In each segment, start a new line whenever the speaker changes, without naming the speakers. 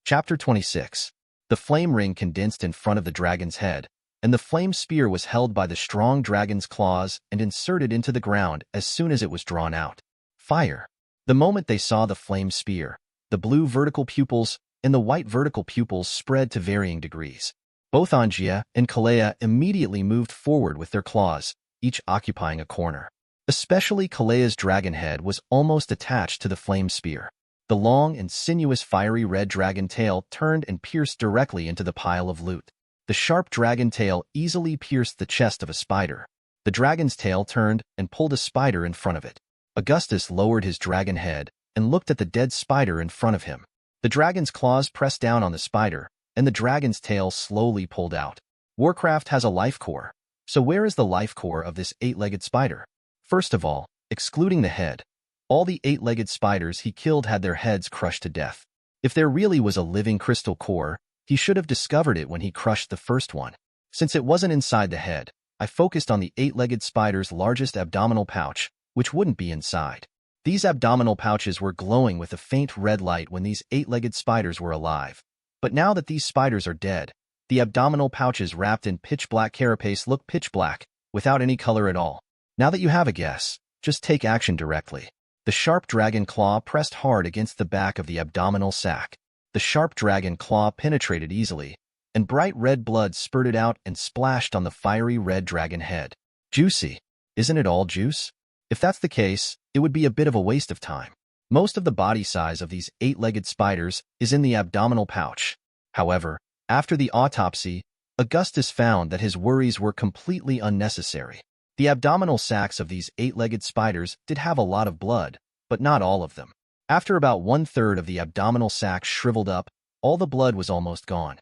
Chapter 26. The flame ring condensed in front of the dragon's head, and the flame spear was held by the strong dragon's claws and inserted into the ground as soon as it was drawn out. Fire. The moment they saw the flame spear, the blue vertical pupils and the white vertical pupils spread to varying degrees. Both Angia and Kalea immediately moved forward with their claws, each occupying a corner. Especially Kalea's dragon head was almost attached to the flame spear. The long and sinuous fiery red dragon tail turned and pierced directly into the pile of loot. The sharp dragon tail easily pierced the chest of a spider. The dragon's tail turned and pulled a spider in front of it. Augustus lowered his dragon head and looked at the dead spider in front of him. The dragon's claws pressed down on the spider, and the dragon's tail slowly pulled out. Warcraft has a life core. So where is the life core of this eight-legged spider? First of all, excluding the head, all the eight-legged spiders he killed had their heads crushed to death. If there really was a living crystal core, he should have discovered it when he crushed the first one. Since it wasn't inside the head, I focused on the eight-legged spider's largest abdominal pouch, which wouldn't be inside. These abdominal pouches were glowing with a faint red light when these eight-legged spiders were alive. But now that these spiders are dead, the abdominal pouches wrapped in pitch-black carapace look pitch-black, without any color at all. Now that you have a guess, just take action directly. The sharp dragon claw pressed hard against the back of the abdominal sac. The sharp dragon claw penetrated easily, and bright red blood spurted out and splashed on the fiery red dragon head. Juicy. Isn't it all juice? If that's the case, it would be a bit of a waste of time. Most of the body size of these eight-legged spiders is in the abdominal pouch. However, after the autopsy, Augustus found that his worries were completely unnecessary. The abdominal sacs of these eight-legged spiders did have a lot of blood, but not all of them. After about 1/3 of the abdominal sac shriveled up, all the blood was almost gone.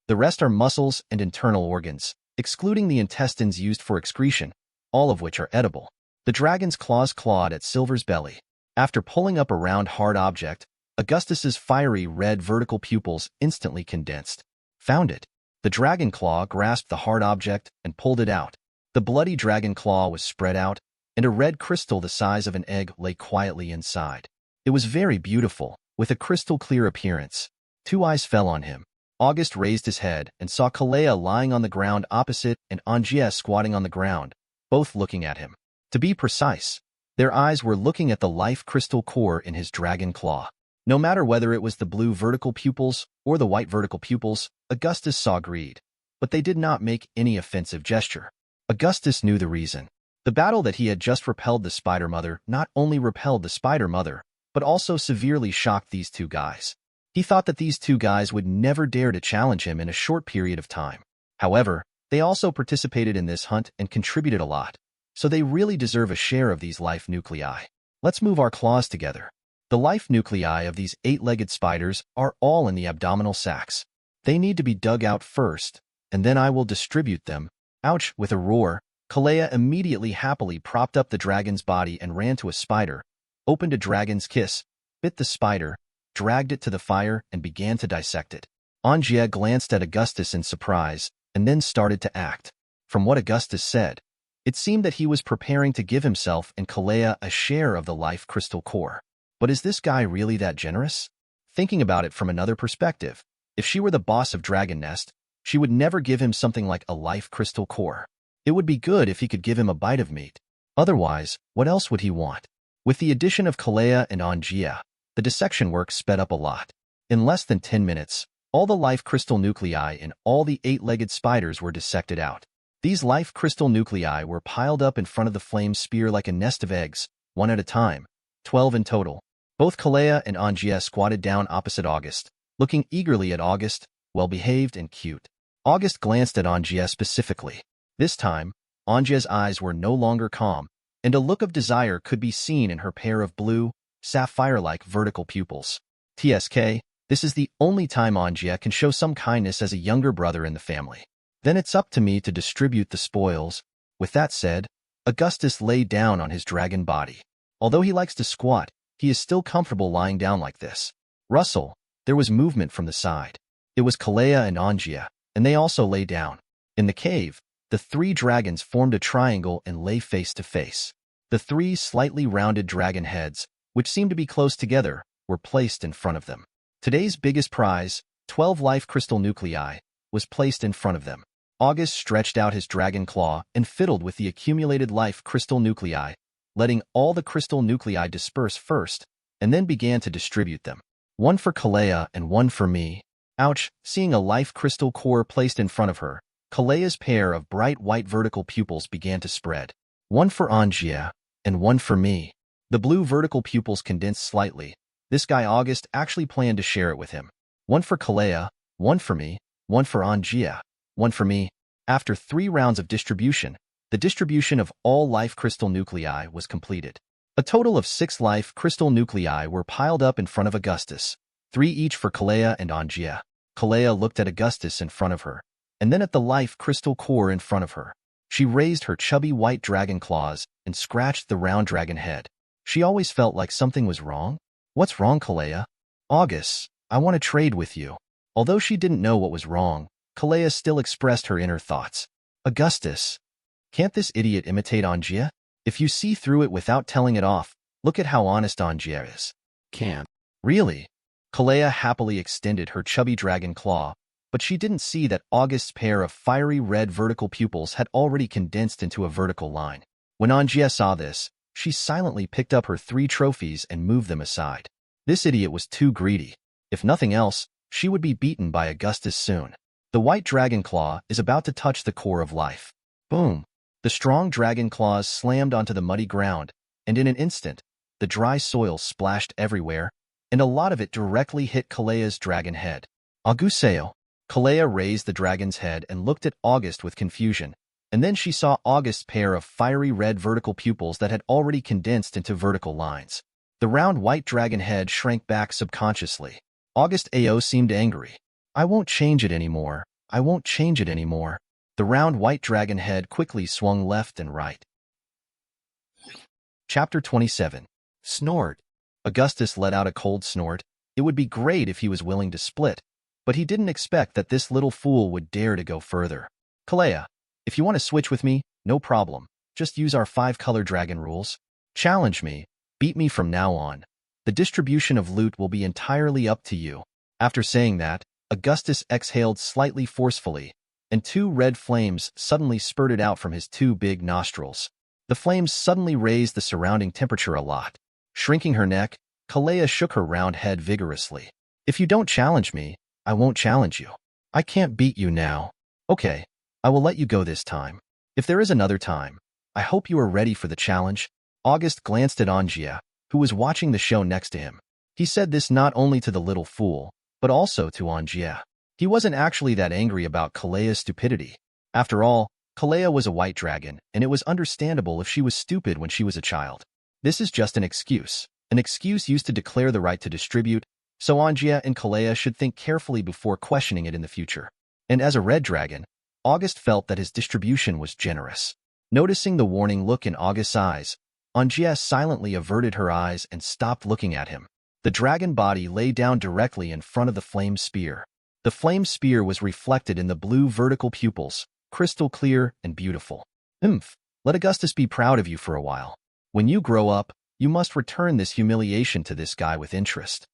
The rest are muscles and internal organs, excluding the intestines used for excretion, all of which are edible. The dragon's claws clawed at Silver's belly. After pulling up a round hard object, Augustus's fiery red vertical pupils instantly condensed. Found it. The dragon claw grasped the hard object and pulled it out. The bloody dragon claw was spread out, and a red crystal the size of an egg lay quietly inside. It was very beautiful, with a crystal-clear appearance. Two eyes fell on him. August raised his head and saw Kalea lying on the ground opposite and Angia squatting on the ground, both looking at him. To be precise, their eyes were looking at the life crystal core in his dragon claw. No matter whether it was the blue vertical pupils or the white vertical pupils, Augustus saw greed, but they did not make any offensive gesture. Augustus knew the reason. The battle that he had just repelled the Spider Mother not only repelled the Spider Mother, but also severely shocked these two guys. He thought that these two guys would never dare to challenge him in a short period of time. However, they also participated in this hunt and contributed a lot, so they really deserve a share of these life nuclei. Let's move our claws together. The life nuclei of these eight-legged spiders are all in the abdominal sacs. They need to be dug out first, and then I will distribute them. Ouch! With a roar, Kalea immediately happily propped up the dragon's body and ran to a spider, opened a dragon's kiss, bit the spider, dragged it to the fire, and began to dissect it. Angia glanced at Augustus in surprise, and then started to act. From what Augustus said, it seemed that he was preparing to give himself and Kalea a share of the life crystal core. But is this guy really that generous? Thinking about it from another perspective, if she were the boss of Dragon Nest, she would never give him something like a life crystal core. It would be good if he could give him a bite of meat. Otherwise, what else would he want? With the addition of Kalea and Angia, the dissection work sped up a lot. In less than 10 minutes, all the life crystal nuclei in all the eight-legged spiders were dissected out. These life crystal nuclei were piled up in front of the flame spear like a nest of eggs, one at a time, 12 in total. Both Kalea and Angia squatted down opposite August, looking eagerly at August, well-behaved and cute. August glanced at Angia specifically. This time, Angia's eyes were no longer calm, and a look of desire could be seen in her pair of blue, sapphire-like vertical pupils. TSK, this is the only time Angia can show some kindness as a younger brother in the family. Then it's up to me to distribute the spoils. With that said, Augustus lay down on his dragon body. Although he likes to squat, he is still comfortable lying down like this. Russell, there was movement from the side. It was Kalea and Angia, and they also lay down. In the cave, the three dragons formed a triangle and lay face to face. The three slightly rounded dragon heads, which seemed to be close together, were placed in front of them. Today's biggest prize, 12 life crystal nuclei, was placed in front of them. August stretched out his dragon claw and fiddled with the accumulated life crystal nuclei, letting all the crystal nuclei disperse first, and then began to distribute them. One for Kalea and one for me. Ouch! Seeing a life crystal core placed in front of her, Kalea's pair of bright white vertical pupils began to spread. One for Angia, and one for me. The blue vertical pupils condensed slightly. This guy August actually planned to share it with him. One for Kalea, one for me, one for Angia, one for me. After 3 rounds of distribution, the distribution of all life crystal nuclei was completed. A total of 6 life crystal nuclei were piled up in front of Augustus, 3 each for Kalea and Angia. Kalea looked at Augustus in front of her, and then at the life crystal core in front of her. She raised her chubby white dragon claws and scratched the round dragon head. She always felt like something was wrong. What's wrong, Kalea? August, I want to trade with you. Although she didn't know what was wrong, Kalea still expressed her inner thoughts. Augustus, can't this idiot imitate Angia? If you see through it without telling it off, look at how honest Angia is. Can't. Really? Kalea happily extended her chubby dragon claw, but she didn't see that August's pair of fiery red vertical pupils had already condensed into a vertical line. When Angia saw this, she silently picked up her 3 trophies and moved them aside. This idiot was too greedy. If nothing else, she would be beaten by Augustus soon. The white dragon claw is about to touch the core of life. Boom! The strong dragon claws slammed onto the muddy ground, and in an instant, the dry soil splashed everywhere, and a lot of it directly hit Kalea's dragon head. Auguseo. Kalea raised the dragon's head and looked at August with confusion, and then she saw August's pair of fiery red vertical pupils that had already condensed into vertical lines. The round white dragon head shrank back subconsciously. August AO seemed angry. I won't change it anymore. I won't change it anymore. The round white dragon head quickly swung left and right. Chapter 27. Snort. Augustus let out a cold snort. It would be great if he was willing to split, but he didn't expect that this little fool would dare to go further. Kalea, if you want to switch with me, no problem. Just use our 5-color dragon rules. Challenge me. Beat me from now on. The distribution of loot will be entirely up to you. After saying that, Augustus exhaled slightly forcefully, and 2 red flames suddenly spurted out from his 2 big nostrils. The flames suddenly raised the surrounding temperature a lot. Shrinking her neck, Kalea shook her round head vigorously. If you don't challenge me, I won't challenge you. I can't beat you now. Okay, I will let you go this time. If there is another time, I hope you are ready for the challenge. August glanced at Angia, who was watching the show next to him. He said this not only to the little fool, but also to Angia. He wasn't actually that angry about Kalea's stupidity. After all, Kalea was a white dragon, and it was understandable if she was stupid when she was a child. This is just an excuse used to declare the right to distribute, so Angia and Kalea should think carefully before questioning it in the future. And as a red dragon, August felt that his distribution was generous. Noticing the warning look in August's eyes, Angia silently averted her eyes and stopped looking at him. The dragon body lay down directly in front of the flame spear. The flame spear was reflected in the blue vertical pupils, crystal clear and beautiful. Let Augustus be proud of you for a while. When you grow up, you must return this humiliation to this guy with interest.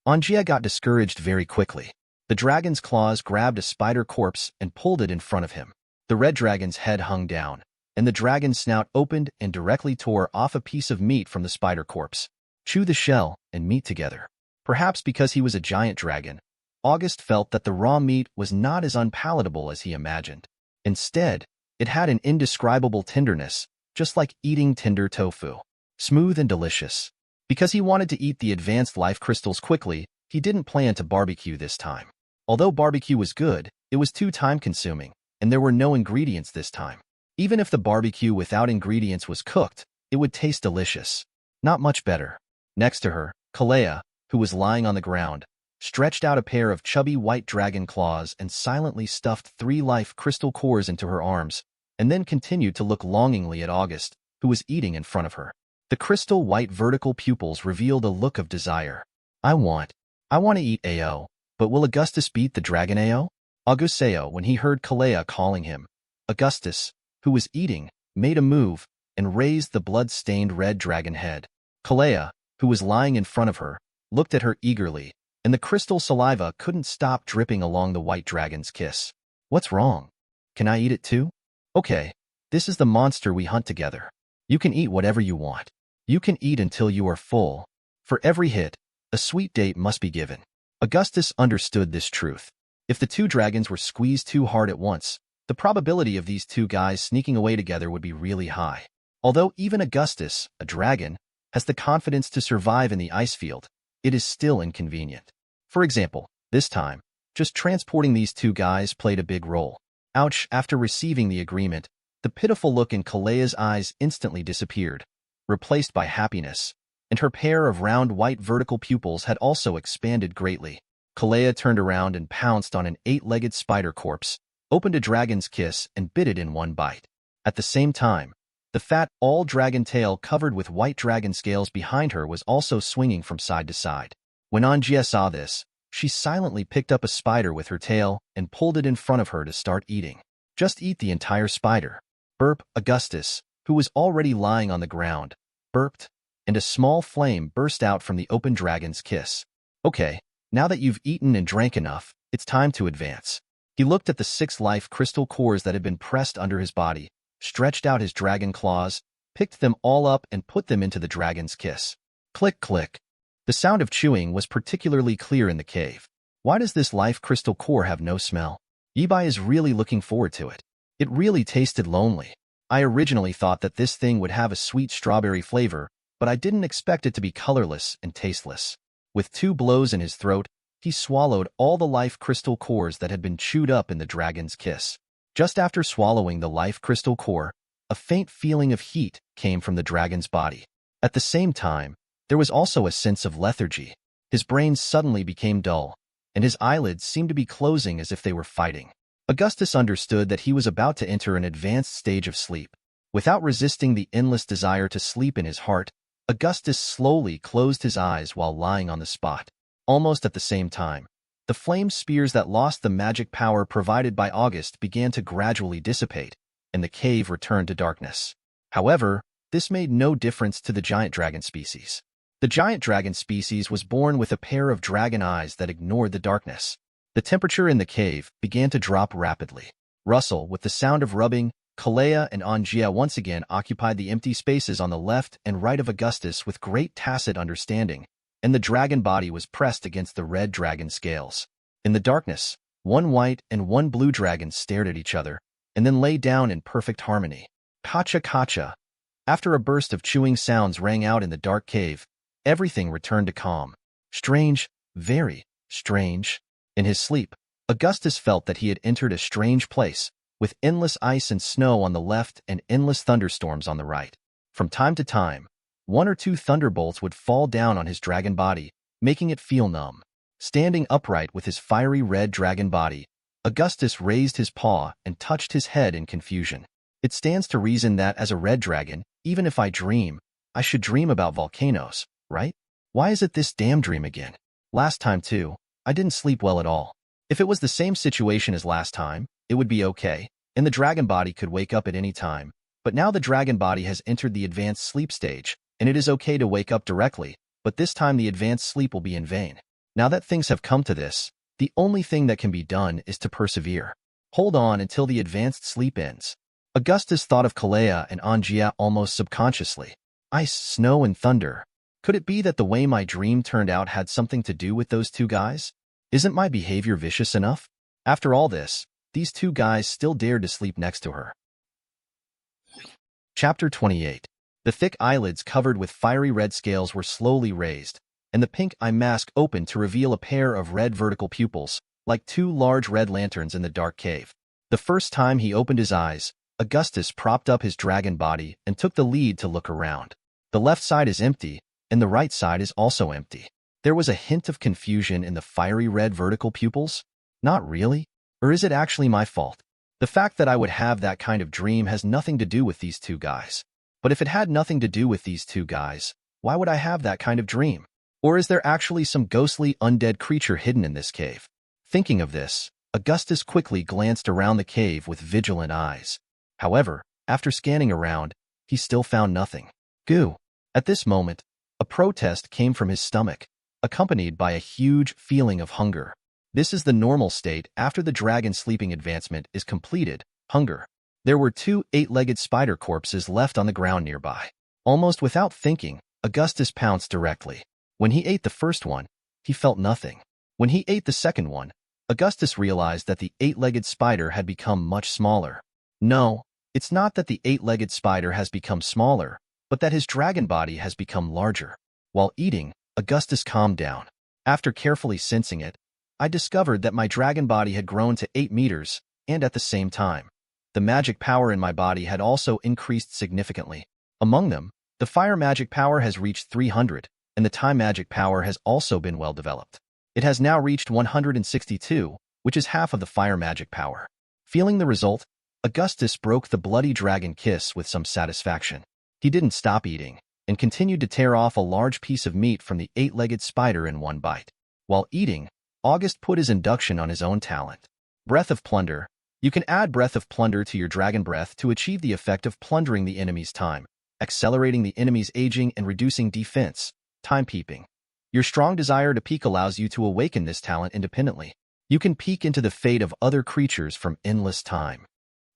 Angia got discouraged very quickly. The dragon's claws grabbed a spider corpse and pulled it in front of him. The red dragon's head hung down, and the dragon's snout opened and directly tore off a piece of meat from the spider corpse. Chew the shell and meat together. Perhaps because he was a giant dragon, August felt that the raw meat was not as unpalatable as he imagined. Instead, it had an indescribable tenderness, just like eating tender tofu. Smooth and delicious. Because he wanted to eat the advanced life crystals quickly, he didn't plan to barbecue this time. Although barbecue was good, it was too time-consuming, and there were no ingredients this time. Even if the barbecue without ingredients was cooked, it would taste delicious. Not much better. Next to her, Kalea, who was lying on the ground, stretched out a pair of chubby white dragon claws and silently stuffed 3 life crystal cores into her arms, and then continued to look longingly at August, who was eating in front of her. The crystal white vertical pupils revealed a look of desire. I want to eat AO, but will Augustus beat the dragon AO? Auguseo, when he heard Kalea calling him. Augustus, who was eating, made a move and raised the blood-stained red dragon head. Kalea, who was lying in front of her, looked at her eagerly, and the crystal saliva couldn't stop dripping along the white dragon's kiss. What's wrong? Can I eat it too? Okay, this is the monster we hunt together. You can eat whatever you want. You can eat until you are full. For every hit, a sweet date must be given. Augustus understood this truth. If the two dragons were squeezed too hard at once, the probability of these two guys sneaking away together would be really high. Although even Augustus, a dragon, has the confidence to survive in the ice field, it is still inconvenient. For example, this time, just transporting these two guys played a big role. Ouch! After receiving the agreement, the pitiful look in Kalea's eyes instantly disappeared, replaced by happiness, and her pair of round white vertical pupils had also expanded greatly. Kalea turned around and pounced on an 8-legged spider corpse, opened a dragon's kiss, and bit it in one bite. At the same time, the fat, all-dragon tail covered with white dragon scales behind her was also swinging from side to side. When Angia saw this, she silently picked up a spider with her tail and pulled it in front of her to start eating. Just eat the entire spider. Burp. Augustus, who was already lying on the ground, burped, and a small flame burst out from the open dragon's kiss. Okay, now that you've eaten and drank enough, it's time to advance. He looked at the 6 life crystal cores that had been pressed under his body, stretched out his dragon claws, picked them all up and put them into the dragon's kiss. Click, click. The sound of chewing was particularly clear in the cave. Why does this life crystal core have no smell? Yibai is really looking forward to it. It really tasted lonely. I originally thought that this thing would have a sweet strawberry flavor, but I didn't expect it to be colorless and tasteless. With 2 blows in his throat, he swallowed all the life crystal cores that had been chewed up in the dragon's kiss. Just after swallowing the life crystal core, a faint feeling of heat came from the dragon's body. At the same time, there was also a sense of lethargy. His brain suddenly became dull, and his eyelids seemed to be closing as if they were fighting. Augustus understood that he was about to enter an advanced stage of sleep. Without resisting the endless desire to sleep in his heart, Augustus slowly closed his eyes while lying on the spot. Almost at the same time, the flame spears that lost the magic power provided by August began to gradually dissipate, and the cave returned to darkness. However, this made no difference to the giant dragon species. The giant dragon species was born with a pair of dragon eyes that ignored the darkness. The temperature in the cave began to drop rapidly. Russell, with the sound of rubbing, Kalea and Angia once again occupied the empty spaces on the left and right of Augustus with great tacit understanding, and the dragon body was pressed against the red dragon scales. In the darkness, 1 white and 1 blue dragon stared at each other, and then lay down in perfect harmony. Kacha kacha. After a burst of chewing sounds rang out in the dark cave, everything returned to calm. Strange, very strange. In his sleep, Augustus felt that he had entered a strange place, with endless ice and snow on the left and endless thunderstorms on the right. From time to time, 1 or 2 thunderbolts would fall down on his dragon body, making it feel numb. Standing upright with his fiery red dragon body, Augustus raised his paw and touched his head in confusion. It stands to reason that as a red dragon, even if I dream, I should dream about volcanoes, right? Why is it this damn dream again? Last time too, I didn't sleep well at all. If it was the same situation as last time, it would be okay, and the dragon body could wake up at any time. But now the dragon body has entered the advanced sleep stage, and it is okay to wake up directly, but this time the advanced sleep will be in vain. Now that things have come to this, the only thing that can be done is to persevere. Hold on until the advanced sleep ends. Augustus thought of Kalea and Angia almost subconsciously. Ice, snow, and thunder. Could it be that the way my dream turned out had something to do with those 2 guys? Isn't my behavior vicious enough? After all this, these 2 guys still dared to sleep next to her. Chapter 28. The thick eyelids covered with fiery red scales were slowly raised, and the pink eye mask opened to reveal a pair of red vertical pupils, like 2 large red lanterns in the dark cave. The first time he opened his eyes, Augustus propped up his dragon body and took the lead to look around. The left side is empty, and the right side is also empty. There was a hint of confusion in the fiery red vertical pupils. Not really? Or is it actually my fault? The fact that I would have that kind of dream has nothing to do with these 2 guys. But if it had nothing to do with these 2 guys, why would I have that kind of dream? Or is there actually some ghostly undead creature hidden in this cave? Thinking of this, Augustus quickly glanced around the cave with vigilant eyes. However, after scanning around, he still found nothing. Goo! At this moment, a protest came from his stomach. accompanied by a huge feeling of hunger. This is the normal state after the dragon sleeping advancement is completed, hunger. There were 2 8-legged spider corpses left on the ground nearby. Almost without thinking, Augustus pounced directly. When he ate the first one, he felt nothing. When he ate the second one, Augustus realized that the 8-legged spider had become much smaller. No, it's not that the 8-legged spider has become smaller, but that his dragon body has become larger. While eating, Augustus calmed down. After carefully sensing it, I discovered that my dragon body had grown to 8 meters, and at the same time, the magic power in my body had also increased significantly. Among them, the fire magic power has reached 300, and the time magic power has also been well developed. It has now reached 162, which is half of the fire magic power. Feeling the result, Augustus broke the bloody dragon kiss with some satisfaction. He didn't stop eating, and continued to tear off a large piece of meat from the 8-legged spider in one bite. While eating, August put his induction on his own talent. Breath of Plunder. You can add Breath of Plunder to your dragon breath to achieve the effect of plundering the enemy's time, accelerating the enemy's aging and reducing defense. Time peeping. Your strong desire to peek allows you to awaken this talent independently. You can peek into the fate of other creatures from endless time.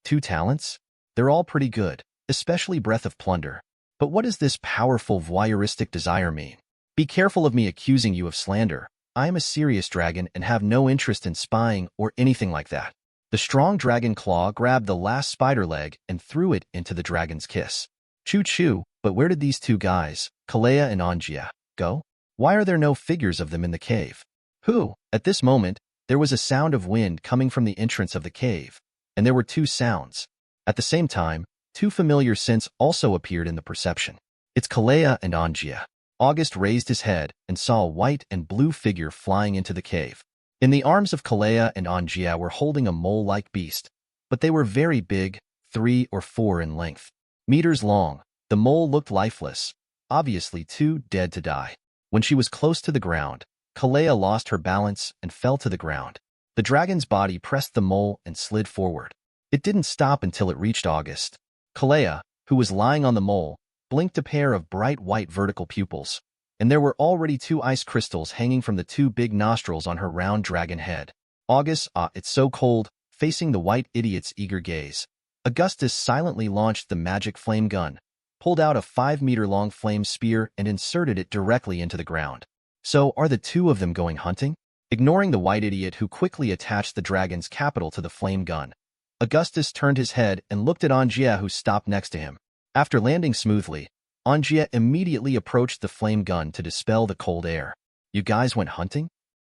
2 talents? They're all pretty good, especially Breath of Plunder. But what does this powerful voyeuristic desire mean? Be careful of me accusing you of slander. I am a serious dragon and have no interest in spying or anything like that. The strong dragon claw grabbed the last spider leg and threw it into the dragon's kiss. Choo-choo, but where did these 2 guys, Kalea and Angia, go? Why are there no figures of them in the cave? Who? At this moment, there was a sound of wind coming from the entrance of the cave, and there were 2 sounds. At the same time, 2 familiar scents also appeared in the perception. It's Kalea and Angia. August raised his head and saw a white and blue figure flying into the cave. In the arms of Kalea and Angia were holding a mole-like beast, but they were very big, 3 or 4 in length. Meters long, the mole looked lifeless, obviously too dead to die. When she was close to the ground, Kalea lost her balance and fell to the ground. The dragon's body pressed the mole and slid forward. It didn't stop until it reached August. Kalea, who was lying on the mole, blinked a pair of bright white vertical pupils, and there were already 2 ice crystals hanging from the 2 big nostrils on her round dragon head. August, it's so cold, facing the white idiot's eager gaze. Augustus silently launched the magic flame gun, pulled out a 5-meter-long flame spear and inserted it directly into the ground. So, are the 2 of them going hunting? Ignoring the white idiot who quickly attached the dragon's capital to the flame gun, Augustus turned his head and looked at Angia, who stopped next to him. After landing smoothly, Angia immediately approached the flame gun to dispel the cold air. You guys went hunting?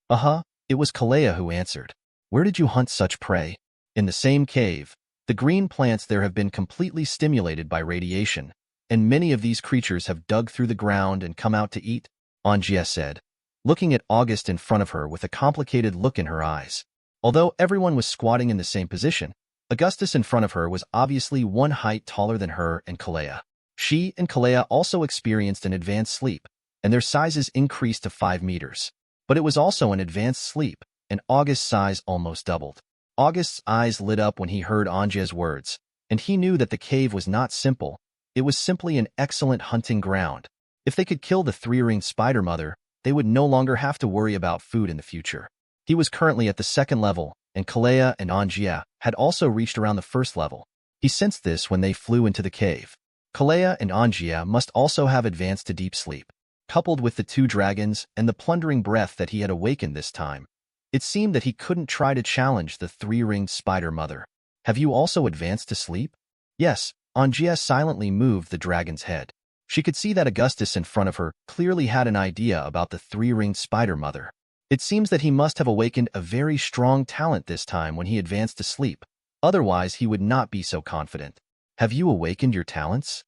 It was Kalea who answered. Where did you hunt such prey? In the same cave. The green plants there have been completely stimulated by radiation, and many of these creatures have dug through the ground and come out to eat, Angia said, looking at August in front of her with a complicated look in her eyes. Although everyone was squatting in the same position, Augustus in front of her was obviously 1 height taller than her and Kalea. She and Kalea also experienced an advanced sleep, and their sizes increased to 5 meters. But it was also an advanced sleep, and August's size almost doubled. August's eyes lit up when he heard Angia's words, and he knew that the cave was not simple. It was simply an excellent hunting ground. If they could kill the 3-ringed spider mother, they would no longer have to worry about food in the future. He was currently at the 2nd level, and Kalea and Angia had also reached around the 1st level. He sensed this when they flew into the cave. Kalea and Angia must also have advanced to deep sleep. Coupled with the 2 dragons and the plundering breath that he had awakened this time, it seemed that he couldn't try to challenge the 3-ringed spider mother. Have you also advanced to sleep? Yes, Angia silently moved the dragon's head. She could see that Augustus in front of her clearly had an idea about the 3-ringed spider mother. It seems that he must have awakened a very strong talent this time when he advanced to sleep. Otherwise, he would not be so confident. Have you awakened your talents?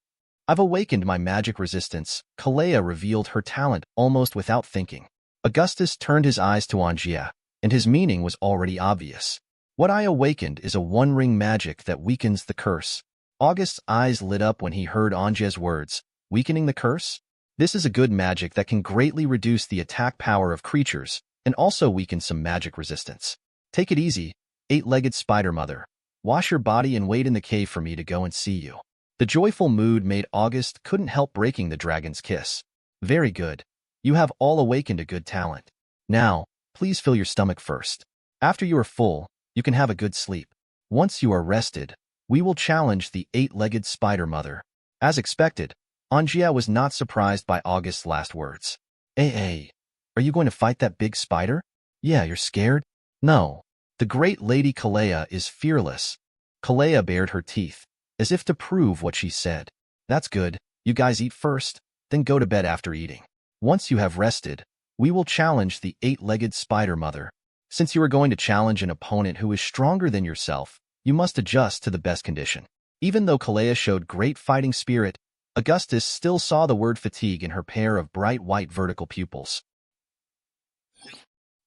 I've awakened my magic resistance. Kalea revealed her talent almost without thinking. Augustus turned his eyes to Angia, and his meaning was already obvious. What I awakened is a 1-ring magic that weakens the curse. August's eyes lit up when he heard Angia's words. Weakening the curse? This is a good magic that can greatly reduce the attack power of creatures and also weaken some magic resistance. Take it easy, 8-legged spider mother. Wash your body and wait in the cave for me to go and see you. The joyful mood made August couldn't help breaking the dragon's kiss. Very good. You have all awakened a good talent. Now, please fill your stomach first. After you are full, you can have a good sleep. Once you are rested, we will challenge the 8-legged spider mother. As expected, Angia was not surprised by August's last words. Hey, are you going to fight that big spider? Yeah, you're scared? No. The great Lady Kalea is fearless. Kalea bared her teeth, as if to prove what she said. That's good. You guys eat first, then go to bed after eating. Once you have rested, we will challenge the 8-legged spider mother. Since you are going to challenge an opponent who is stronger than yourself, you must adjust to the best condition. Even though Kalea showed great fighting spirit, Augustus still saw the word fatigue in her pair of bright white vertical pupils.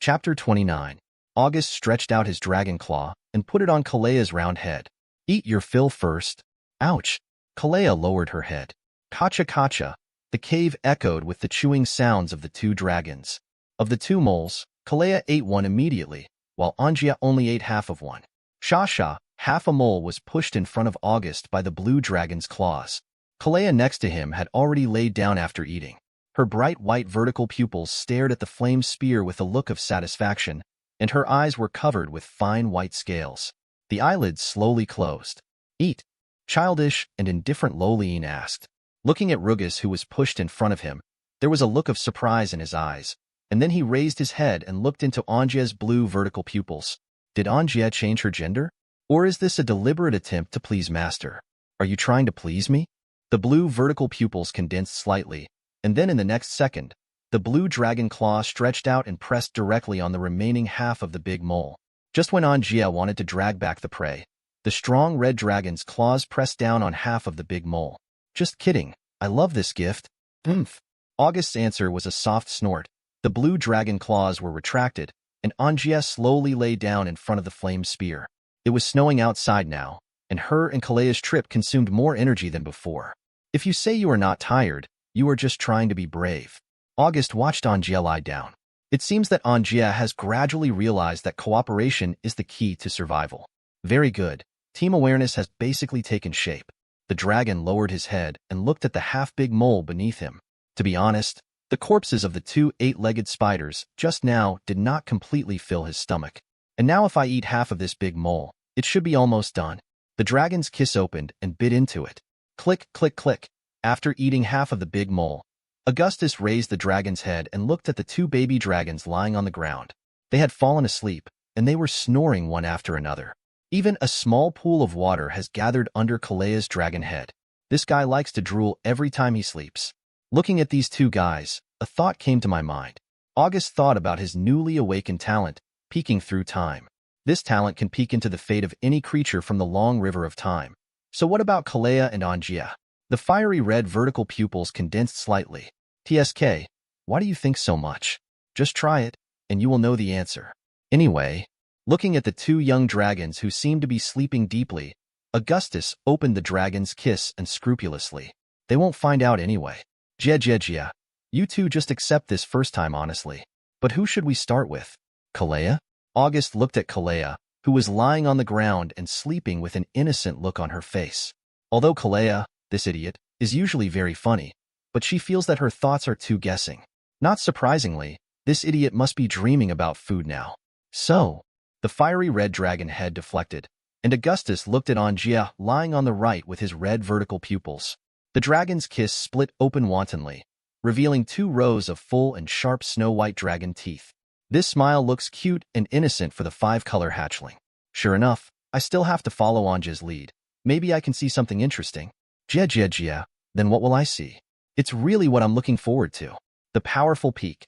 Chapter 29. August stretched out his dragon claw and put it on Kalea's round head. Eat your fill first. Ouch! Kalea lowered her head. Kacha kacha! The cave echoed with the chewing sounds of the two dragons. Of the two moles, Kalea ate one immediately, while Angia only ate half of one. Sha, half a mole was pushed in front of August by the blue dragon's claws. Kalea next to him had already laid down after eating. Her bright white vertical pupils stared at the flame spear with a look of satisfaction, and her eyes were covered with fine white scales. The eyelids slowly closed. Eat. Childish and indifferent Lolene asked. Looking at Rugus, who was pushed in front of him, there was a look of surprise in his eyes, and then he raised his head and looked into Angia's blue vertical pupils. Did Angia change her gender? Or is this a deliberate attempt to please Master? Are you trying to please me? The blue vertical pupils condensed slightly, and then in the next second, the blue dragon claw stretched out and pressed directly on the remaining half of the big mole. Just when Angia wanted to drag back the prey, the strong red dragon's claws pressed down on half of the big mole. Just kidding. I love this gift. Oomph. August's answer was a soft snort. The blue dragon claws were retracted, and Angia slowly lay down in front of the flame spear. It was snowing outside now, and her and Kalea's trip consumed more energy than before. If you say you are not tired, you are just trying to be brave. August watched Angia lie down. It seems that Angia has gradually realized that cooperation is the key to survival. Very good. Team awareness has basically taken shape. The dragon lowered his head and looked at the half-big mole beneath him. To be honest, the corpses of the two 8-legged spiders just now did not completely fill his stomach. And now if I eat half of this big mole, it should be almost done. The dragon's kiss opened and bit into it. Click, click, click. After eating half of the big mole, Augustus raised the dragon's head and looked at the two baby dragons lying on the ground. They had fallen asleep, and they were snoring one after another. Even a small pool of water has gathered under Kalea's dragon head. This guy likes to drool every time he sleeps. Looking at these two guys, a thought came to my mind. August thought about his newly awakened talent, peeking through time. This talent can peek into the fate of any creature from the long river of time. So what about Kalea and Angia? The fiery red vertical pupils condensed slightly. TSK, why do you think so much? Just try it, and you will know the answer. Anyway, looking at the two young dragons who seemed to be sleeping deeply, Augustus opened the dragon's kiss and scrupulously. They won't find out anyway. Jia. You two just accept this first time honestly. But who should we start with? Kalea? August looked at Kalea, who was lying on the ground and sleeping with an innocent look on her face. Although Kalea, this idiot, is usually very funny, but she feels that her thoughts are too guessing. Not surprisingly, this idiot must be dreaming about food now. So, the fiery red dragon head deflected, and Augustus looked at Angia lying on the right with his red vertical pupils. The dragon's kiss split open wantonly, revealing 2 rows of full and sharp snow-white dragon teeth. This smile looks cute and innocent for the 5-color hatchling. Sure enough, I still have to follow Angia's lead. Maybe I can see something interesting. Jia. Then what will I see? It's really what I'm looking forward to. The powerful peak.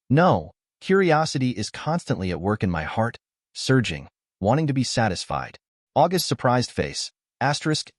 No, curiosity is constantly at work in my heart, surging, wanting to be satisfied. August's surprised face, asterisk,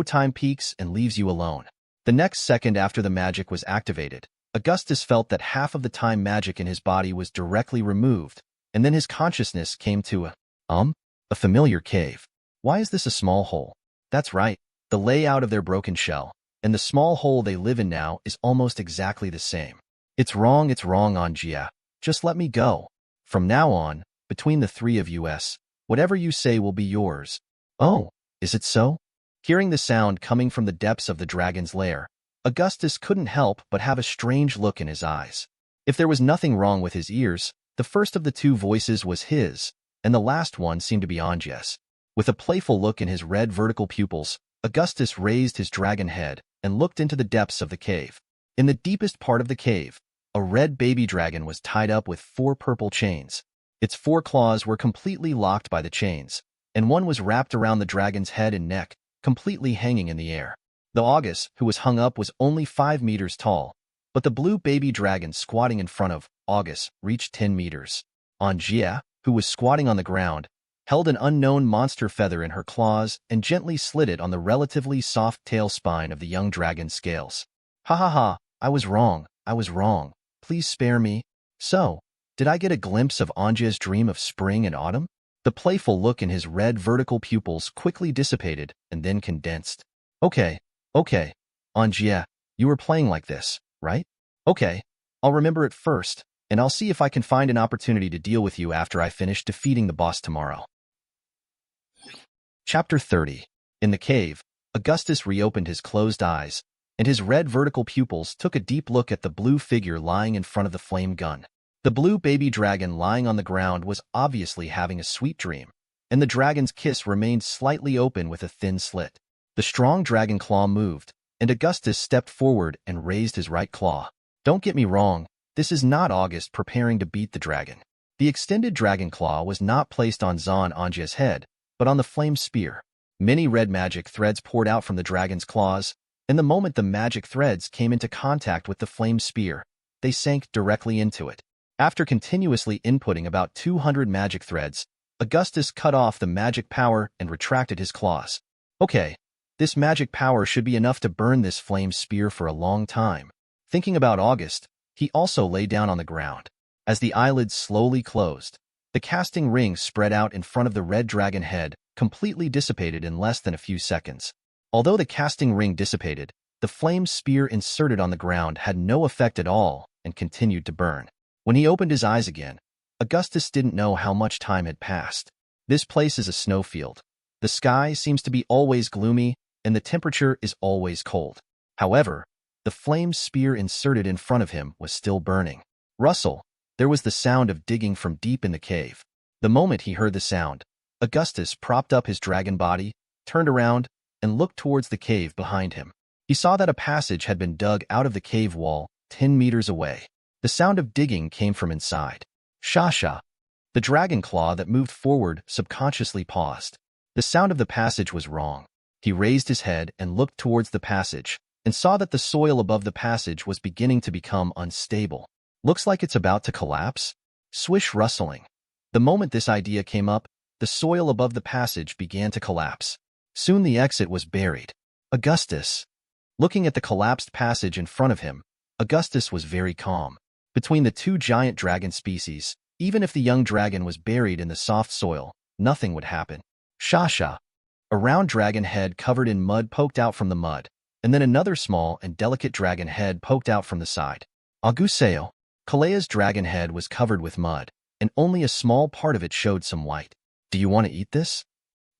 time peaks and leaves you alone. The next second after the magic was activated, Augustus felt that half of the time magic in his body was directly removed, and then his consciousness came to a familiar cave. Why is this a small hole? That's right, the layout of their broken shell, and the small hole they live in now is almost exactly the same. It's wrong, Angia. Just let me go. From now on, between the 3 of us, whatever you say will be yours. Oh, is it so? Hearing the sound coming from the depths of the dragon's lair, Augustus couldn't help but have a strange look in his eyes. If there was nothing wrong with his ears, the first of the two voices was his, and the last one seemed to be Angia's. With a playful look in his red vertical pupils, Augustus raised his dragon head and looked into the depths of the cave. In the deepest part of the cave, a red baby dragon was tied up with 4 purple chains. Its 4 claws were completely locked by the chains, and one was wrapped around the dragon's head and neck, completely hanging in the air. The August, who was hung up, was only 5 meters tall, but the blue baby dragon squatting in front of August reached 10 meters. Angia, who was squatting on the ground, held an unknown monster feather in her claws and gently slid it on the relatively soft tail spine of the young dragon's scales. Ha ha ha, I was wrong, please spare me. So, did I get a glimpse of Angia's dream of spring and autumn? The playful look in his red vertical pupils quickly dissipated and then condensed. Okay, Angia, you were playing like this, right? Okay, I'll remember it first, and I'll see if I can find an opportunity to deal with you after I finish defeating the boss tomorrow. Chapter 30. In the cave, Augustus reopened his closed eyes, and his red vertical pupils took a deep look at the blue figure lying in front of the flame gun. The blue baby dragon lying on the ground was obviously having a sweet dream, and the dragon's kiss remained slightly open with a thin slit. The strong dragon claw moved, and Augustus stepped forward and raised his right claw. Don't get me wrong, this is not August preparing to beat the dragon. The extended dragon claw was not placed on Zan Angia's head, but on the flame spear. Many red magic threads poured out from the dragon's claws, and the moment the magic threads came into contact with the flame spear, they sank directly into it. After continuously inputting about 200 magic threads, Augustus cut off the magic power and retracted his claws. Okay, this magic power should be enough to burn this flame spear for a long time. Thinking about August, he also lay down on the ground. As the eyelids slowly closed, the casting ring spread out in front of the red dragon head, completely dissipated in less than a few seconds. Although the casting ring dissipated, the flame spear inserted on the ground had no effect at all and continued to burn. When he opened his eyes again, Augustus didn't know how much time had passed. This place is a snowfield. The sky seems to be always gloomy, and the temperature is always cold. However, the flame spear inserted in front of him was still burning. Rustle, there was the sound of digging from deep in the cave. The moment he heard the sound, Augustus propped up his dragon body, turned around, and looked towards the cave behind him. He saw that a passage had been dug out of the cave wall 10 meters away. The sound of digging came from inside. Shasha. The dragon claw that moved forward subconsciously paused. The sound of the passage was wrong. He raised his head and looked towards the passage, and saw that the soil above the passage was beginning to become unstable. Looks like it's about to collapse? Swish rustling. The moment this idea came up, the soil above the passage began to collapse. Soon the exit was buried. Augustus. Looking at the collapsed passage in front of him, Augustus was very calm. Between the two giant dragon species, even if the young dragon was buried in the soft soil, nothing would happen. Shasha. A round dragon head covered in mud poked out from the mud, and then another small and delicate dragon head poked out from the side. Auguseo. Kalea's dragon head was covered with mud, and only a small part of it showed some white. Do you want to eat this?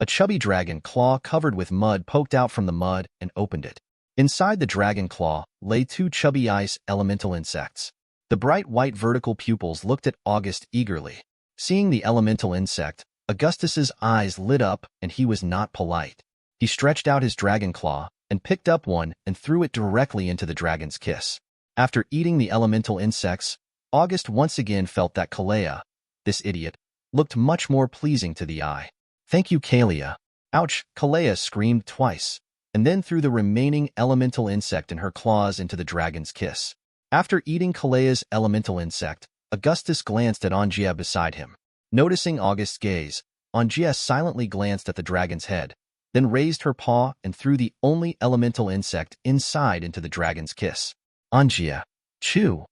A chubby dragon claw covered with mud poked out from the mud and opened it. Inside the dragon claw lay 2 chubby ice elemental insects. The bright white vertical pupils looked at August eagerly. Seeing the elemental insect, Augustus's eyes lit up, and he was not polite. He stretched out his dragon claw and picked up one and threw it directly into the dragon's kiss. After eating the elemental insects, August once again felt that Kalea, this idiot, looked much more pleasing to the eye. Thank you, Kalea. Ouch, Kalea screamed twice, and then threw the remaining elemental insect in her claws into the dragon's kiss. After eating Kalea's elemental insect, Augustus glanced at Angia beside him. Noticing August's gaze, Angia silently glanced at the dragon's head, then raised her paw and threw the only elemental insect inside into the dragon's kiss. Angia. Chew.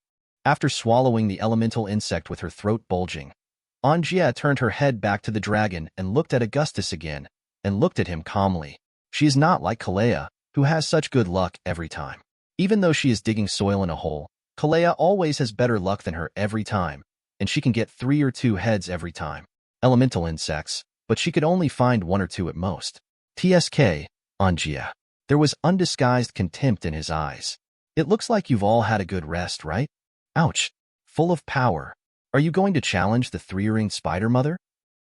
After swallowing the elemental insect with her throat bulging, Angia turned her head back to the dragon and looked at Augustus again, and looked at him calmly. She is not like Kalea, who has such good luck every time. Even though she is digging soil in a hole, Kalea always has better luck than her every time, and she can get 3 or 2 heads every time. Elemental insects, but she could only find 1 or 2 at most. TSK, Angia. There was undisguised contempt in his eyes. It looks like you've all had a good rest, right? Ouch. Full of power. Are you going to challenge the three-ringed spider mother?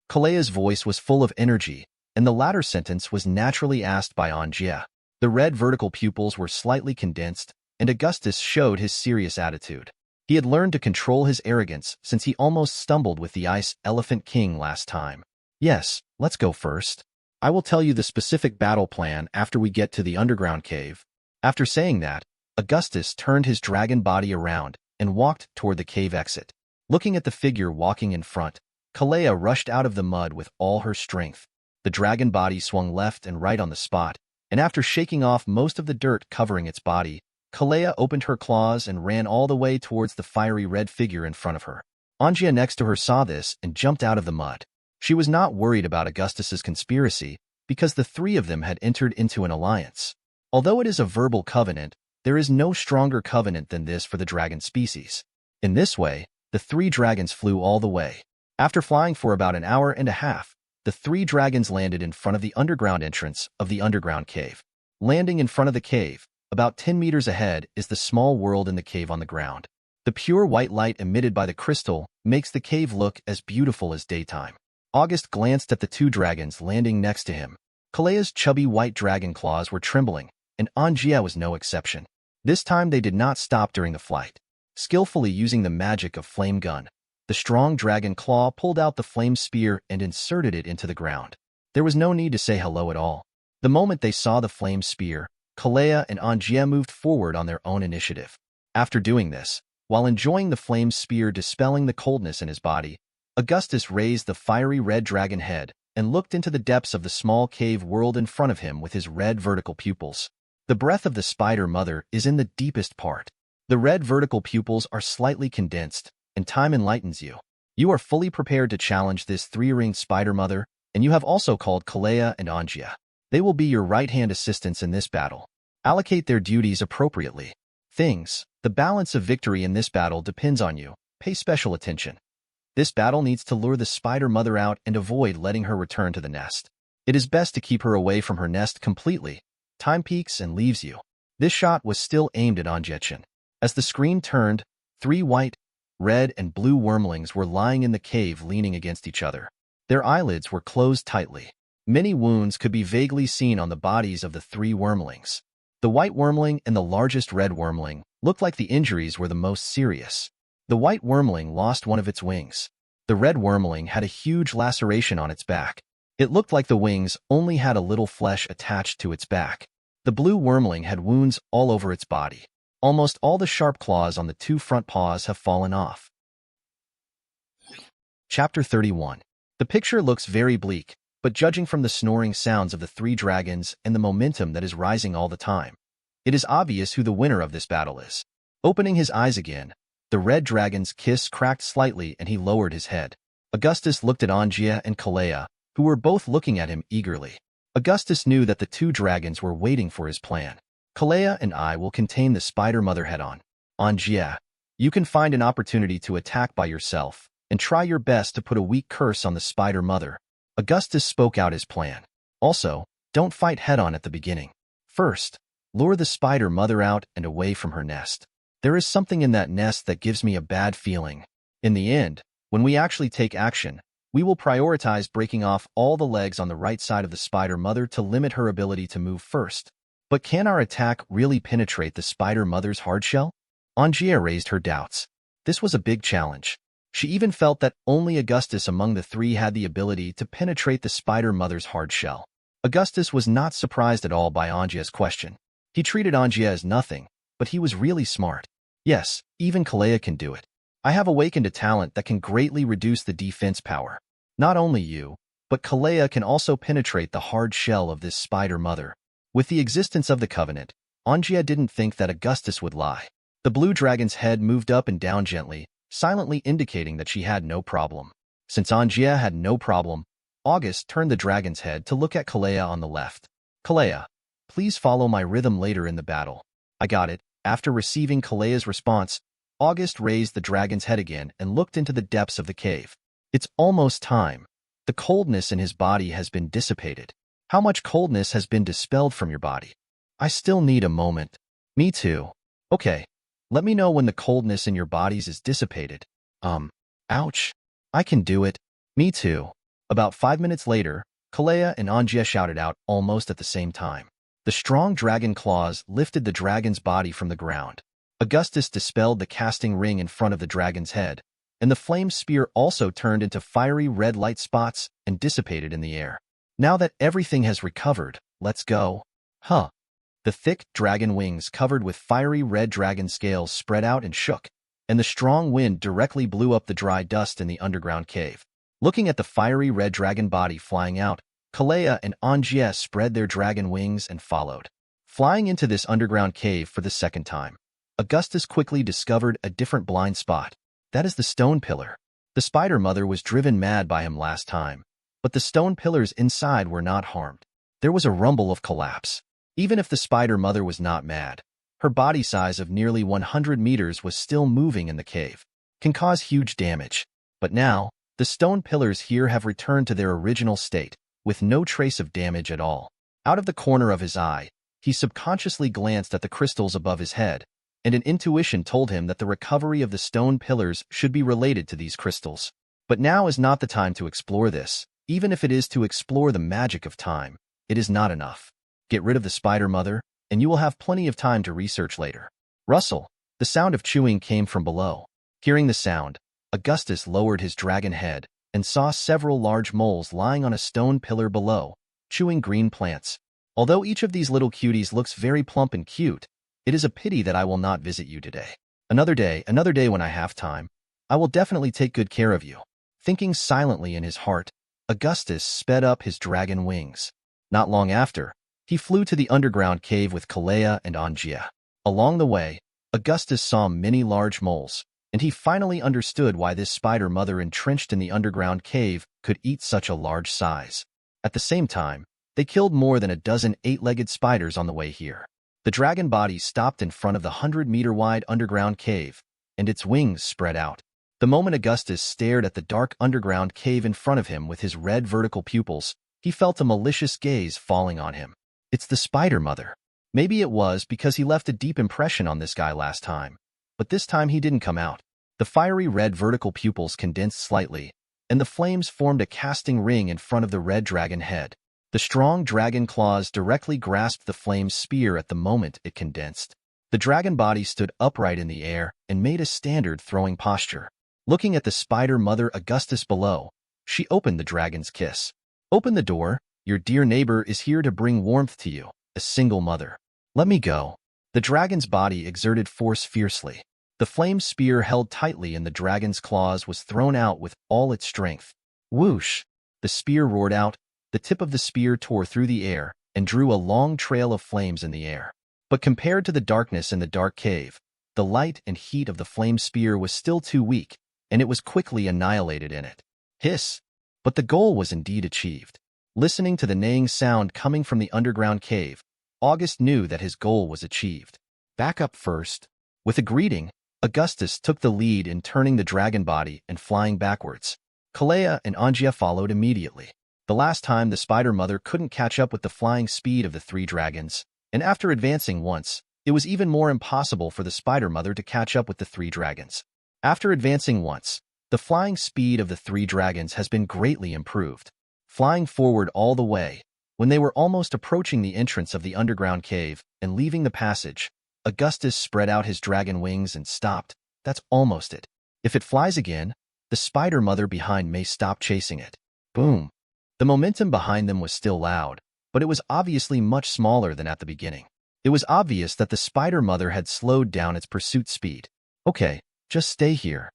Kalea's voice was full of energy, and the latter sentence was naturally asked by Angia. The red vertical pupils were slightly condensed, and Augustus showed his serious attitude. He had learned to control his arrogance since he almost stumbled with the Ice Elephant King last time. Yes, let's go first. I will tell you the specific battle plan after we get to the underground cave. After saying that, Augustus turned his dragon body around and walked toward the cave exit. Looking at the figure walking in front, Kalea rushed out of the mud with all her strength. The dragon body swung left and right on the spot, and after shaking off most of the dirt covering its body, Kalea opened her claws and ran all the way towards the fiery red figure in front of her. Angia next to her saw this and jumped out of the mud. She was not worried about Augustus's conspiracy because the three of them had entered into an alliance. Although it is a verbal covenant, there is no stronger covenant than this for the dragon species. In this way, the three dragons flew all the way. After flying for about an hour and a half, the three dragons landed in front of the underground entrance of the underground cave. Landing in front of the cave, about 10 meters ahead is the small world in the cave on the ground. The pure white light emitted by the crystal makes the cave look as beautiful as daytime. August glanced at the two dragons landing next to him. Kalea's chubby white dragon claws were trembling, and Angia was no exception. This time they did not stop during the flight. Skillfully using the magic of flame gun, the strong dragon claw pulled out the flame spear and inserted it into the ground. There was no need to say hello at all. The moment they saw the flame spear, Kalea and Angia moved forward on their own initiative. After doing this, while enjoying the flame spear dispelling the coldness in his body, Augustus raised the fiery red dragon head and looked into the depths of the small cave world in front of him with his red vertical pupils. The breath of the spider mother is in the deepest part. The red vertical pupils are slightly condensed, and time enlightens you. You are fully prepared to challenge this three-ringed spider mother, and you have also called Kalea and Angia. They will be your right-hand assistants in this battle. Allocate their duties appropriately. The balance of victory in this battle depends on you. Pay special attention. This battle needs to lure the spider mother out and avoid letting her return to the nest. It is best to keep her away from her nest completely. Time peaks and leaves you. This shot was still aimed at Anjetchen. As the screen turned, 3 white, red, and blue wormlings were lying in the cave leaning against each other. Their eyelids were closed tightly. Many wounds could be vaguely seen on the bodies of the 3 wormlings. The white wormling and the largest red wormling looked like the injuries were the most serious. The white wormling lost one of its wings. The red wormling had a huge laceration on its back. It looked like the wings only had a little flesh attached to its back. The blue wormling had wounds all over its body. Almost all the sharp claws on the 2 front paws have fallen off. Chapter 31. The picture looks very bleak, but judging from the snoring sounds of the 3 dragons and the momentum that is rising all the time, it is obvious who the winner of this battle is. Opening his eyes again, the red dragon's kiss cracked slightly and he lowered his head. Augustus looked at Angia and Kalea, who were both looking at him eagerly. Augustus knew that the 2 dragons were waiting for his plan. Kalea and I will contain the spider mother head-on. Angia, you can find an opportunity to attack by yourself and try your best to put a weak curse on the spider mother. Augustus spoke out his plan. Also, don't fight head-on at the beginning. First, lure the spider mother out and away from her nest. There is something in that nest that gives me a bad feeling. In the end, when we actually take action, we will prioritize breaking off all the legs on the right side of the spider mother to limit her ability to move first. But can our attack really penetrate the spider mother's hard shell? Angia raised her doubts. This was a big challenge. She even felt that only Augustus among the 3 had the ability to penetrate the spider mother's hard shell. Augustus was not surprised at all by Angia's question. He treated Angia as nothing, but he was really smart. Yes, even Kalea can do it. I have awakened a talent that can greatly reduce the defense power. Not only you, but Kalea can also penetrate the hard shell of this spider mother. With the existence of the covenant, Angia didn't think that Augustus would lie. The blue dragon's head moved up and down gently, silently indicating that she had no problem. Since Angia had no problem, August turned the dragon's head to look at Kalea on the left. Kalea, please follow my rhythm later in the battle. I got it. After receiving Kalea's response, August raised the dragon's head again and looked into the depths of the cave. It's almost time. The coldness in his body has been dissipated. How much coldness has been dispelled from your body? I still need a moment. Me too. Okay, let me know when the coldness in your bodies is dissipated. Ouch. I can do it. Me too. About 5 minutes later, Kalea and Angia shouted out almost at the same time. The strong dragon claws lifted the dragon's body from the ground. Augustus dispelled the casting ring in front of the dragon's head, and the flame spear also turned into fiery red light spots and dissipated in the air. Now that everything has recovered, let's go. Huh. The thick dragon wings covered with fiery red dragon scales spread out and shook, and the strong wind directly blew up the dry dust in the underground cave. Looking at the fiery red dragon body flying out, Kalea and Angia spread their dragon wings and followed. Flying into this underground cave for the second time, Augustus quickly discovered a different blind spot. That is the stone pillar. The spider mother was driven mad by him last time, but the stone pillars inside were not harmed. There was a rumble of collapse. Even if the spider mother was not mad, her body size of nearly 100 meters was still moving in the cave. Can cause huge damage. But now, the stone pillars here have returned to their original state, with no trace of damage at all. Out of the corner of his eye, he subconsciously glanced at the crystals above his head, and an intuition told him that the recovery of the stone pillars should be related to these crystals. But now is not the time to explore this. Even if it is to explore the magic of time, it is not enough. Get rid of the spider mother, and you will have plenty of time to research later. Rustle. The sound of chewing came from below. Hearing the sound, Augustus lowered his dragon head and saw several large moles lying on a stone pillar below, chewing green plants. Although each of these little cuties looks very plump and cute, it is a pity that I will not visit you today. Another day when I have time, I will definitely take good care of you. Thinking silently in his heart, Augustus sped up his dragon wings. Not long after, he flew to the underground cave with Kalea and Angia. Along the way, Augustus saw many large moles, and he finally understood why this spider mother entrenched in the underground cave could eat such a large size. At the same time, they killed more than a dozen 8-legged spiders on the way here. The dragon body stopped in front of the 100-meter-wide underground cave, and its wings spread out. The moment Augustus stared at the dark underground cave in front of him with his red vertical pupils, he felt a malicious gaze falling on him. It's the spider mother. Maybe it was because he left a deep impression on this guy last time, but this time he didn't come out. The fiery red vertical pupils condensed slightly, and the flames formed a casting ring in front of the red dragon head. The strong dragon claws directly grasped the flame spear at the moment it condensed. The dragon body stood upright in the air and made a standard throwing posture. Looking at the spider mother Augustus below, she opened the dragon's kiss. Open the door. Your dear neighbor is here to bring warmth to you, a single mother. Let me go. The dragon's body exerted force fiercely. The flame spear held tightly in the dragon's claws was thrown out with all its strength. Whoosh! The spear roared out. The tip of the spear tore through the air and drew a long trail of flames in the air. But compared to the darkness in the dark cave, the light and heat of the flame spear was still too weak, and it was quickly annihilated in it. Hiss! But the goal was indeed achieved. Listening to the neighing sound coming from the underground cave, August knew that his goal was achieved. Back up first. With a greeting, Augustus took the lead in turning the dragon body and flying backwards. Kalea and Angia followed immediately. The last time the spider mother couldn't catch up with the flying speed of the 3 dragons, and after advancing once, it was even more impossible for the spider mother to catch up with the 3 dragons. After advancing once, the flying speed of the 3 dragons has been greatly improved. Flying forward all the way, when they were almost approaching the entrance of the underground cave and leaving the passage, Augustus spread out his dragon wings and stopped. That's almost it. If it flies again, the spider mother behind may stop chasing it. Boom! The momentum behind them was still loud, but it was obviously much smaller than at the beginning. It was obvious that the spider mother had slowed down its pursuit speed. Okay, just stay here.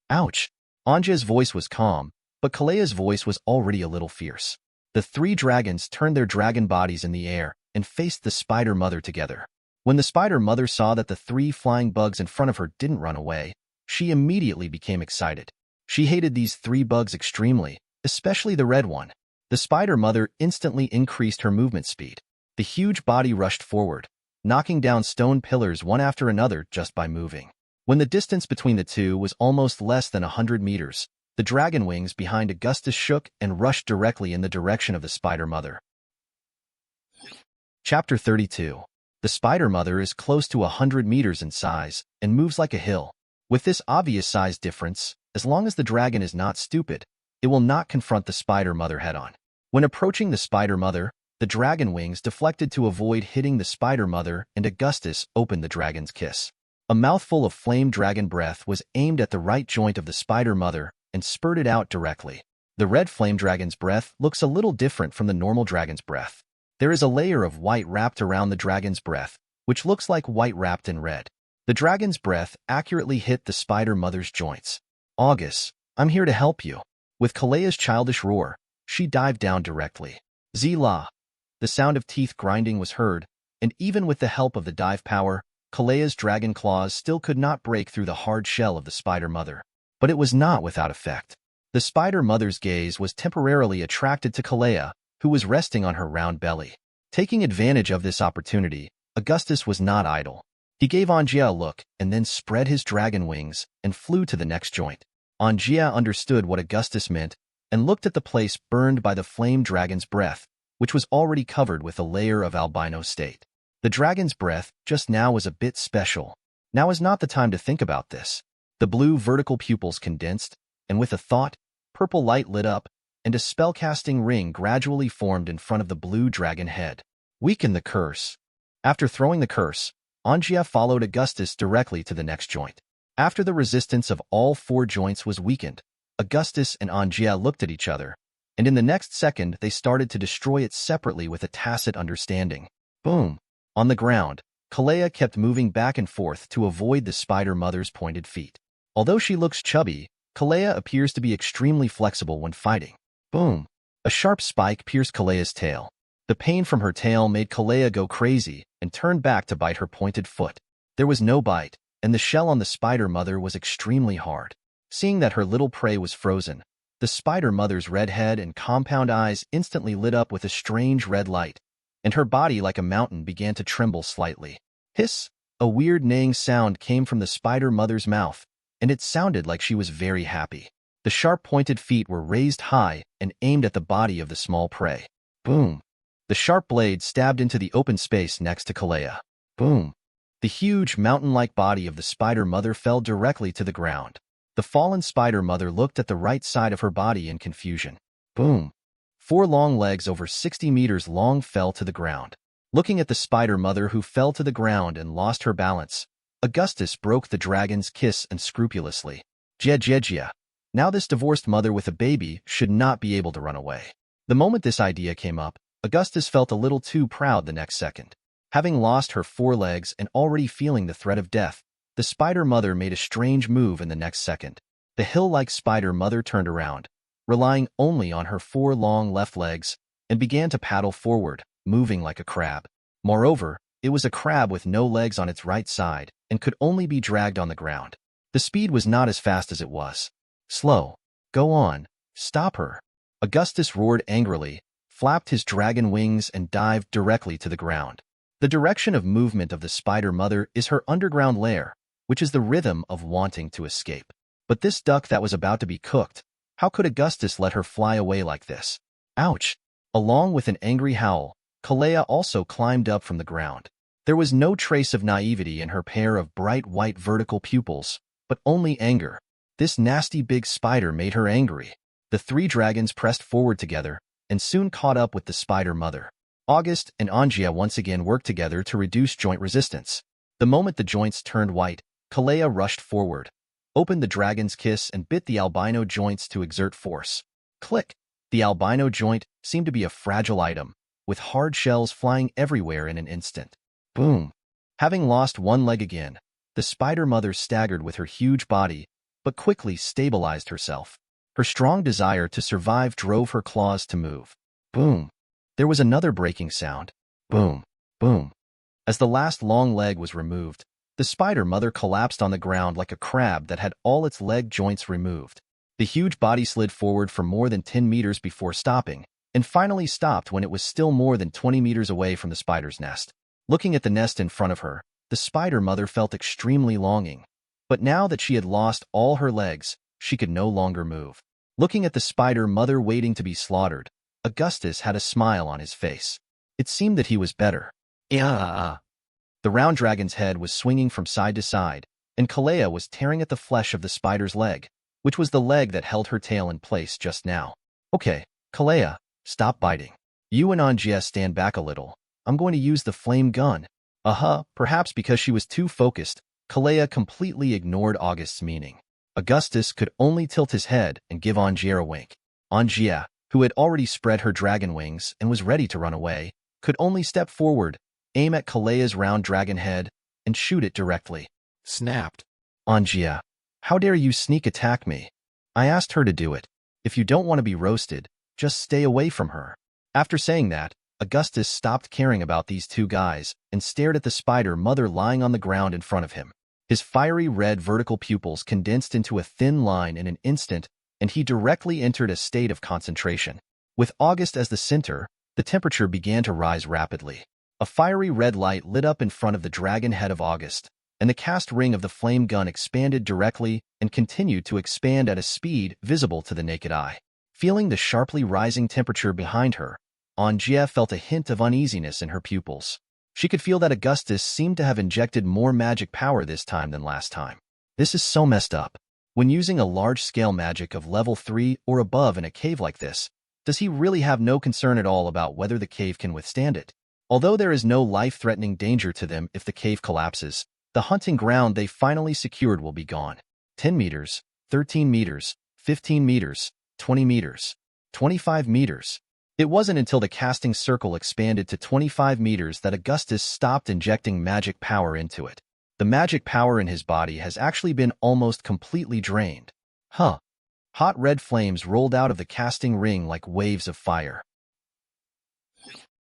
Ouch! Anja's voice was calm, but Kalea's voice was already a little fierce. The 3 dragons turned their dragon bodies in the air and faced the spider mother together. When the spider mother saw that the 3 flying bugs in front of her didn't run away, she immediately became excited. She hated these 3 bugs extremely, especially the red one. The spider mother instantly increased her movement speed. The huge body rushed forward, knocking down stone pillars one after another just by moving. When the distance between the two was almost less than 100 meters, the dragon wings behind Augustus shook and rushed directly in the direction of the spider mother. Chapter 32. The The spider mother is close to 100 meters in size and moves like a hill. With this obvious size difference, as long as the dragon is not stupid, it will not confront the spider mother head-on. When approaching the spider mother, the dragon wings deflected to avoid hitting the spider mother, and Augustus opened the dragon's kiss. A mouthful of flame dragon breath was aimed at the right joint of the spider mother and spurted out directly. The red flame dragon's breath looks a little different from the normal dragon's breath. There is a layer of white wrapped around the dragon's breath, which looks like white wrapped in red. The dragon's breath accurately hit the spider mother's joints. "August, I'm here to help you." With Kalea's childish roar, she dived down directly. Zila! The sound of teeth grinding was heard, and even with the help of the dive power, Kalea's dragon claws still could not break through the hard shell of the spider mother. But it was not without effect. The spider mother's gaze was temporarily attracted to Kalea, who was resting on her round belly. Taking advantage of this opportunity, Augustus was not idle. He gave Angia a look and then spread his dragon wings and flew to the next joint. Angia understood what Augustus meant and looked at the place burned by the flame dragon's breath, which was already covered with a layer of albino state. The dragon's breath just now was a bit special. Now is not the time to think about this. The blue vertical pupils condensed, and with a thought, purple light lit up, and a spellcasting ring gradually formed in front of the blue dragon head. Weaken the curse. After throwing the curse, Angia followed Augustus directly to the next joint. After the resistance of all 4 joints was weakened, Augustus and Angia looked at each other, and in the next second they started to destroy it separately with a tacit understanding. Boom! On the ground, Kalea kept moving back and forth to avoid the spider mother's pointed feet. Although she looks chubby, Kalea appears to be extremely flexible when fighting. Boom! A sharp spike pierced Kalea's tail. The pain from her tail made Kalea go crazy and turn back to bite her pointed foot. There was no bite, and the shell on the spider mother was extremely hard. Seeing that her little prey was frozen, the spider mother's red head and compound eyes instantly lit up with a strange red light, and her body like a mountain began to tremble slightly. Hiss! A weird neighing sound came from the spider mother's mouth, and it sounded like she was very happy. The sharp pointed feet were raised high and aimed at the body of the small prey. Boom! The sharp blade stabbed into the open space next to Kalea. Boom! The huge mountain-like body of the spider mother fell directly to the ground. The fallen spider mother looked at the right side of her body in confusion. Boom! 4 long legs over 60 meters long fell to the ground. Looking at the spider mother who fell to the ground and lost her balance, Augustus broke the dragon's kiss unscrupulously. Jejejia. Now this divorced mother with a baby should not be able to run away. The moment this idea came up, Augustus felt a little too proud the next second. Having lost her 4 legs and already feeling the threat of death, the spider mother made a strange move in the next second. The hill-like spider mother turned around, relying only on her 4 long left legs, and began to paddle forward, moving like a crab. Moreover, it was a crab with no legs on its right side and could only be dragged on the ground. The speed was not as fast as it was. Slow. Go on. Stop her. Augustus roared angrily, flapped his dragon wings and dived directly to the ground. The direction of movement of the spider mother is her underground lair, which is the rhythm of wanting to escape. But this duck that was about to be cooked, how could Augustus let her fly away like this? Ouch! Along with an angry howl, Kalea also climbed up from the ground. There was no trace of naivety in her pair of bright white vertical pupils, but only anger. This nasty big spider made her angry. The 3 dragons pressed forward together and soon caught up with the spider mother. August and Angia once again worked together to reduce joint resistance. The moment the joints turned white, Kalea rushed forward, opened the dragon's kiss and bit the albino joints to exert force. Click! The albino joint seemed to be a fragile item, with hard shells flying everywhere in an instant. Boom! Having lost 1 leg again, the spider mother staggered with her huge body, but quickly stabilized herself. Her strong desire to survive drove her claws to move. Boom! There was another breaking sound. Boom! Boom! As the last long leg was removed, the spider mother collapsed on the ground like a crab that had all its leg joints removed. The huge body slid forward for more than 10 meters before stopping, and finally stopped when it was still more than 20 meters away from the spider's nest. Looking at the nest in front of her, the spider mother felt extremely longing. But now that she had lost all her legs, she could no longer move. Looking at the spider mother waiting to be slaughtered, Augustus had a smile on his face. It seemed that he was better. Yeah. The round dragon's head was swinging from side to side, and Kalea was tearing at the flesh of the spider's leg, which was the leg that held her tail in place just now. Okay, Kalea, stop biting. You and Angia stand back a little. I'm going to use the flame gun. Perhaps because she was too focused, Kalea completely ignored August's meaning. Augustus could only tilt his head and give Angia a wink. Angia, who had already spread her dragon wings and was ready to run away, could only step forward, aim at Kalea's round dragon head, and shoot it directly.
Snapped.
Angia, how dare you sneak attack me? I asked her to do it. If you don't want to be roasted, just stay away from her. After saying that, Augustus stopped caring about these two guys and stared at the spider mother lying on the ground in front of him. His fiery red vertical pupils condensed into a thin line in an instant, and he directly entered a state of concentration. With August as the center, the temperature began to rise rapidly. A fiery red light lit up in front of the dragon head of August, and the cast ring of the flame gun expanded directly and continued to expand at a speed visible to the naked eye. Feeling the sharply rising temperature behind her, Angia felt a hint of uneasiness in her pupils. She could feel that Augustus seemed to have injected more magic power this time than last time. This is so messed up. When using a large-scale magic of level 3 or above in a cave like this, does he really have no concern at all about whether the cave can withstand it? Although there is no life-threatening danger to them if the cave collapses, the hunting ground they finally secured will be gone. 10 meters, 13 meters, 15 meters, 20 meters, 25 meters. It wasn't until the casting circle expanded to 25 meters that Augustus stopped injecting magic power into it. The magic power in his body has actually been almost completely drained. Hot red flames rolled out of the casting ring like waves of fire.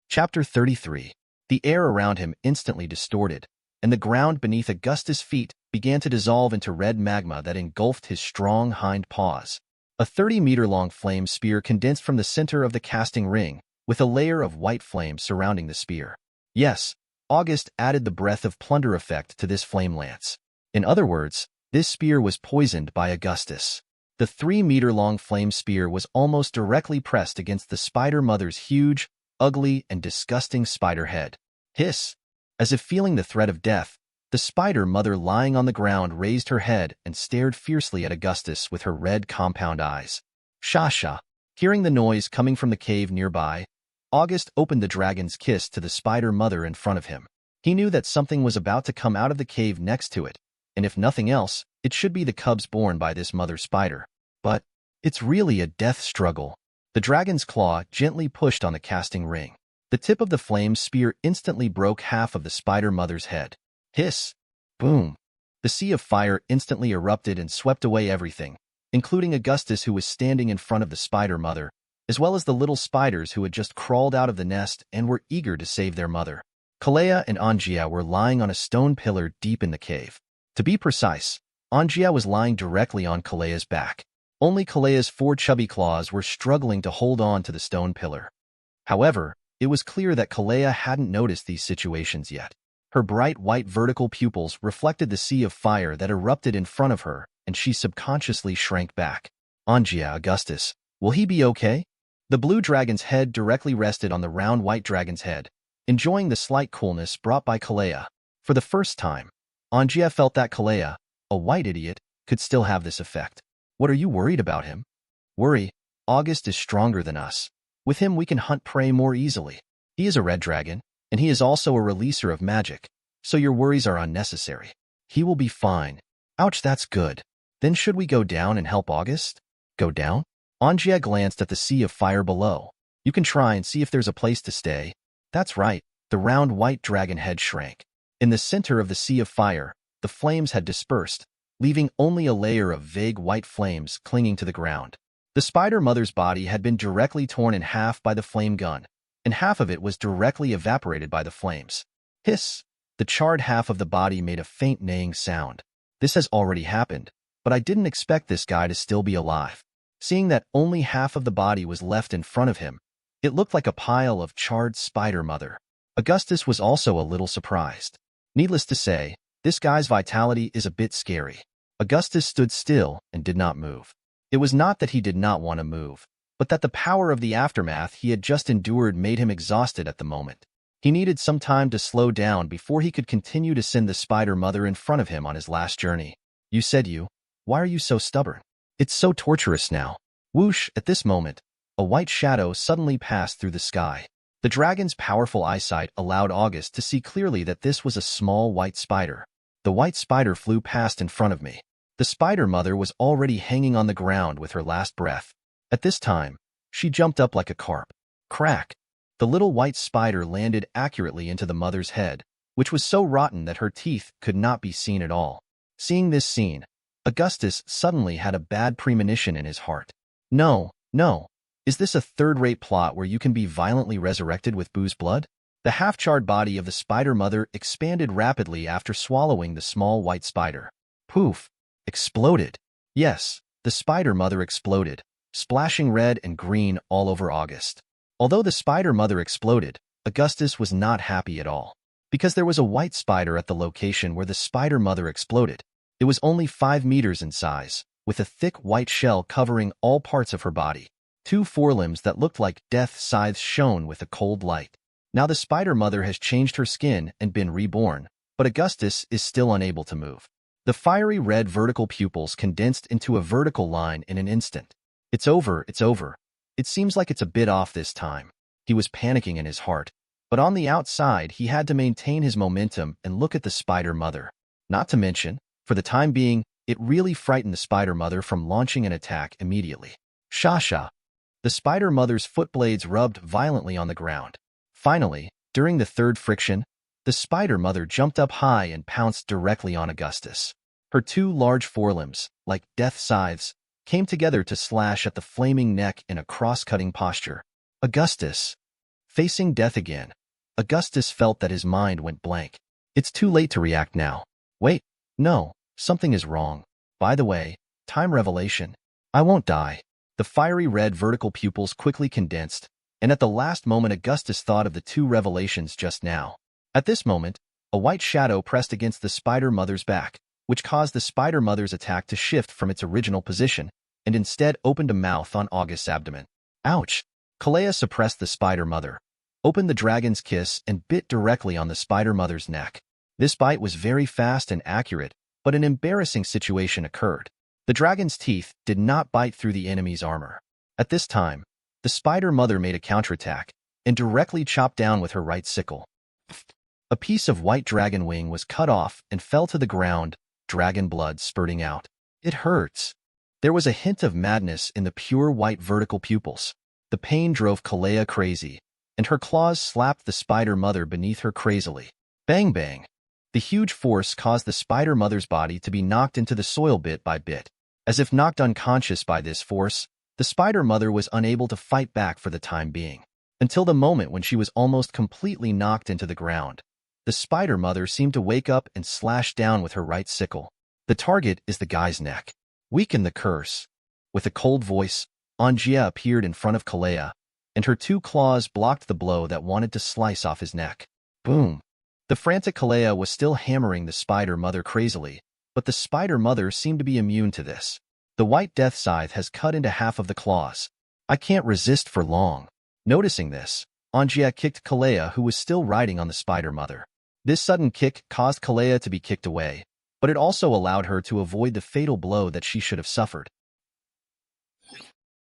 Chapter 33. The air around him instantly distorted, and the ground beneath Augustus' feet began to dissolve into red magma that engulfed his strong hind paws. A 30-meter-long flame spear condensed from the center of the casting ring, with a layer of white flame surrounding the spear. Yes, August added the breath of plunder effect to this flame lance. In other words, this spear was poisoned by Augustus. The 3-meter-long flame spear was almost directly pressed against the spider mother's huge, ugly, and disgusting spider head. Hiss! As if feeling the threat of death, the spider mother lying on the ground raised her head and stared fiercely at Augustus with her red compound eyes. Sha. Hearing the noise coming from the cave nearby, August opened the dragon's kiss to the spider mother in front of him. He knew that something was about to come out of the cave next to it, and if nothing else, it should be the cubs born by this mother spider. But it's really a death struggle. The dragon's claw gently pushed on the casting ring. The tip of the flame spear instantly broke half of the spider mother's head. Hiss! Boom! The sea of fire instantly erupted and swept away everything, including Augustus, who was standing in front of the spider mother, as well as the little spiders who had just crawled out of the nest and were eager to save their mother. Kalea and Angia were lying on a stone pillar deep in the cave. To be precise, Angia was lying directly on Kalea's back. Only Kalea's 4 chubby claws were struggling to hold on to the stone pillar. However, it was clear that Kalea hadn't noticed these situations yet. Her bright white vertical pupils reflected the sea of fire that erupted in front of her, and she subconsciously shrank back. Angia, Augustus, will he be okay? The blue dragon's head directly rested on the round white dragon's head, enjoying the slight coolness brought by Kalea. For the first time, Angia felt that Kalea, a white idiot, could still have this effect. What are you worried about him? Worry, August is stronger than us. With him we can hunt prey more easily. He is a red dragon, and he is also a releaser of magic, so your worries are unnecessary. He will be fine. Ouch, that's good. Then should we go down and help August? Go down? Angia glanced at the sea of fire below. You can try and see if there's a place to stay. That's right, the round white dragon head shrank. In the center of the sea of fire, the flames had dispersed, leaving only a layer of vague white flames clinging to the ground. The spider mother's body had been directly torn in half by the flame gun, and half of it was directly evaporated by the flames. Hiss! The charred half of the body made a faint neighing sound. This has already happened, but I didn't expect this guy to still be alive. Seeing that only half of the body was left in front of him, it looked like a pile of charred spider mother. Augustus was also a little surprised. Needless to say, this guy's vitality is a bit scary. Augustus stood still and did not move. It was not that he did not want to move, but that the power of the aftermath he had just endured made him exhausted at the moment. He needed some time to slow down before he could continue to send the spider mother in front of him on his last journey. Why are you so stubborn? It's so torturous now. Whoosh, at this moment, a white shadow suddenly passed through the sky. The dragon's powerful eyesight allowed August to see clearly that this was a small white spider. The white spider flew past in front of me. The spider mother was already hanging on the ground with her last breath. At this time, she jumped up like a carp. Crack! The little white spider landed accurately into the mother's head, which was so rotten that her teeth could not be seen at all. Seeing this scene, Augustus suddenly had a bad premonition in his heart. No. Is this a third-rate plot where you can be violently resurrected with booze blood? The half-charred body of the spider mother expanded rapidly after swallowing the small white spider. Poof! Exploded. Yes, the spider mother exploded, splashing red and green all over August. Although the spider mother exploded, Augustus was not happy at all, because there was a white spider at the location where the spider mother exploded. It was only 5 meters in size, with a thick white shell covering all parts of her body. 2 forelimbs that looked like death scythes shone with a cold light. Now the spider mother has changed her skin and been reborn, but Augustus is still unable to move. The fiery red vertical pupils condensed into a vertical line in an instant. It's over. It seems like it's a bit off this time. He was panicking in his heart, but on the outside he had to maintain his momentum and look at the spider mother. Not to mention, for the time being, it really frightened the spider mother from launching an attack immediately. Sha. The spider mother's foot blades rubbed violently on the ground. Finally, during the third friction, the spider mother jumped up high and pounced directly on Augustus. Her 2 large forelimbs, like death scythes, came together to slash at the flaming neck in a cross-cutting posture. Augustus. Facing death again, Augustus felt that his mind went blank. It's too late to react now. Wait, no, something is wrong. By the way, time revelation. I won't die. The fiery red vertical pupils quickly condensed, and at the last moment Augustus thought of the 2 revelations just now. At this moment, a white shadow pressed against the spider mother's back, which caused the spider mother's attack to shift from its original position, and instead opened a mouth on August's abdomen. Ouch! Kalea suppressed the spider mother, opened the dragon's kiss, and bit directly on the spider mother's neck. This bite was very fast and accurate, but an embarrassing situation occurred. The dragon's teeth did not bite through the enemy's armor. At this time, the spider mother made a counterattack and directly chopped down with her right sickle. A piece of white dragon wing was cut off and fell to the ground, dragon blood spurting out. It hurts. There was a hint of madness in the pure white vertical pupils. The pain drove Kalea crazy, and her claws slapped the spider mother beneath her crazily. Bang bang! The huge force caused the spider mother's body to be knocked into the soil bit by bit. As if knocked unconscious by this force, the spider mother was unable to fight back for the time being. Until the moment when she was almost completely knocked into the ground. The spider mother seemed to wake up and slash down with her right sickle. The target is the guy's neck. Weaken the curse. With a cold voice, Angia appeared in front of Kalea, and her 2 claws blocked the blow that wanted to slice off his neck. Boom! The frantic Kalea was still hammering the spider mother crazily, but the spider mother seemed to be immune to this. The white death scythe has cut into half of the claws. I can't resist for long. Noticing this, Angia kicked Kalea, who was still riding on the spider mother. This sudden kick caused Kalea to be kicked away, but it also allowed her to avoid the fatal blow that she should have suffered.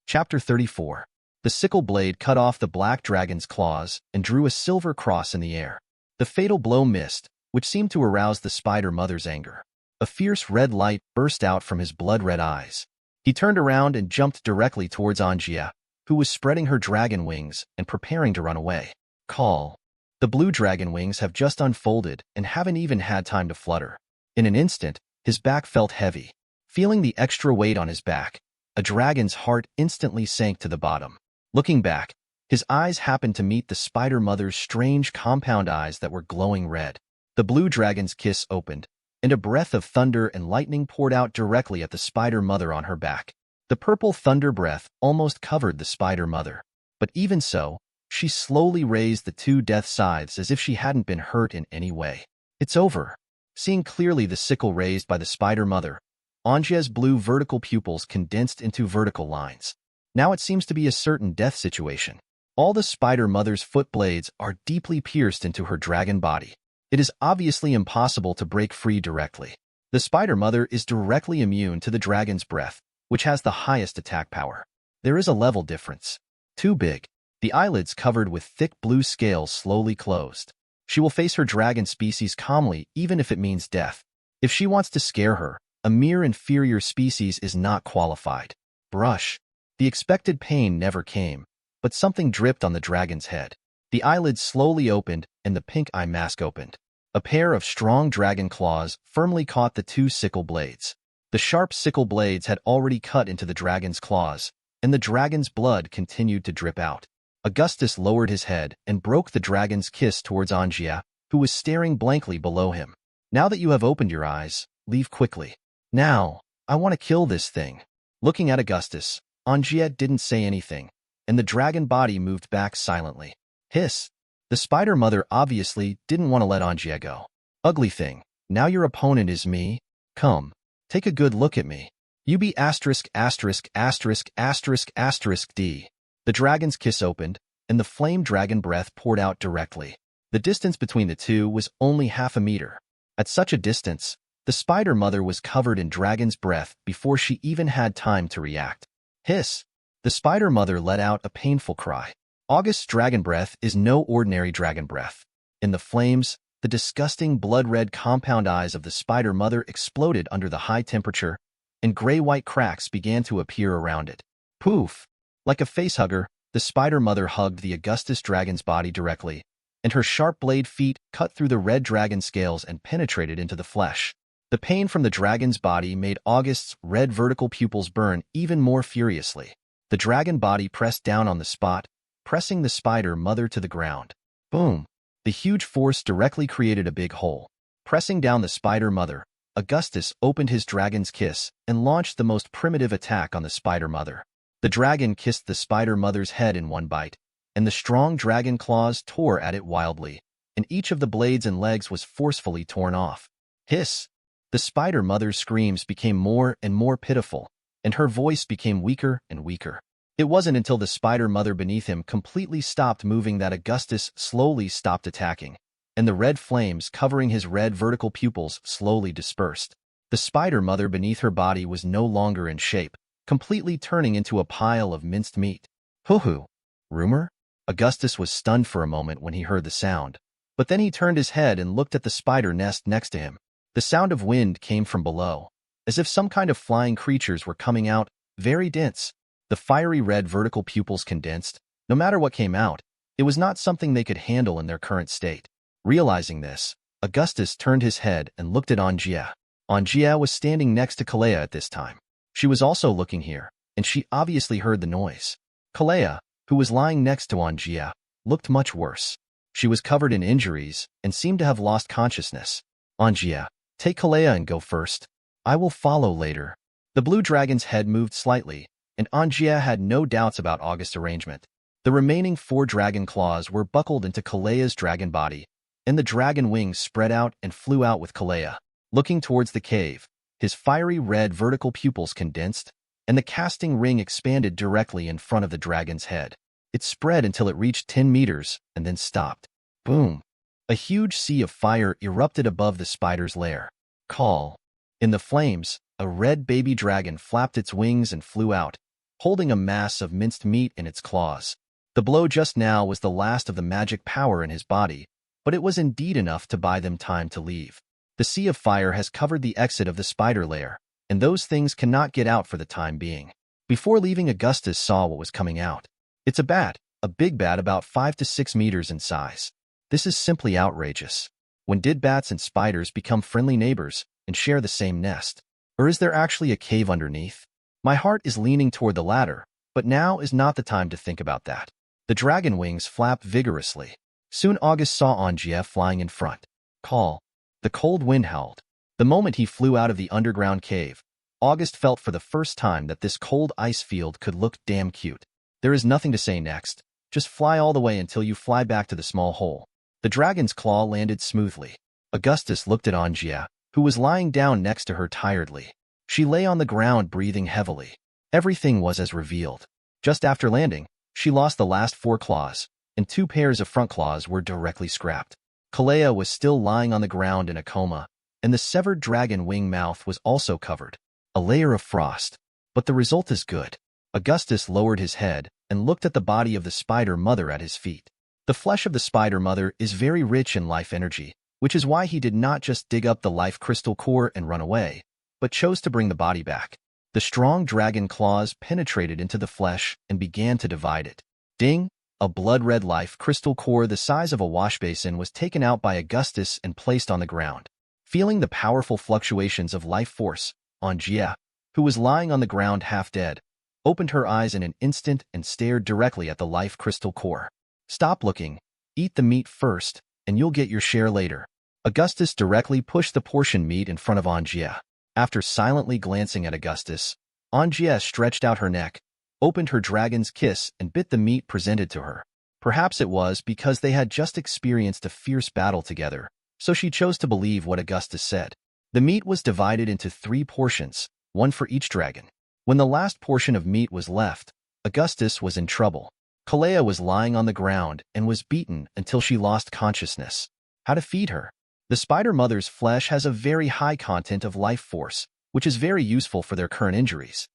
Chapter 34. The sickle blade cut off the black dragon's claws and drew a silver cross in the air. The fatal blow missed, which seemed to arouse the spider mother's anger. A fierce red light burst out from his blood-red eyes. He turned around and jumped directly towards Angia, who was spreading her dragon wings and preparing to run away. Call. The blue dragon wings have just unfolded and haven't even had time to flutter. In an instant, his back felt heavy. Feeling the extra weight on his back, a dragon's heart instantly sank to the bottom. Looking back, his eyes happened to meet the spider mother's strange compound eyes that were glowing red. The blue dragon's kiss opened, and a breath of thunder and lightning poured out directly at the spider mother on her back. The purple thunder breath almost covered the spider mother. But even so, she slowly raised the 2 death scythes as if she hadn't been hurt in any way. It's over. Seeing clearly the sickle raised by the spider mother, Angia's blue vertical pupils condensed into vertical lines. Now it seems to be a certain death situation. All the spider mother's foot blades are deeply pierced into her dragon body. It is obviously impossible to break free directly. The spider mother is directly immune to the dragon's breath, which has the highest attack power. There is a level difference. Too big. The eyelids covered with thick blue scales slowly closed. She will face her dragon species calmly, even if it means death. If she wants to scare her, a mere inferior species is not qualified. Brush. The expected pain never came, but something dripped on the dragon's head. The eyelids slowly opened, and the pink eye mask opened. A pair of strong dragon claws firmly caught the two sickle blades. The sharp sickle blades had already cut into the dragon's claws, and the dragon's blood continued to drip out. Augustus lowered his head and broke the dragon's kiss towards Angia, who was staring blankly below him. Now that you have opened your eyes, leave quickly. Now, I want to kill this thing. Looking at Augustus, Angia didn't say anything, and the dragon body moved back silently. Hiss. The spider mother obviously didn't want to let Angia go. Ugly thing, now your opponent is me? Come, take a good look at me. You be asterisk asterisk asterisk asterisk asterisk D. The dragon's kiss opened, and the flame dragon breath poured out directly. The distance between the two was only half a meter. At such a distance, the spider mother was covered in dragon's breath before she even had time to react. Hiss! The spider mother let out a painful cry. August's dragon breath is no ordinary dragon breath. In the flames, the disgusting blood-red compound eyes of the spider mother exploded under the high temperature, and gray-white cracks began to appear around it. Poof! Like a facehugger, the spider mother hugged the Augustus dragon's body directly, and her sharp blade feet cut through the red dragon scales and penetrated into the flesh. The pain from the dragon's body made August's red vertical pupils burn even more furiously. The dragon body pressed down on the spot, pressing the spider mother to the ground. Boom! The huge force directly created a big hole. Pressing down the spider mother, Augustus opened his dragon's kiss and launched the most primitive attack on the spider mother. The dragon kissed the spider mother's head in one bite, and the strong dragon claws tore at it wildly, and each of the blades and legs was forcefully torn off. Hiss! The spider mother's screams became more and more pitiful, and her voice became weaker and weaker. It wasn't until the spider mother beneath him completely stopped moving that Augustus slowly stopped attacking, and the red flames covering his red vertical pupils slowly dispersed. The spider mother beneath her body was no longer in shape, completely turning into a pile of minced meat. Hoo-hoo! Rumor? Augustus was stunned for a moment when he heard the sound, but then he turned his head and looked at the spider nest next to him. The sound of wind came from below, as if some kind of flying creatures were coming out, very dense. The fiery red vertical pupils condensed. No matter what came out, it was not something they could handle in their current state. Realizing this, Augustus turned his head and looked at Angia. Angia was standing next to Kalea at this time. She was also looking here, and she obviously heard the noise. Kalea, who was lying next to Angia, looked much worse. She was covered in injuries and seemed to have lost consciousness. Angia, take Kalea and go first. I will follow later. The blue dragon's head moved slightly, and Angia had no doubts about August's arrangement. The remaining 4 dragon claws were buckled into Kalea's dragon body, and the dragon wings spread out and flew out with Kalea. Looking towards the cave, his fiery red vertical pupils condensed, and the casting ring expanded directly in front of the dragon's head. It spread until it reached 10 meters and then stopped. Boom! A huge sea of fire erupted above the spider's lair. Call. In the flames, a red baby dragon flapped its wings and flew out, holding a mass of minced meat in its claws. The blow just now was the last of the magic power in his body, but it was indeed enough to buy them time to leave. The sea of fire has covered the exit of the spider lair, and those things cannot get out for the time being. Before leaving, Augustus saw what was coming out. It's a bat, a big bat about 5 to 6 meters in size. This is simply outrageous. When did bats and spiders become friendly neighbors and share the same nest? Or is there actually a cave underneath? My heart is leaning toward the latter, but now is not the time to think about that. The dragon wings flapped vigorously. Soon August saw Angia flying in front. Call. The cold wind howled. The moment he flew out of the underground cave, August felt for the first time that this cold ice field could look damn cute. There is nothing to say next. Just fly all the way until you fly back to the small hole. The dragon's claw landed smoothly. Augustus looked at Angia, who was lying down next to her tiredly. She lay on the ground breathing heavily. Everything was as revealed. Just after landing, She lost the last 4 claws, and 2 pairs of front claws were directly scrapped. Kalea was still lying on the ground in a coma, and the severed dragon wing mouth was also covered. A layer of frost. But the result is good. Augustus lowered his head and looked at the body of the spider mother at his feet. The flesh of the spider mother is very rich in life energy, which is why he did not just dig up the life crystal core and run away, but chose to bring the body back. The strong dragon claws penetrated into the flesh and began to divide it. Ding! A blood-red life crystal core the size of a washbasin was taken out by Augustus and placed on the ground. Feeling the powerful fluctuations of life force, Angia, who was lying on the ground half dead, opened her eyes in an instant and stared directly at the life crystal core. Stop looking. Eat the meat first, and you'll get your share later. Augustus directly pushed the portion meat in front of Angia. After silently glancing at Augustus, Angia stretched out her neck, opened her dragon's kiss and bit the meat presented to her. Perhaps it was because they had just experienced a fierce battle together, so she chose to believe what Augustus said. The meat was divided into 3 portions, 1 for each dragon. When the last portion of meat was left, Augustus was in trouble. Kalea was lying on the ground and was beaten until she lost consciousness. How to feed her? The spider mother's flesh has a very high content of life force, which is very useful for their current injuries.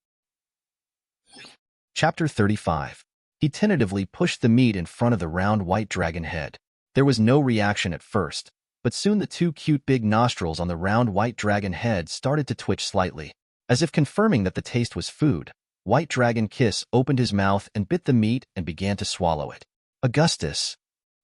Chapter 35. He tentatively pushed the meat in front of the round white dragon head. There was no reaction at first, but soon the 2 cute big nostrils on the round white dragon head started to twitch slightly. As if confirming that the taste was food, White Dragon Kiss opened his mouth and bit the meat and began to swallow it. Augustus.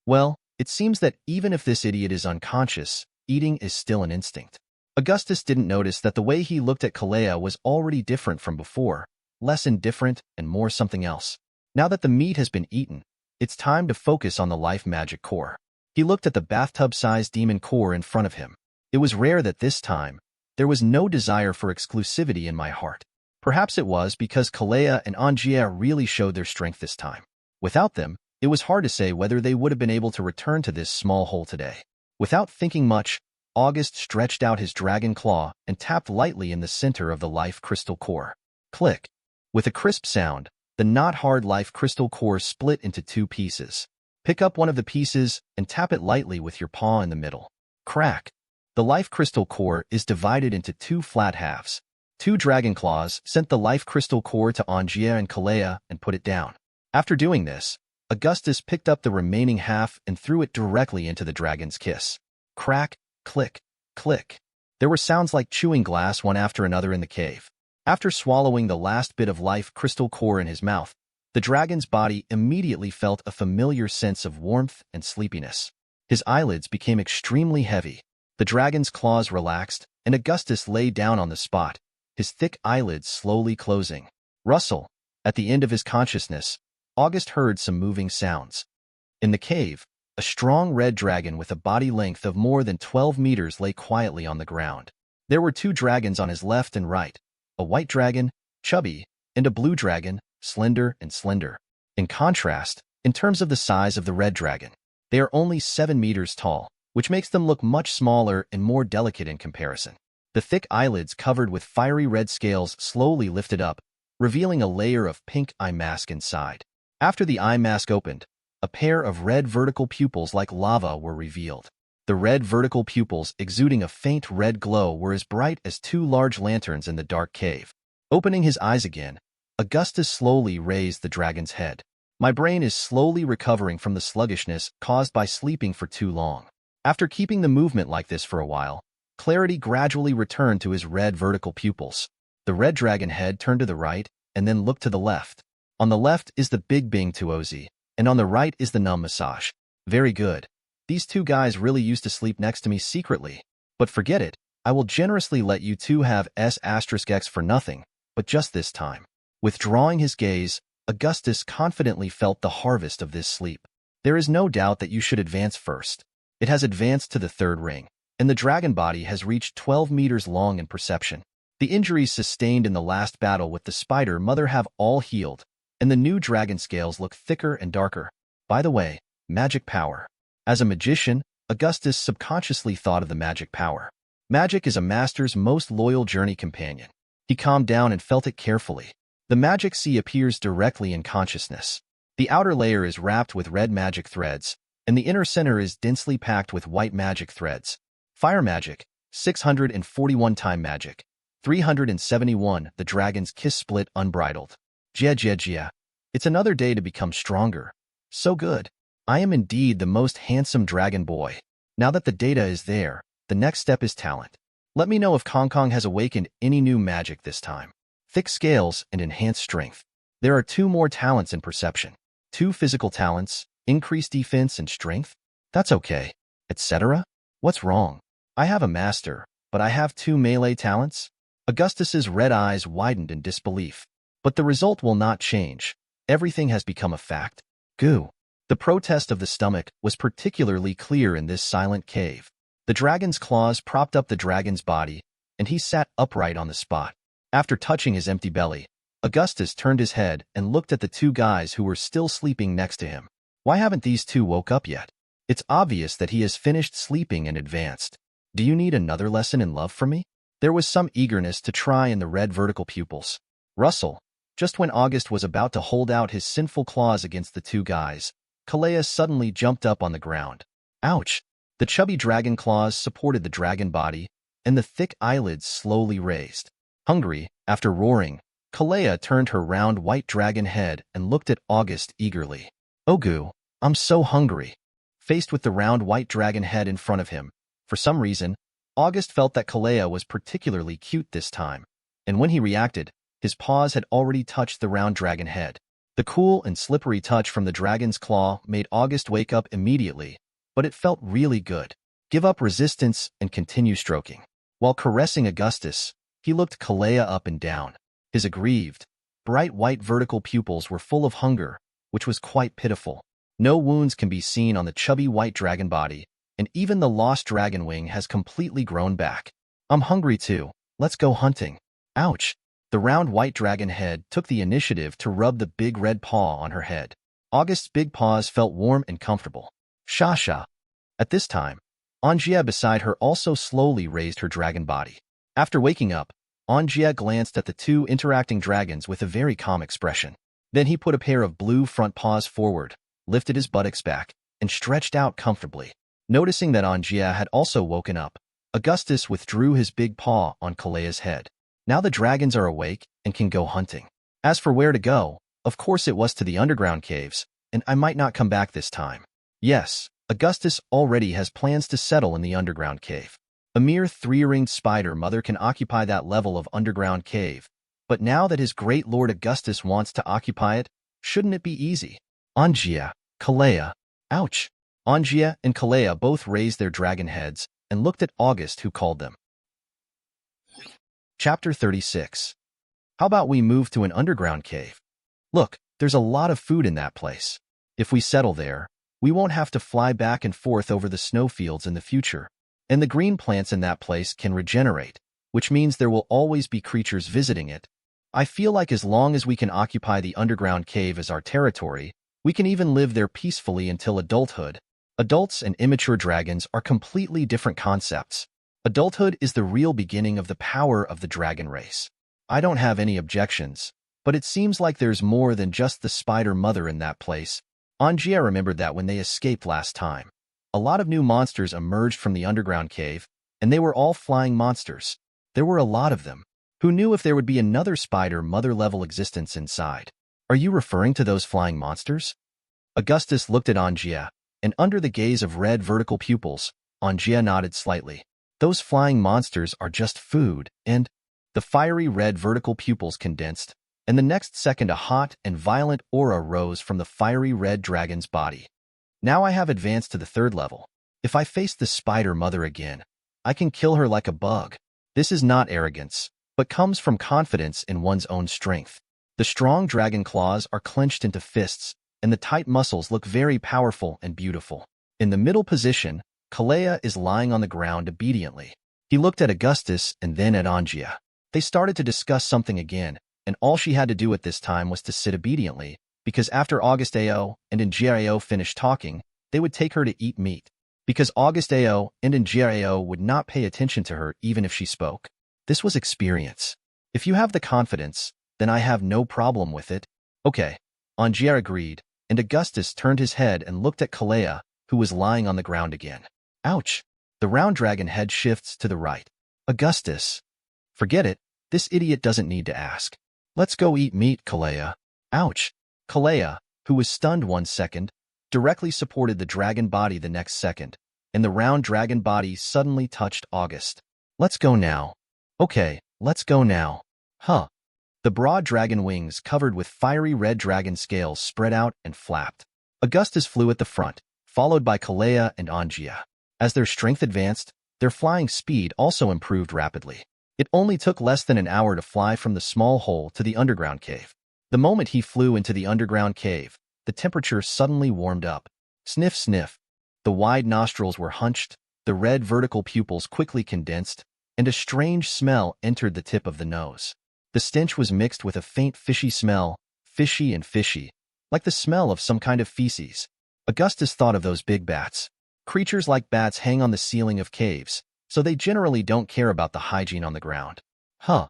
Well, it seems that even if this idiot is unconscious, eating is still an instinct. Augustus didn't notice that the way he looked at Kalea was already different from before, less indifferent and more something else. Now that the meat has been eaten, it's time to focus on the life magic core. He looked at the bathtub-sized demon core in front of him. It was rare that this time, there was no desire for exclusivity in my heart. Perhaps it was because Kalea and Angia really showed their strength this time. Without them, it was hard to say whether they would have been able to return to this small hole today. Without thinking much, August stretched out his dragon claw and tapped lightly in the center of the life crystal core. Click. With a crisp sound, the not-hard life crystal core split into 2 pieces. Pick up one of the pieces and tap it lightly with your paw in the middle. Crack. The life crystal core is divided into 2 flat halves. 2 dragon claws sent the life crystal core to Angia and Kalea and put it down. After doing this, Augustus picked up the remaining half and threw it directly into the dragon's kiss. Crack, click, click. There were sounds like chewing glass one after another in the cave. After swallowing the last bit of life crystal core in his mouth, the dragon's body immediately felt a familiar sense of warmth and sleepiness. His eyelids became extremely heavy. The dragon's claws relaxed, and Augustus lay down on the spot, his thick eyelids slowly closing. Rustle. At the end of his consciousness, August heard some moving sounds. In the cave, a strong red dragon with a body length of more than 12 meters lay quietly on the ground. There were 2 dragons on his left and right, a white dragon, chubby, and a blue dragon, slender and slender. In contrast, in terms of the size of the red dragon, they are only 7 meters tall, which makes them look much smaller and more delicate in comparison. The thick eyelids covered with fiery red scales slowly lifted up, revealing a layer of pink eye mask inside. After the eye mask opened, a pair of red vertical pupils like lava were revealed. The red vertical pupils exuding a faint red glow were as bright as 2 large lanterns in the dark cave. Opening his eyes again, Augustus slowly raised the dragon's head. My brain is slowly recovering from the sluggishness caused by sleeping for too long. After keeping the movement like this for a while, clarity gradually returned to his red vertical pupils. The red dragon head turned to the right and then looked to the left. On the left is the Big Bing Tuozi, and on the right is the Numb Massage. Very good. These 2 guys really used to sleep next to me secretly. But forget it, I will generously let you 2 have S*X for nothing, but just this time. Withdrawing his gaze, Augustus confidently felt the harvest of this sleep. There is no doubt that you should advance first. It has advanced to the 3rd ring, and the dragon body has reached 12 meters long in perception. The injuries sustained in the last battle with the spider mother have all healed, and the new dragon scales look thicker and darker. By the way, magic power. As a magician, Augustus subconsciously thought of the magic power. Magic is a master's most loyal journey companion. He calmed down and felt it carefully. The magic sea appears directly in consciousness. The outer layer is wrapped with red magic threads, and the inner center is densely packed with white magic threads. Fire magic, 641 time magic, 371 the dragon's kiss split unbridled. Jia. It's another day to become stronger. So good. I am indeed the most handsome dragon boy. Now that the data is there, the next step is talent. Let me know if Kong Kong has awakened any new magic this time. Thick scales and enhanced strength. There are 2 more talents in perception. 2 physical talents, increased defense and strength. That's okay. Etc. What's wrong? I have a master, but I have 2 melee talents? Augustus's red eyes widened in disbelief. But the result will not change. Everything has become a fact. Goo. The protest of the stomach was particularly clear in this silent cave. The dragon's claws propped up the dragon's body, and he sat upright on the spot. After touching his empty belly, Augustus turned his head and looked at the 2 guys who were still sleeping next to him. Why haven't these 2 woke up yet? It's obvious that he has finished sleeping and advanced. Do you need another lesson in love from me? There was some eagerness to try in the red vertical pupils. Russell, just when August was about to hold out his sinful claws against the 2 guys, Kalea suddenly jumped up on the ground. Ouch! The chubby dragon claws supported the dragon body, and the thick eyelids slowly raised. Hungry, after roaring, Kalea turned her round white dragon head and looked at August eagerly. Ogu, I'm so hungry. Faced with the round white dragon head in front of him, for some reason, August felt that Kalea was particularly cute this time, and when he reacted, his paws had already touched the round dragon head. The cool and slippery touch from the dragon's claw made August wake up immediately, but it felt really good. Give up resistance and continue stroking. While caressing Augustus, he looked Kalea up and down. His aggrieved, bright white vertical pupils were full of hunger, which was quite pitiful. No wounds can be seen on the chubby white dragon body, and even the lost dragon wing has completely grown back. I'm hungry too. Let's go hunting. Ouch! The round white dragon head took the initiative to rub the big red paw on her head. August's big paws felt warm and comfortable. Sha. At this time, Anjia beside her also slowly raised her dragon body. After waking up, Anjia glanced at the 2 interacting dragons with a very calm expression. Then he put a pair of blue front paws forward, lifted his buttocks back, and stretched out comfortably. Noticing that Anjia had also woken up, Augustus withdrew his big paw on Kalea's head. Now the dragons are awake and can go hunting. As for where to go, of course it was to the underground caves, and I might not come back this time. Yes, Augustus already has plans to settle in the underground cave. A mere 3-ringed spider mother can occupy that level of underground cave, but now that his great lord Augustus wants to occupy it, shouldn't it be easy? Anjia, Kalea. Ouch! Anjia and Kalea both raised their dragon heads and looked at August, who called them. Chapter 36. How about we move to an underground cave? Look, there's a lot of food in that place. If we settle there, we won't have to fly back and forth over the snowfields in the future. And the green plants in that place can regenerate, which means there will always be creatures visiting it. I feel like as long as we can occupy the underground cave as our territory, we can even live there peacefully until adulthood. Adults and immature dragons are completely different concepts. Adulthood is the real beginning of the power of the dragon race. I don't have any objections, but it seems like there's more than just the spider mother in that place. Anjia remembered that when they escaped last time, a lot of new monsters emerged from the underground cave, and they were all flying monsters. There were a lot of them. Who knew if there would be another spider mother-level existence inside? Are you referring to those flying monsters? Augustus looked at Anjia, and under the gaze of red vertical pupils, Anjia nodded slightly. Those flying monsters are just food, and the fiery red vertical pupils condensed, and the next second a hot and violent aura rose from the fiery red dragon's body. Now I have advanced to the 3rd level. If I face the spider mother again, I can kill her like a bug. This is not arrogance, but comes from confidence in one's own strength. The strong dragon claws are clenched into fists, and the tight muscles look very powerful and beautiful. In the middle position, Kalea is lying on the ground obediently. He looked at Augustus and then at Anjia. They started to discuss something again, and all she had to do at this time was to sit obediently, because after Augustao and Ngirao finished talking, they would take her to eat meat. Because Augustao and Ngirao would not pay attention to her even if she spoke. This was experience. If you have the confidence, then I have no problem with it. Okay, Anjia agreed, and Augustus turned his head and looked at Kalea, who was lying on the ground again. Ouch! The round dragon head shifts to the right. Augustus. Forget it. This idiot doesn't need to ask. Let's go eat meat, Kalea. Ouch! Kalea, who was stunned 1 second, directly supported the dragon body the next second, and the round dragon body suddenly touched August. Let's go now. Okay, let's go now. Huh. The broad dragon wings covered with fiery red dragon scales spread out and flapped. Augustus flew at the front, followed by Kalea and Angia. As their strength advanced, their flying speed also improved rapidly. It only took less than an hour to fly from the small hole to the underground cave. The moment he flew into the underground cave, the temperature suddenly warmed up. Sniff, sniff. The wide nostrils were hunched, the red vertical pupils quickly condensed, and a strange smell entered the tip of the nose. The stench was mixed with a faint fishy smell, fishy and fishy, like the smell of some kind of feces. Augustus thought of those big bats. Creatures like bats hang on the ceiling of caves, so they generally don't care about the hygiene on the ground. Huh.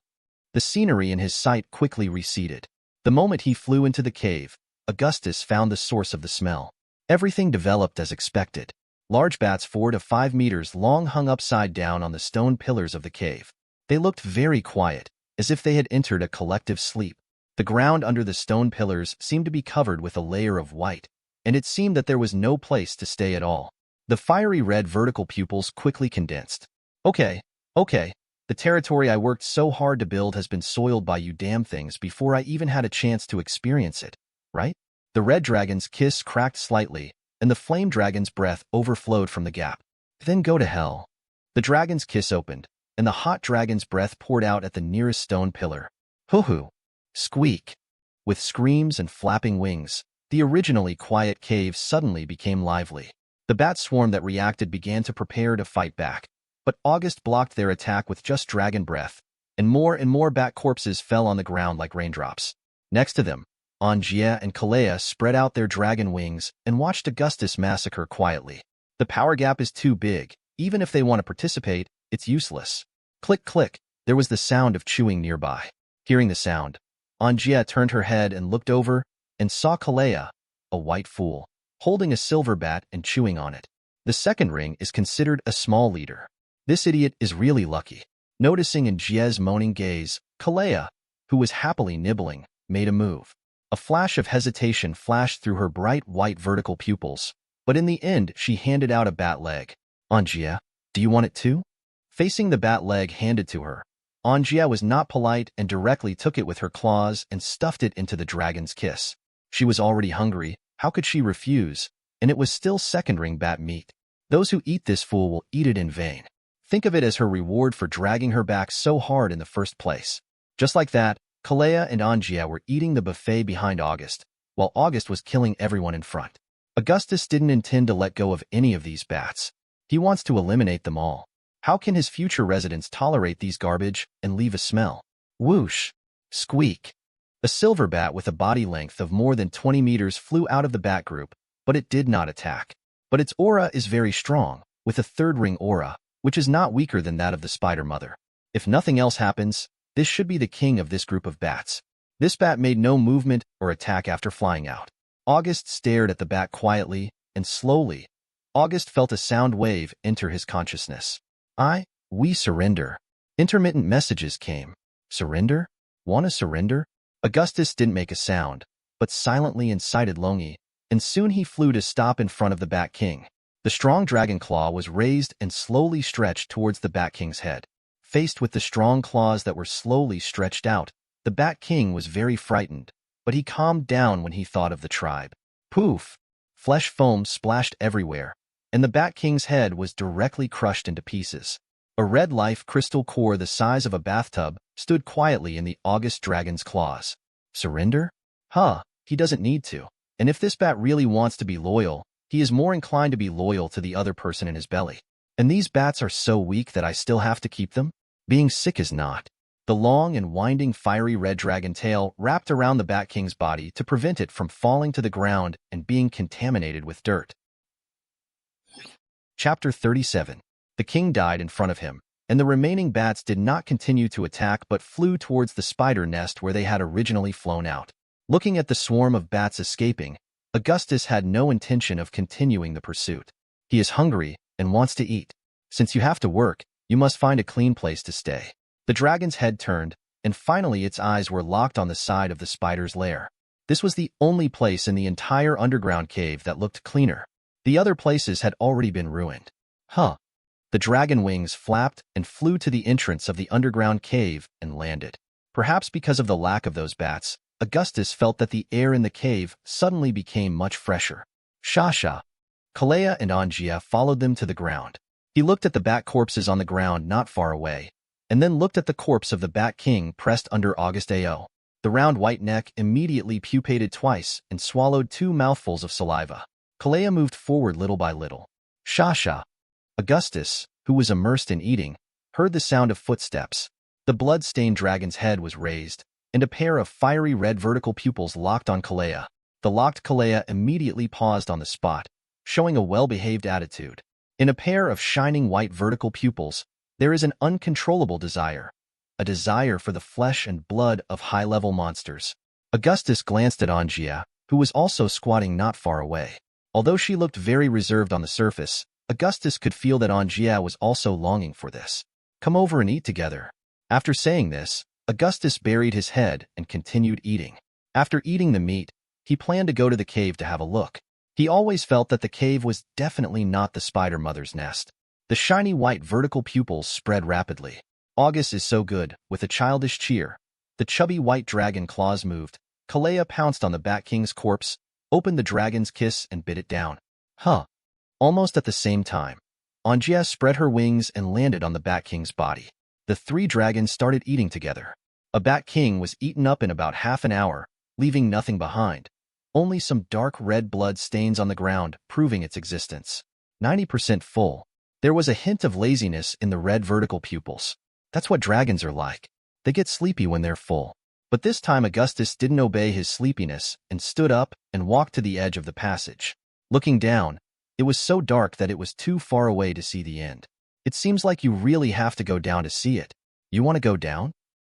The scenery in his sight quickly receded. The moment he flew into the cave, Augustus found the source of the smell. Everything developed as expected. Large bats 4 to 5 meters long hung upside down on the stone pillars of the cave. They looked very quiet, as if they had entered a collective sleep. The ground under the stone pillars seemed to be covered with a layer of white, and it seemed that there was no place to stay at all. The fiery red vertical pupils quickly condensed. Okay, the territory I worked so hard to build has been soiled by you damn things before I even had a chance to experience it, right? The red dragon's kiss cracked slightly, and the flame dragon's breath overflowed from the gap. Then go to hell. The dragon's kiss opened, and the hot dragon's breath poured out at the nearest stone pillar. Hoo-hoo! Squeak! With screams and flapping wings, the originally quiet cave suddenly became lively. The bat swarm that reacted began to prepare to fight back, but August blocked their attack with just dragon breath, and more bat corpses fell on the ground like raindrops. Next to them, Angia and Kalea spread out their dragon wings and watched Augustus massacre quietly. The power gap is too big. Even if they want to participate, it's useless. Click, click. There was the sound of chewing nearby. Hearing the sound, Angia turned her head and looked over and saw Kalea, a white fool, holding a silver bat and chewing on it. The second ring is considered a small leader. This idiot is really lucky. Noticing Angia's moaning gaze, Kalea, who was happily nibbling, made a move. A flash of hesitation flashed through her bright white vertical pupils, but in the end she handed out a bat leg. Angia, do you want it too? Facing the bat leg handed to her, Angia was not polite and directly took it with her claws and stuffed it into the dragon's kiss. She was already hungry, how could she refuse? And it was still second-ring bat meat. Those who eat this fool will eat it in vain. Think of it as her reward for dragging her back so hard in the first place. Just like that, Kalea and Angia were eating the buffet behind August, while August was killing everyone in front. Augustus didn't intend to let go of any of these bats. He wants to eliminate them all. How can his future residents tolerate these garbage and leave a smell? Whoosh! Squeak! A silver bat with a body length of more than 20 meters flew out of the bat group, but it did not attack. But its aura is very strong, with a third-ring aura, which is not weaker than that of the spider mother. If nothing else happens, this should be the king of this group of bats. This bat made no movement or attack after flying out. August stared at the bat quietly, and slowly, August felt a sound wave enter his consciousness. We surrender. Intermittent messages came. Surrender? Wanna surrender? Augustus didn't make a sound, but silently incited Longi, and soon he flew to stop in front of the Bat King. The strong dragon claw was raised and slowly stretched towards the Bat King's head. Faced with the strong claws that were slowly stretched out, the Bat King was very frightened, but he calmed down when he thought of the tribe. Poof! Flesh foam splashed everywhere, and the Bat King's head was directly crushed into pieces. A red life crystal core the size of a bathtub stood quietly in the August dragon's claws. Surrender? He doesn't need to. And if this bat really wants to be loyal, he is more inclined to be loyal to the other person in his belly. And these bats are so weak that I still have to keep them? Being sick is not. The long and winding fiery red dragon tail wrapped around the Bat King's body to prevent it from falling to the ground and being contaminated with dirt. Chapter 37. The king died in front of him, and the remaining bats did not continue to attack but flew towards the spider nest where they had originally flown out. Looking at the swarm of bats escaping, Augustus had no intention of continuing the pursuit. He is hungry and wants to eat. Since you have to work, you must find a clean place to stay. The dragon's head turned, and finally its eyes were locked on the side of the spider's lair. This was the only place in the entire underground cave that looked cleaner. The other places had already been ruined. Huh. The dragon wings flapped and flew to the entrance of the underground cave and landed. Perhaps because of the lack of those bats, Augustus felt that the air in the cave suddenly became much fresher. Shasha. Kalea and Angia followed them to the ground. He looked at the bat corpses on the ground not far away, and then looked at the corpse of the Bat King pressed under Augustao. The round white neck immediately pupated twice and swallowed 2 mouthfuls of saliva. Kalea moved forward little by little. Shasha. Augustus, who was immersed in eating, heard the sound of footsteps. The blood-stained dragon's head was raised, and a pair of fiery red vertical pupils locked on Kalea. The locked Kalea immediately paused on the spot, showing a well-behaved attitude. In a pair of shining white vertical pupils, there is an uncontrollable desire, a desire for the flesh and blood of high-level monsters. Augustus glanced at Angia, who was also squatting not far away. Although she looked very reserved on the surface, Augustus could feel that Angia was also longing for this. Come over and eat together. After saying this, Augustus buried his head and continued eating. After eating the meat, he planned to go to the cave to have a look. He always felt that the cave was definitely not the spider mother's nest. The shiny white vertical pupils spread rapidly. August is so good, with a childish cheer. The chubby white dragon claws moved. Kalea pounced on the Bat King's corpse, opened the dragon's kiss and bit it down. Huh. Almost at the same time, Angia spread her wings and landed on the Bat King's body. The 3 dragons started eating together. A Bat King was eaten up in about half an hour, leaving nothing behind. Only some dark red blood stains on the ground, proving its existence. 90% full. There was a hint of laziness in the red vertical pupils. That's what dragons are like. They get sleepy when they're full. But this time Augustus didn't obey his sleepiness and stood up and walked to the edge of the passage. Looking down, it was so dark that it was too far away to see the end. It seems like you really have to go down to see it. You want to go down?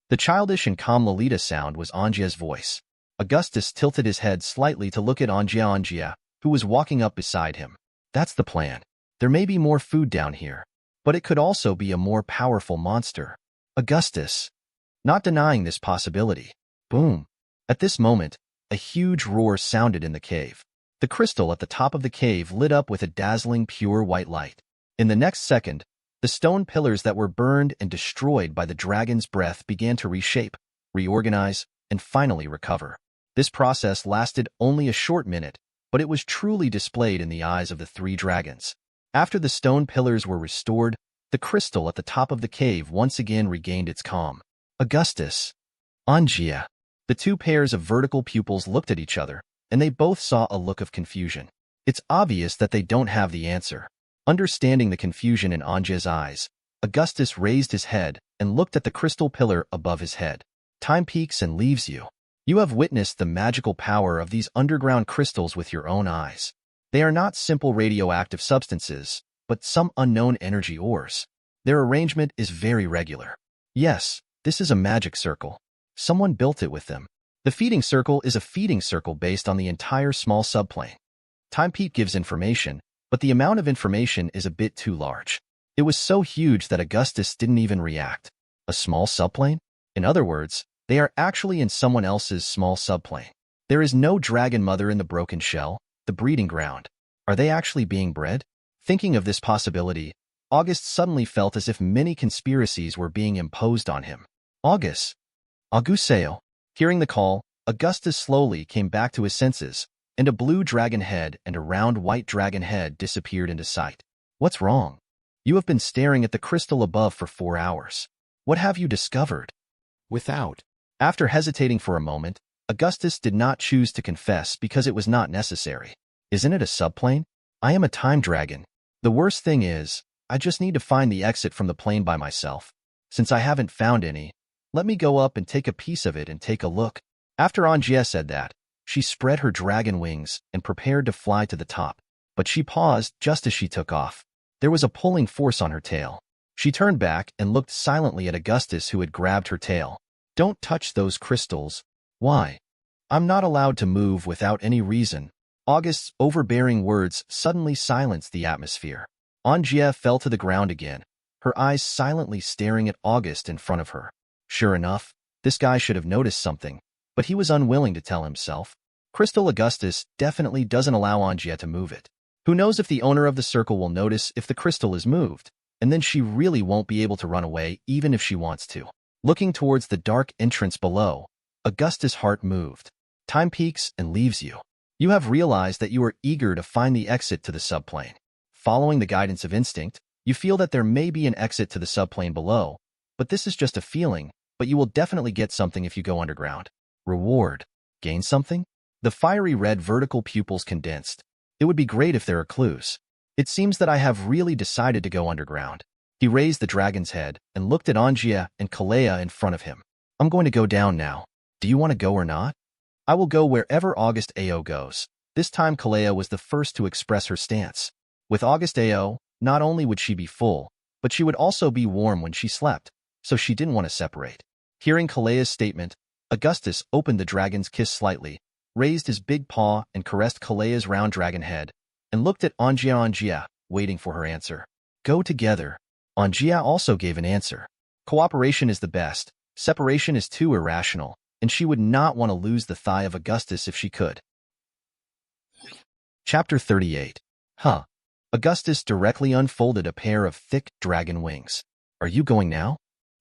The childish and calm Lolita sound was Angia's voice. Augustus tilted his head slightly to look at Angia, who was walking up beside him. That's the plan. There may be more food down here, but it could also be a more powerful monster. Augustus. Not denying this possibility. Boom. At this moment, a huge roar sounded in the cave. The crystal at the top of the cave lit up with a dazzling pure white light. In the next second, the stone pillars that were burned and destroyed by the dragon's breath began to reshape, reorganize, and finally recover. This process lasted only a short minute, but it was truly displayed in the eyes of the 3 dragons. After the stone pillars were restored, the crystal at the top of the cave once again regained its calm. Augustus. Angia. The 2 pairs of vertical pupils looked at each other, and they both saw a look of confusion. It's obvious that they don't have the answer. Understanding the confusion in Angia's eyes, Augustus raised his head and looked at the crystal pillar above his head. Time peaks and leaves you. You have witnessed the magical power of these underground crystals with your own eyes. They are not simple radioactive substances, but some unknown energy ores. Their arrangement is very regular. Yes, this is a magic circle. Someone built it with them. The feeding circle is a feeding circle based on the entire small subplane. Time peak gives information, but the amount of information is a bit too large. It was so huge that Augustus didn't even react. A small subplane? In other words, they are actually in someone else's small subplane. There is no dragon mother in the broken shell, the breeding ground. Are they actually being bred? Thinking of this possibility, August suddenly felt as if many conspiracies were being imposed on him. Auguseo. Hearing the call, Augustus slowly came back to his senses, and a blue dragon head and a round white dragon head disappeared into sight. What's wrong? You have been staring at the crystal above for 4 hours. What have you discovered? After hesitating for a moment, Augustus did not choose to confess because it was not necessary. Isn't it a subplane? I am a time dragon. The worst thing is, I just need to find the exit from the plane by myself. Since I haven't found any, let me go up and take a piece of it and take a look. After Angia said that, she spread her dragon wings and prepared to fly to the top. But she paused just as she took off. There was a pulling force on her tail. She turned back and looked silently at Augustus, who had grabbed her tail. Don't touch those crystals. Why? I'm not allowed to move without any reason. August's overbearing words suddenly silenced the atmosphere. Angia fell to the ground again, her eyes silently staring at August in front of her. Sure enough, this guy should have noticed something, but he was unwilling to tell himself. Crystal Augustus definitely doesn't allow Angia to move it. Who knows if the owner of the circle will notice if the crystal is moved, and then she really won't be able to run away even if she wants to. Looking towards the dark entrance below, Augustus' heart moved. Time peaks and leaves you. You have realized that you are eager to find the exit to the subplane. Following the guidance of instinct, you feel that there may be an exit to the subplane below, but this is just a feeling, but you will definitely get something if you go underground. Reward. Gain something? The fiery red vertical pupils condensed. It would be great if there are clues. It seems that I have really decided to go underground. He raised the dragon's head and looked at Angia and Kalea in front of him. I'm going to go down now. Do you want to go or not? I will go wherever August Ao goes. This time Kalea was the first to express her stance. With August Ao, not only would she be full, but she would also be warm when she slept, so she didn't want to separate. Hearing Kalea's statement, Augustus opened the dragon's kiss slightly, raised his big paw and caressed Kalea's round dragon head, and looked at Angia, waiting for her answer. Go together. Angia also gave an answer. Cooperation is the best. Separation is too irrational, and she would not want to lose the thigh of Augustus if she could. Chapter 38. Augustus directly unfolded a pair of thick dragon wings. Are you going now?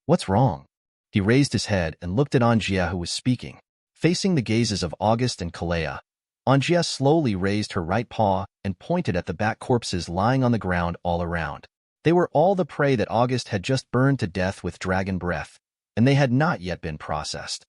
What's wrong? He raised his head and looked at Angia, who was speaking. Facing the gazes of August and Kalea, Angia slowly raised her right paw and pointed at the bat corpses lying on the ground all around. They were all the prey that August had just burned to death with dragon breath, and they had not yet been processed.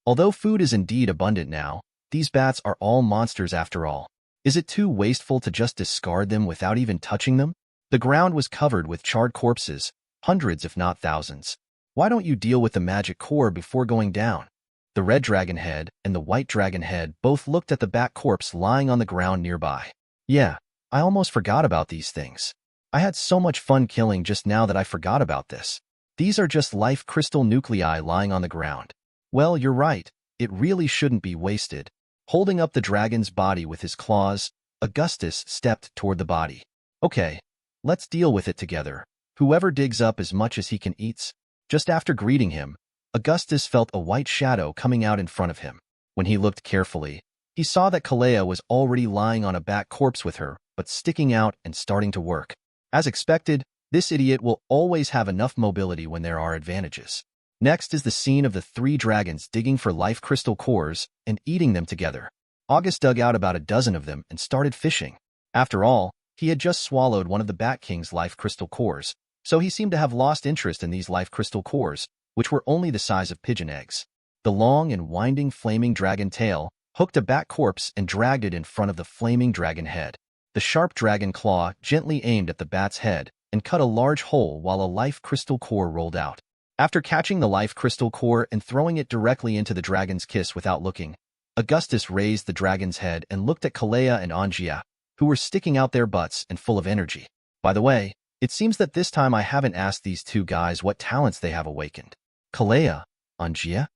Although food is indeed abundant now, these bats are all monsters after all. Is it too wasteful to just discard them without even touching them? The ground was covered with charred corpses, hundreds if not thousands. Why don't you deal with the magic core before going down? The red dragon head and the white dragon head both looked at the bat corpse lying on the ground nearby. Yeah, I almost forgot about these things. I had so much fun killing just now that I forgot about this. These are just life crystal nuclei lying on the ground. Well, you're right. It really shouldn't be wasted. Holding up the dragon's body with his claws, Augustus stepped toward the body. Okay, let's deal with it together. Whoever digs up as much as he can eats. Just after greeting him, Augustus felt a white shadow coming out in front of him. When he looked carefully, he saw that Kalea was already lying on a bat corpse with her, but sticking out and starting to work. As expected, this idiot will always have enough mobility when there are advantages. Next is the scene of the three dragons digging for life crystal cores and eating them together. August dug out about a dozen of them and started fishing. After all, he had just swallowed one of the Bat King's life crystal cores, so he seemed to have lost interest in these life crystal cores, which were only the size of pigeon eggs. The long and winding flaming dragon tail hooked a bat corpse and dragged it in front of the flaming dragon head. The sharp dragon claw gently aimed at the bat's head and cut a large hole while a life crystal core rolled out. After catching the life crystal core and throwing it directly into the dragon's kiss without looking, Augustus raised the dragon's head and looked at Kalea and Angia, who were sticking out their butts and full of energy. By the way, it seems that this time I haven't asked these two guys what talents they have awakened. Kalea, Angia?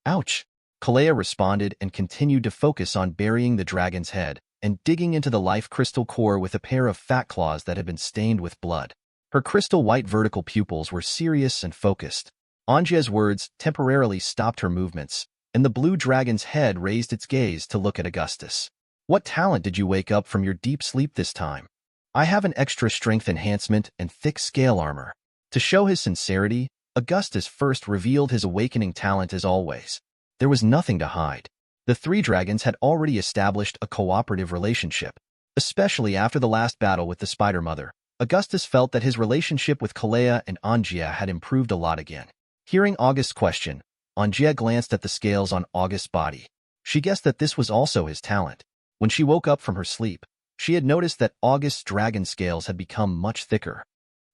Ouch! Kalea responded and continued to focus on burying the dragon's head and digging into the life crystal core with a pair of fat claws that had been stained with blood. Her crystal white vertical pupils were serious and focused. Angia's words temporarily stopped her movements, and the blue dragon's head raised its gaze to look at Augustus. What talent did you wake up from your deep sleep this time? I have an extra strength enhancement and thick scale armor. To show his sincerity, Augustus first revealed his awakening talent as always. There was nothing to hide. The three dragons had already established a cooperative relationship. Especially after the last battle with the Spider Mother, Augustus felt that his relationship with Kalea and Angia had improved a lot again. Hearing August's question, Angia glanced at the scales on August's body. She guessed that this was also his talent. When she woke up from her sleep, she had noticed that August's dragon scales had become much thicker.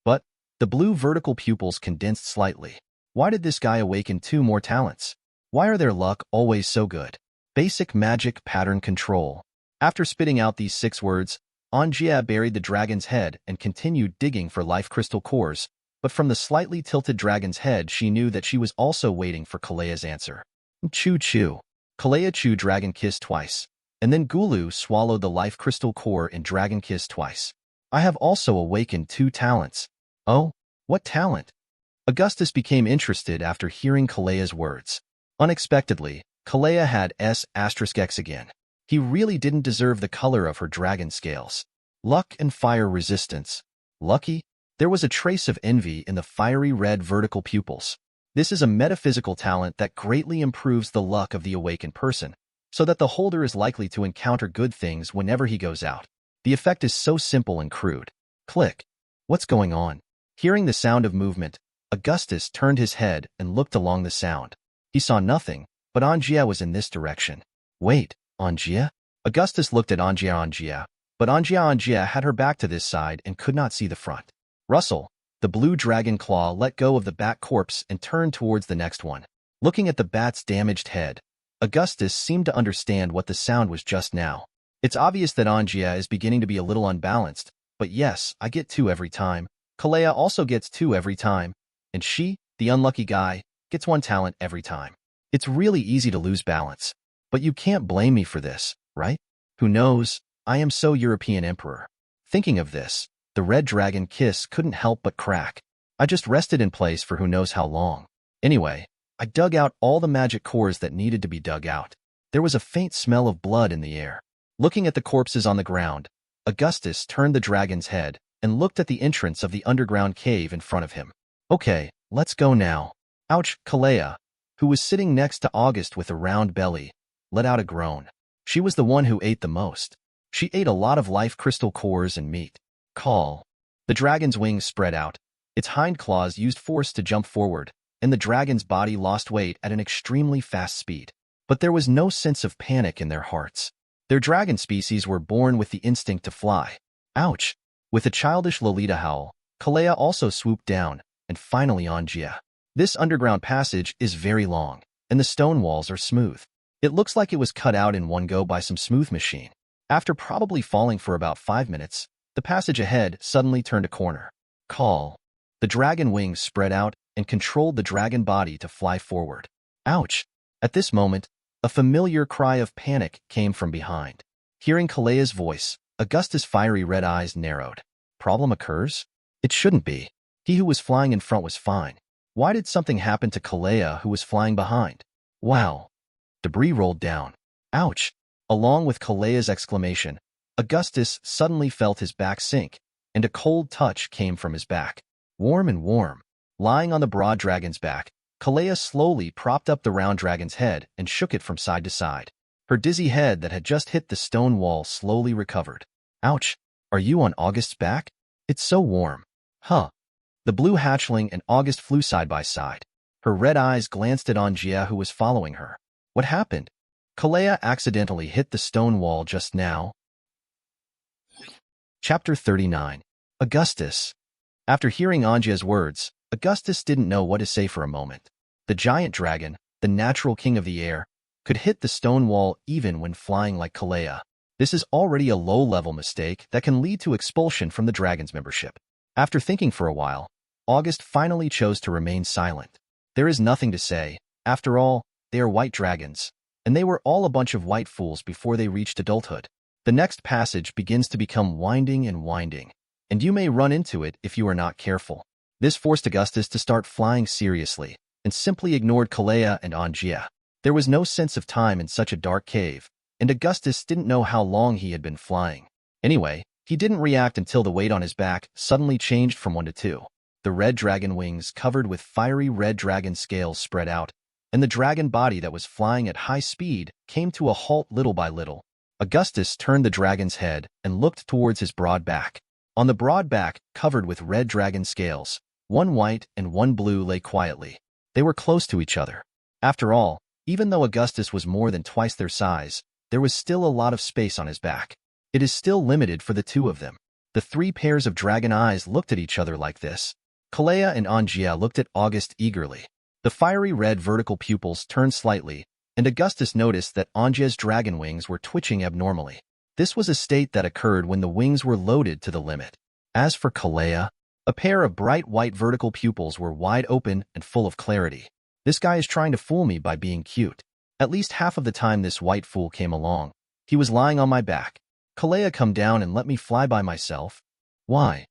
But the blue vertical pupils condensed slightly. Why did this guy awaken two more talents? Why are their luck always so good? Basic magic pattern control. After spitting out these 6 words, Angia buried the dragon's head and continued digging for life crystal cores, but from the slightly tilted dragon's head she knew that she was also waiting for Kalea's answer. Choo-choo. Kalea chewed dragon kiss twice, and then Gulu swallowed the life crystal core in Dragon Kiss twice. I have also awakened 2 talents. Oh, what talent? Augustus became interested after hearing Kalea's words. Unexpectedly, Kalea had S*X again. He really didn't deserve the color of her dragon scales. Luck and fire resistance. Lucky? There was a trace of envy in the fiery red vertical pupils. This is a metaphysical talent that greatly improves the luck of the awakened person, so that the holder is likely to encounter good things whenever he goes out. The effect is so simple and crude. Click. What's going on? Hearing the sound of movement, Augustus turned his head and looked along the sound. He saw nothing, but Angia was in this direction. Wait, Angia? Augustus looked at Angia, but Angia had her back to this side and could not see the front. Russell, the blue dragon claw let go of the bat corpse and turned towards the next one. Looking at the bat's damaged head, Augustus seemed to understand what the sound was just now. It's obvious that Angia is beginning to be a little unbalanced, but yes, I get 2 every time. Kalea also gets 2 every time, and she, the unlucky guy, gets 1 talent every time. It's really easy to lose balance. But you can't blame me for this, right? Who knows? I am so European emperor. Thinking of this, the red dragon kiss couldn't help but crack. I just rested in place for who knows how long. Anyway, I dug out all the magic cores that needed to be dug out. There was a faint smell of blood in the air. Looking at the corpses on the ground, Augustus turned the dragon's head and looked at the entrance of the underground cave in front of him. Okay, let's go now. Ouch, Kalea, who was sitting next to August with a round belly, let out a groan. She was the one who ate the most. She ate a lot of life crystal cores and meat. Call. The dragon's wings spread out. Its hind claws used force to jump forward, and the dragon's body lost weight at an extremely fast speed. But there was no sense of panic in their hearts. Their dragon species were born with the instinct to fly. Ouch! With a childish Lolita howl, Kalea also swooped down, and finally Angia. This underground passage is very long, and the stone walls are smooth. It looks like it was cut out in one go by some smooth machine. After probably falling for about 5 minutes, the passage ahead suddenly turned a corner. Call. The dragon wings spread out and controlled the dragon body to fly forward. Ouch! At this moment, a familiar cry of panic came from behind. Hearing Kalea's voice, Augustus' fiery red eyes narrowed. Problem occurs? It shouldn't be. He who was flying in front was fine. Why did something happen to Kalea who was flying behind? Wow! Debris rolled down. Ouch! Along with Kalea's exclamation, Augustus suddenly felt his back sink, and a cold touch came from his back. Warm and warm. Lying on the broad dragon's back, Kalea slowly propped up the round dragon's head and shook it from side to side. Her dizzy head that had just hit the stone wall slowly recovered. Ouch! Are you on August's back? It's so warm. Huh. The blue hatchling and August flew side by side. Her red eyes glanced at Angia who was following her. What happened? Kalea accidentally hit the stone wall just now. Chapter 39. Augustus. After hearing Angia's words, Augustus didn't know what to say for a moment. The giant dragon, the natural king of the air, could hit the stone wall even when flying like Kalea. This is already a low-level mistake that can lead to expulsion from the dragon's membership. After thinking for a while, August finally chose to remain silent. There is nothing to say. After all, they are white dragons, and they were all a bunch of white fools before they reached adulthood. The next passage begins to become winding and winding, and you may run into it if you are not careful. This forced Augustus to start flying seriously, and simply ignored Kalea and Angia. There was no sense of time in such a dark cave, and Augustus didn't know how long he had been flying. Anyway, he didn't react until the weight on his back suddenly changed from 1 to 2. The red dragon wings covered with fiery red dragon scales spread out, and the dragon body that was flying at high speed came to a halt little by little. Augustus turned the dragon's head and looked towards his broad back. On the broad back, covered with red dragon scales, 1 white and 1 blue lay quietly. They were close to each other. After all, even though Augustus was more than twice their size, there was still a lot of space on his back. It is still limited for the 2 of them. The 3 pairs of dragon eyes looked at each other like this. Kalea and Angia looked at August eagerly. The fiery red vertical pupils turned slightly, and Augustus noticed that Angia's dragon wings were twitching abnormally. This was a state that occurred when the wings were loaded to the limit. As for Kalea, a pair of bright white vertical pupils were wide open and full of clarity. This guy is trying to fool me by being cute. At least half of the time this white fool came along, He was lying on my back. Kalea, come down and let me fly by myself. Why?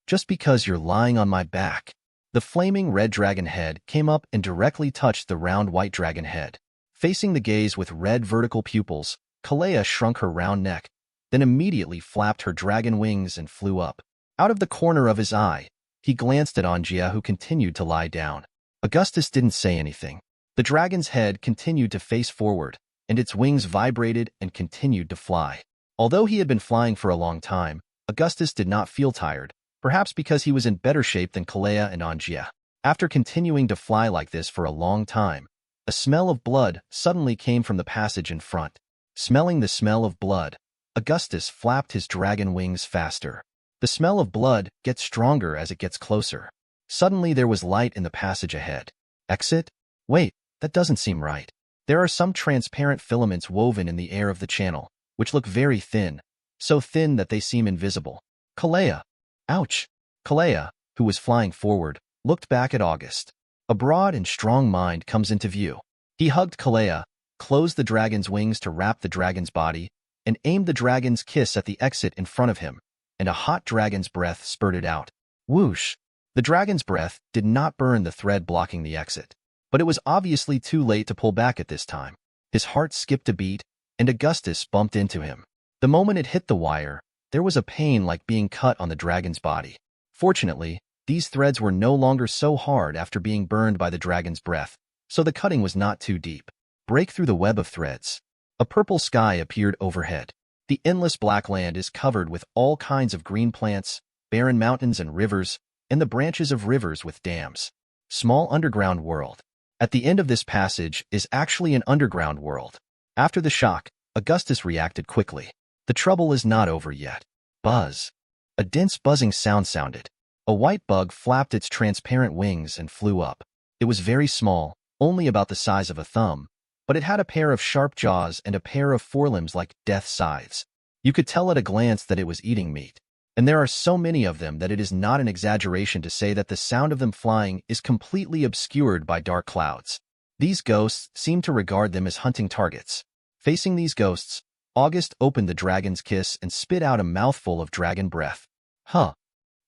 Just because you're lying on my back. The flaming red dragon head came up and directly touched the round white dragon head. Facing the gaze with red vertical pupils, Kalea shrunk her round neck, then immediately flapped her dragon wings and flew up. Out of the corner of his eye, he glanced at Angia, who continued to lie down. Augustus didn't say anything. The dragon's head continued to face forward, and its wings vibrated and continued to fly. Although he had been flying for a long time, Augustus did not feel tired, perhaps because he was in better shape than Kalea and Angia. After continuing to fly like this for a long time, a smell of blood suddenly came from the passage in front. Smelling the smell of blood, Augustus flapped his dragon wings faster. The smell of blood gets stronger as it gets closer. Suddenly there was light in the passage ahead. Exit? Wait, that doesn't seem right. There are some transparent filaments woven in the air of the channel, which look very thin, so thin that they seem invisible. Kalea! Ouch! Kalea, who was flying forward, looked back at August. A broad and strong mind comes into view. He hugged Kalea, closed the dragon's wings to wrap the dragon's body, and aimed the dragon's kiss at the exit in front of him, and a hot dragon's breath spurted out. Whoosh! The dragon's breath did not burn the thread blocking the exit, but it was obviously too late to pull back at this time. His heart skipped a beat, and Augustus bumped into him. The moment it hit the wire, there was a pain like being cut on the dragon's body. Fortunately, these threads were no longer so hard after being burned by the dragon's breath, so the cutting was not too deep. Break through the web of threads. A purple sky appeared overhead. The endless black land is covered with all kinds of green plants, barren mountains and rivers, and the branches of rivers with dams. Small underground world. At the end of this passage is actually an underground world. After the shock, Augustus reacted quickly. The trouble is not over yet. Buzz. A dense buzzing sound sounded. A white bug flapped its transparent wings and flew up. It was very small, only about the size of a thumb, but it had a pair of sharp jaws and a pair of forelimbs like death scythes. You could tell at a glance that it was eating meat. And there are so many of them that it is not an exaggeration to say that the sound of them flying is completely obscured by dark clouds. These ghosts seem to regard them as hunting targets. Facing these ghosts, August opened the dragon's kiss and spit out a mouthful of dragon breath. Huh.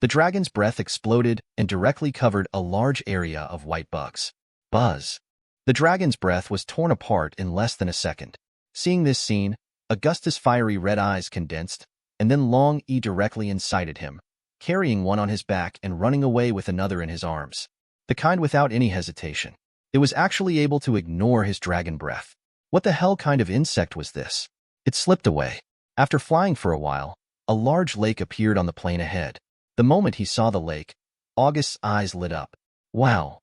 The dragon's breath exploded and directly covered a large area of white bugs. Buzz. The dragon's breath was torn apart in less than a second. Seeing this scene, Augustus' fiery red eyes condensed, and then Long E directly incited him, carrying one on his back and running away with another in his arms. The kind without any hesitation. It was actually able to ignore his dragon breath. What the hell kind of insect was this? It slipped away. After flying for a while, a large lake appeared on the plain ahead. The moment he saw the lake, August's eyes lit up. Wow!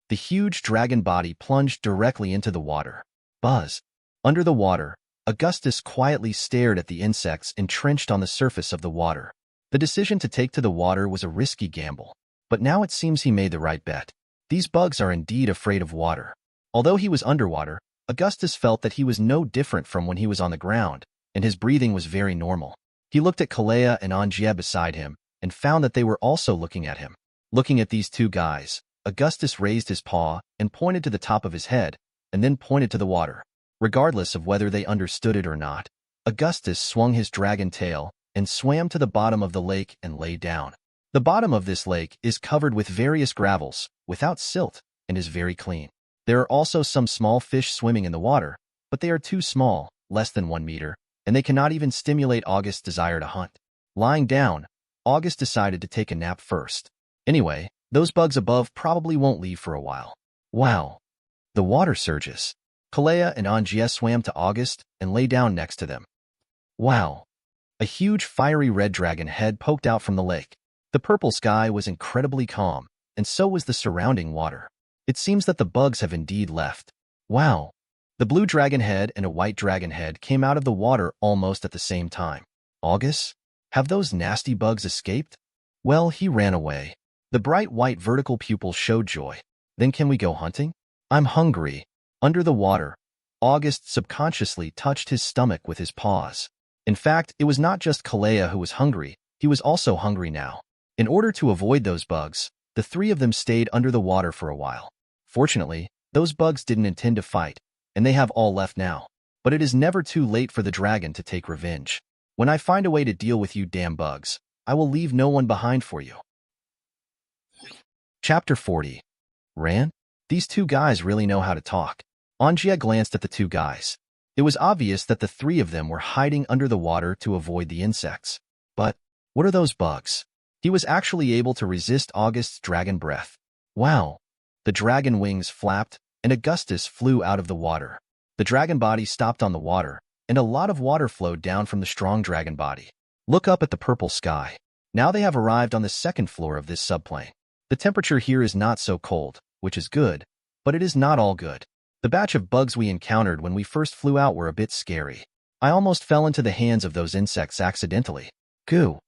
The huge dragon body plunged directly into the water. Buzz! Under the water, Augustus quietly stared at the insects entrenched on the surface of the water. The decision to take to the water was a risky gamble, but now it seems he made the right bet. These bugs are indeed afraid of water. Although he was underwater, Augustus felt that he was no different from when he was on the ground, and his breathing was very normal. He looked at Kalea and Angia beside him, and found that they were also looking at him. Looking at these two guys, Augustus raised his paw and pointed to the top of his head, and then pointed to the water. Regardless of whether they understood it or not, Augustus swung his dragon tail and swam to the bottom of the lake and lay down. The bottom of this lake is covered with various gravels, without silt, and is very clean. There are also some small fish swimming in the water, but they are too small, less than 1 meter, and they cannot even stimulate August's desire to hunt. Lying down, August decided to take a nap first. Anyway, those bugs above probably won't leave for a while. Wow! The water surges. Kalea and Angia swam to August and lay down next to them. Wow! A huge fiery red dragon head poked out from the lake. The purple sky was incredibly calm, and so was the surrounding water. It seems that the bugs have indeed left. Wow! The blue dragon head and a white dragon head came out of the water almost at the same time. August? Have those nasty bugs escaped? Well, he ran away. The bright white vertical pupils showed joy. Then can we go hunting? I'm hungry. Under the water, August subconsciously touched his stomach with his paws. In fact, it was not just Kalea who was hungry, he was also hungry now. In order to avoid those bugs, the three of them stayed under the water for a while. Fortunately, those bugs didn't intend to fight, and they have all left now. But it is never too late for the dragon to take revenge. When I find a way to deal with you damn bugs, I will leave no one behind for you. Chapter 40. Ran? These two guys really know how to talk. Angia glanced at the two guys. It was obvious that the three of them were hiding under the water to avoid the insects. But what are those bugs? He was actually able to resist August's dragon breath. Wow. The dragon wings flapped, and Augustus flew out of the water. The dragon body stopped on the water, and a lot of water flowed down from the strong dragon body. Look up at the purple sky. Now they have arrived on the second floor of this subplane. The temperature here is not so cold, which is good, but it is not all good. The batch of bugs we encountered when we first flew out were a bit scary. I almost fell into the hands of those insects accidentally. Goo.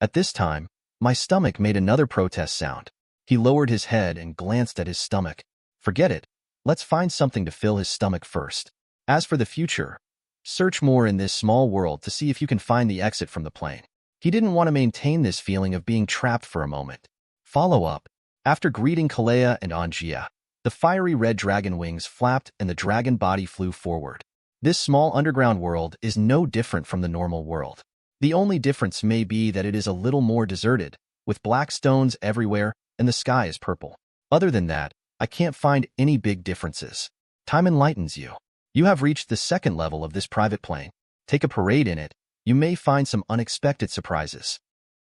At this time, my stomach made another protest sound. He lowered his head and glanced at his stomach. Forget it. Let's find something to fill his stomach first. As for the future, search more in this small world to see if you can find the exit from the plane. He didn't want to maintain this feeling of being trapped for a moment. Follow up. After greeting Kalea and Angia, the fiery red dragon wings flapped and the dragon body flew forward. This small underground world is no different from the normal world. The only difference may be that it is a little more deserted, with black stones everywhere and the sky is purple. Other than that, I can't find any big differences. Time enlightens you. You have reached the second level of this private plane. Take a parade in it. You may find some unexpected surprises.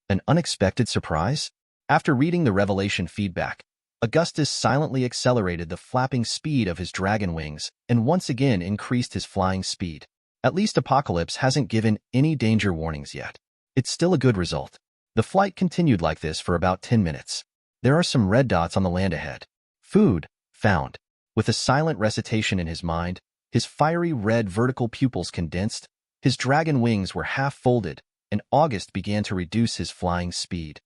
An unexpected surprise? After reading the revelation feedback, Augustus silently accelerated the flapping speed of his dragon wings and once again increased his flying speed. At least Apocalypse hasn't given any danger warnings yet. It's still a good result. The flight continued like this for about 10 minutes. There are some red dots on the land ahead. Food, found. With a silent recitation in his mind, his fiery red vertical pupils condensed, his dragon wings were half folded, and August began to reduce his flying speed.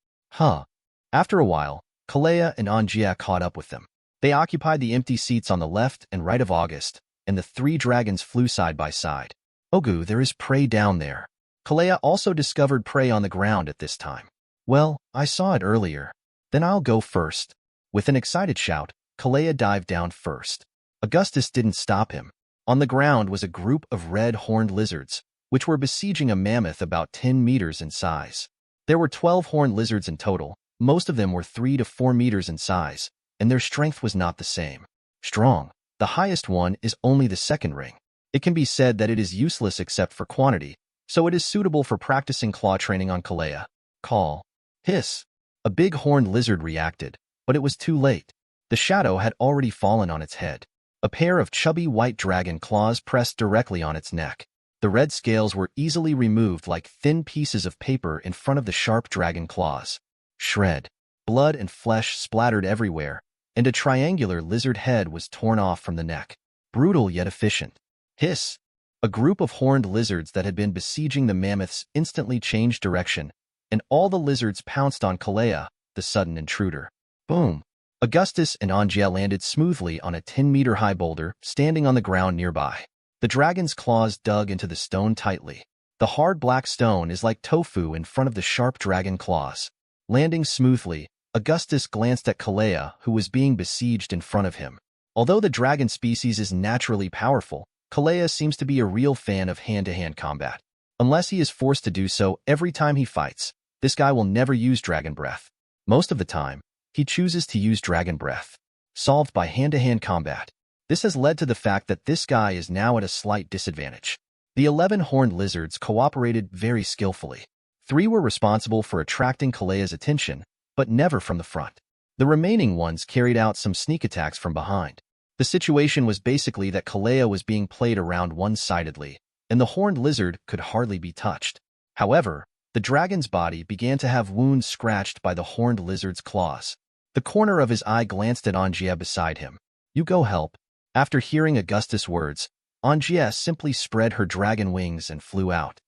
After a while, Kalea and Angia caught up with them. They occupied the empty seats on the left and right of August, and the three dragons flew side by side. Ogu, there is prey down there. Kalea also discovered prey on the ground at this time. Well, I saw it earlier. Then I'll go first. With an excited shout, Kalea dived down first. Augustus didn't stop him. On the ground was a group of red horned lizards, which were besieging a mammoth about 10 meters in size. There were 12 horned lizards in total. Most of them were 3 to 4 meters in size, and their strength was not the same. Strong. The highest one is only the second ring. It can be said that it is useless except for quantity, so it is suitable for practicing claw training on Kalea. Call. Hiss. A big horned lizard reacted, but it was too late. The shadow had already fallen on its head. A pair of chubby white dragon claws pressed directly on its neck. The red scales were easily removed like thin pieces of paper in front of the sharp dragon claws. Shred. Blood and flesh splattered everywhere, and a triangular lizard head was torn off from the neck. Brutal yet efficient. Hiss. A group of horned lizards that had been besieging the mammoths instantly changed direction, and all the lizards pounced on Kalea, the sudden intruder. Boom. Augustus and Angia landed smoothly on a 10-meter-high boulder standing on the ground nearby. The dragon's claws dug into the stone tightly. The hard black stone is like tofu in front of the sharp dragon claws. Landing smoothly, Augustus glanced at Kalea, who was being besieged in front of him. Although the dragon species is naturally powerful, Kalea seems to be a real fan of hand-to-hand combat. Unless he is forced to do so every time he fights, this guy will never use dragon breath. Most of the time, he chooses to use dragon breath, solved by hand-to-hand combat. This has led to the fact that this guy is now at a slight disadvantage. The 11 horned lizards cooperated very skillfully. 3 were responsible for attracting Kalea's attention, but never from the front. The remaining ones carried out some sneak attacks from behind. The situation was basically that Kalea was being played around one-sidedly, and the horned lizard could hardly be touched. However, the dragon's body began to have wounds scratched by the horned lizard's claws. The corner of his eye glanced at Angia beside him. You go help. After hearing Augustus' words, Angia simply spread her dragon wings and flew out.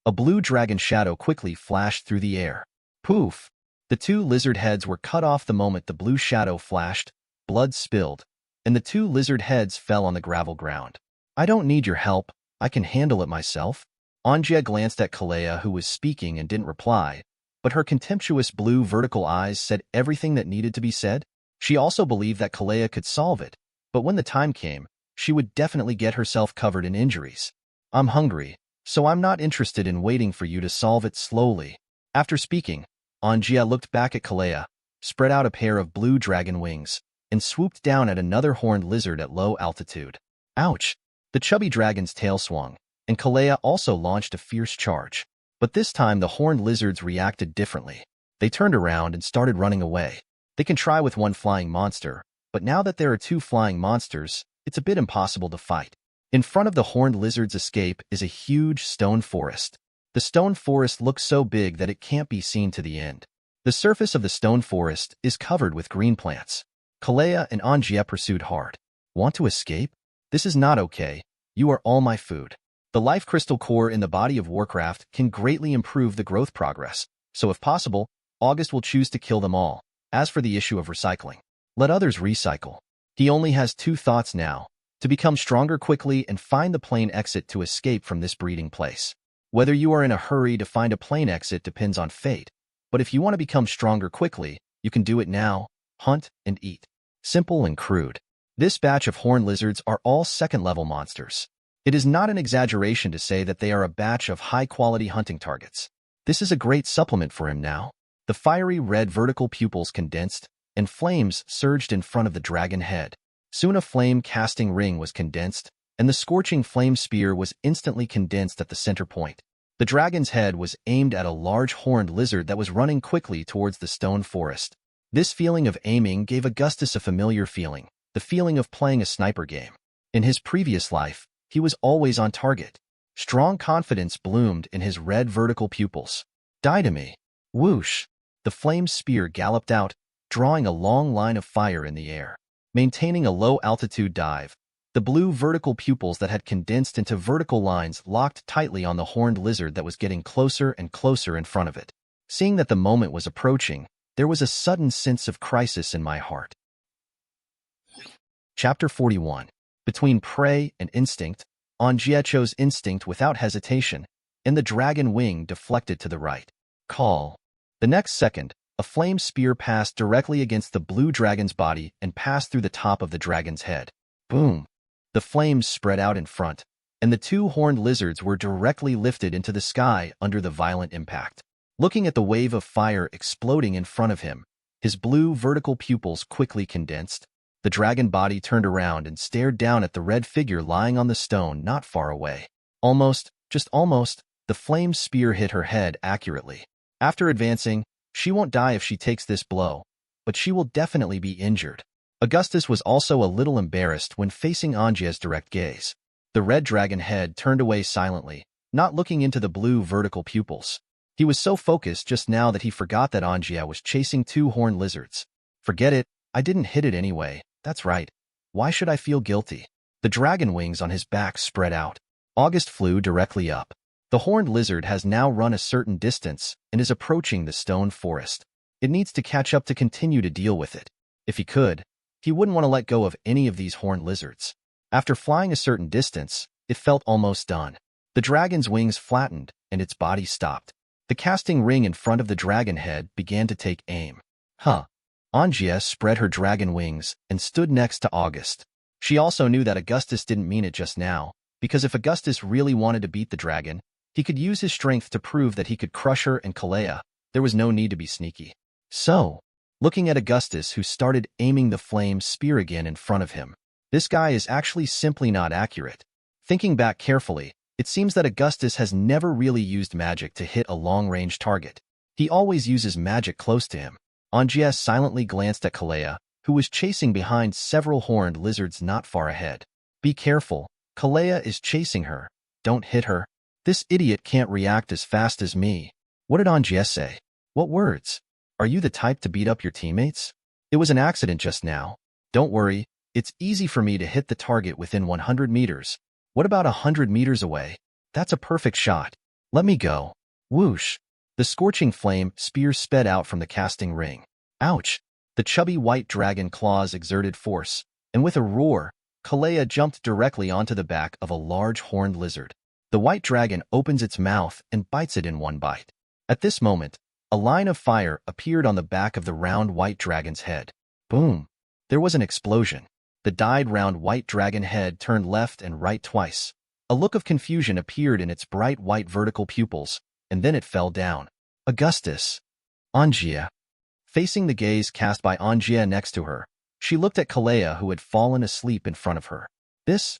A blue dragon shadow quickly flashed through the air. Poof! The 2 lizard heads were cut off the moment the blue shadow flashed, blood spilled, and the 2 lizard heads fell on the gravel ground. I don't need your help, I can handle it myself. Angia glanced at Kalea, who was speaking, and didn't reply, but her contemptuous blue vertical eyes said everything that needed to be said. She also believed that Kalea could solve it, but when the time came, she would definitely get herself covered in injuries. I'm hungry, so I'm not interested in waiting for you to solve it slowly. After speaking, Angia looked back at Kalea, spread out a pair of blue dragon wings, and swooped down at another horned lizard at low altitude. Ouch! The chubby dragon's tail swung, and Kalea also launched a fierce charge. But this time the horned lizards reacted differently. They turned around and started running away. They can try with one flying monster, but now that there are two flying monsters, it's a bit impossible to fight. In front of the horned lizard's escape is a huge stone forest. The stone forest looks so big that it can't be seen to the end. The surface of the stone forest is covered with green plants. Kalea and Angia pursued hard. Want to escape? This is not okay. You are all my food. The life crystal core in the body of Warcraft can greatly improve the growth progress, so if possible, August will choose to kill them all. As for the issue of recycling, let others recycle. He only has two thoughts now: to become stronger quickly and find the plane exit to escape from this breeding place. Whether you are in a hurry to find a plane exit depends on fate, but if you want to become stronger quickly, you can do it now: hunt and eat. Simple and crude. This batch of horned lizards are all second-level monsters. It is not an exaggeration to say that they are a batch of high-quality hunting targets. This is a great supplement for him now. The fiery red vertical pupils condensed, and flames surged in front of the dragon head. Soon a flame-casting ring was condensed, and the scorching flame spear was instantly condensed at the center point. The dragon's head was aimed at a large horned lizard that was running quickly towards the stone forest. This feeling of aiming gave Augustus a familiar feeling, the feeling of playing a sniper game. In his previous life, he was always on target. Strong confidence bloomed in his red vertical pupils. Die to me. Whoosh! The flame spear galloped out, drawing a long line of fire in the air. Maintaining a low-altitude dive, the blue vertical pupils that had condensed into vertical lines locked tightly on the horned lizard that was getting closer and closer in front of it. Seeing that the moment was approaching, there was a sudden sense of crisis in my heart. Chapter 41. Between prey and instinct, Angia chose instinct without hesitation, and the dragon wing deflected to the right. Call. The next second, a flame spear passed directly against the blue dragon's body and passed through the top of the dragon's head. Boom! The flames spread out in front, and the two horned lizards were directly lifted into the sky under the violent impact. Looking at the wave of fire exploding in front of him, his blue vertical pupils quickly condensed. The dragon body turned around and stared down at the red figure lying on the stone not far away. Almost, just almost, the flame spear hit her head accurately. After advancing, she won't die if she takes this blow, but she will definitely be injured. Augustus was also a little embarrassed when facing Angia's direct gaze. The red dragon head turned away silently, not looking into the blue vertical pupils. He was so focused just now that he forgot that Angia was chasing two horned lizards. Forget it, I didn't hit it anyway. That's right. Why should I feel guilty? The dragon wings on his back spread out. August flew directly up. The horned lizard has now run a certain distance and is approaching the stone forest. It needs to catch up to continue to deal with it. If he could, he wouldn't want to let go of any of these horned lizards. After flying a certain distance, it felt almost done. The dragon's wings flattened and its body stopped. The casting ring in front of the dragon head began to take aim. Angia spread her dragon wings and stood next to August. She also knew that Augustus didn't mean it just now, because if Augustus really wanted to beat the dragon, he could use his strength to prove that he could crush her and Kalea. There was no need to be sneaky. So, looking at Augustus, who started aiming the flame spear again in front of him, this guy is actually simply not accurate. Thinking back carefully, it seems that Augustus has never really used magic to hit a long-range target. He always uses magic close to him. Angia silently glanced at Kalea, who was chasing behind several horned lizards not far ahead. Be careful, Kalea is chasing her. Don't hit her. This idiot can't react as fast as me. What did Angia say? What words? Are you the type to beat up your teammates? It was an accident just now. Don't worry, it's easy for me to hit the target within 100 meters. What about 100 meters away? That's a perfect shot. Let me go. Whoosh! The scorching flame spear sped out from the casting ring. Ouch! The chubby white dragon claws exerted force, and with a roar, Kalea jumped directly onto the back of a large horned lizard. The white dragon opens its mouth and bites it in one bite. At this moment, a line of fire appeared on the back of the round white dragon's head. Boom! There was an explosion. The The dyed round white dragon head turned left and right twice. A look of confusion appeared in its bright white vertical pupils, and then it fell down. Augustus. Angia. Facing the gaze cast by Angia next to her, she looked at Kalea, who had fallen asleep in front of her. This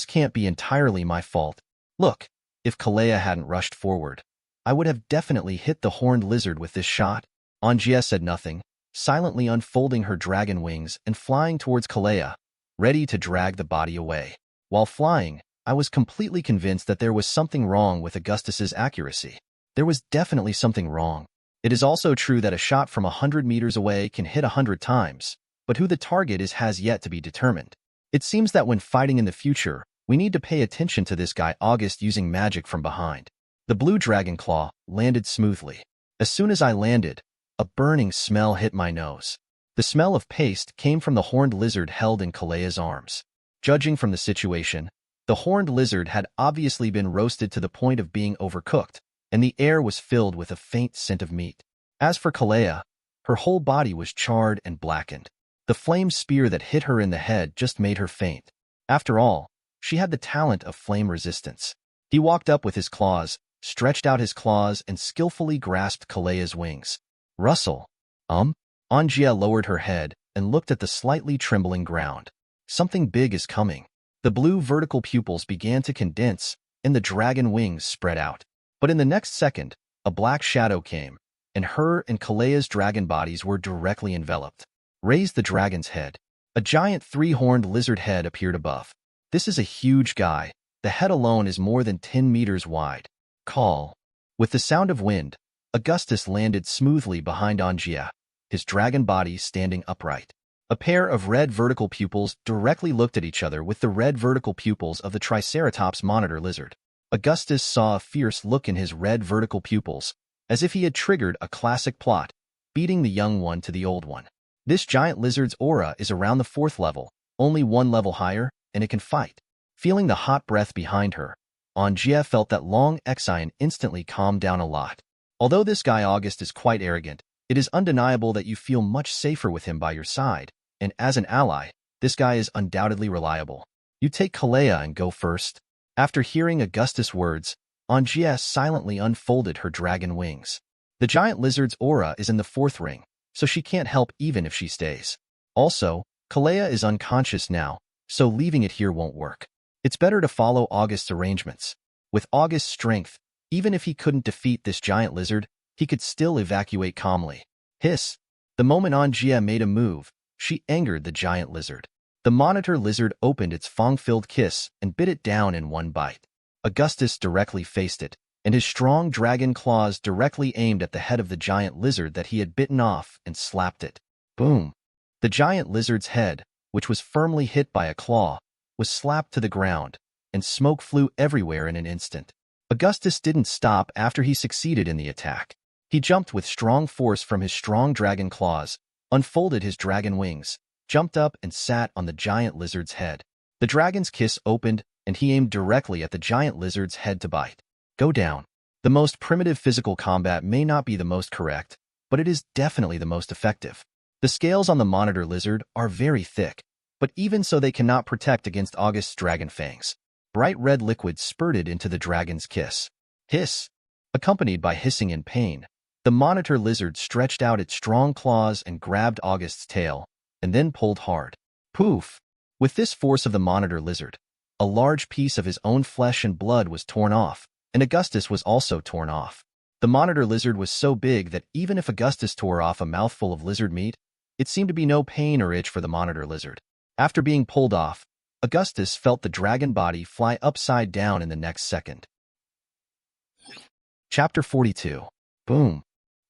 can't be entirely my fault. Look, if Kalea hadn't rushed forward, I would have definitely hit the horned lizard with this shot. Angia said nothing, silently unfolding her dragon wings and flying towards Kalea, ready to drag the body away. While flying, I was completely convinced that there was something wrong with Augustus's accuracy. There was definitely something wrong. It is also true that a shot from 100 meters away can hit 100 times, but who the target is has yet to be determined. It seems that when fighting in the future, we need to pay attention to this guy August using magic from behind. The blue dragon claw landed smoothly. As soon as I landed, a burning smell hit my nose. The smell of paste came from the horned lizard held in Kalea's arms. Judging from the situation, the horned lizard had obviously been roasted to the point of being overcooked, and the air was filled with a faint scent of meat. As for Kalea, her whole body was charred and blackened. The flame spear that hit her in the head just made her faint. After all, she had the talent of flame resistance. He walked up with his claws, stretched out his claws, and skillfully grasped Kalea's wings. Rustle. Angia lowered her head and looked at the slightly trembling ground. Something big is coming. The blue vertical pupils began to condense, and the dragon wings spread out. But in the next second, a black shadow came, and her and Kalea's dragon bodies were directly enveloped. Raise the dragon's head. A giant three-horned lizard head appeared above. This is a huge guy. The head alone is more than 10 meters wide. Call. With the sound of wind, Augustus landed smoothly behind Angia, his dragon body standing upright. A pair of red vertical pupils directly looked at each other with the red vertical pupils of the Triceratops monitor lizard. Augustus saw a fierce look in his red vertical pupils, as if he had triggered a classic plot, beating the young one to the old one. This giant lizard's aura is around the 4th level, only one level higher, and it can fight. Feeling the hot breath behind her, Angia felt that Long Exine instantly calmed down a lot. Although this guy August is quite arrogant, it is undeniable that you feel much safer with him by your side, and as an ally, this guy is undoubtedly reliable. You take Kalea and go first. After hearing Augustus' words, Angia silently unfolded her dragon wings. The giant lizard's aura is in the 4th ring, so she can't help even if she stays. Also, Kalea is unconscious now, so leaving it here won't work. It's better to follow August's arrangements. With August's strength, even if he couldn't defeat this giant lizard, he could still evacuate calmly. Hiss! The moment Angia made a move, she angered the giant lizard. The monitor lizard opened its fang-filled kiss and bit it down in one bite. Augustus directly faced it, and his strong dragon claws directly aimed at the head of the giant lizard that he had bitten off and slapped it. Boom! The giant lizard's head, which was firmly hit by a claw, was slapped to the ground, and smoke flew everywhere in an instant. Augustus didn't stop after he succeeded in the attack. He jumped with strong force from his strong dragon claws, unfolded his dragon wings, jumped up and sat on the giant lizard's head. The dragon's kiss opened, and he aimed directly at the giant lizard's head to bite. Go down. The most primitive physical combat may not be the most correct, but it is definitely the most effective. The scales on the monitor lizard are very thick, but even so they cannot protect against August's dragon fangs. Bright red liquid spurted into the dragon's kiss. Hiss! Accompanied by hissing in pain, the monitor lizard stretched out its strong claws and grabbed August's tail, and then pulled hard. Poof! With this force of the monitor lizard, a large piece of his own flesh and blood was torn off, and Augustus was also torn off. The monitor lizard was so big that even if Augustus tore off a mouthful of lizard meat, it seemed to be no pain or itch for the monitor lizard. After being pulled off, Augustus felt the dragon body fly upside down in the next second. Chapter 42. Boom!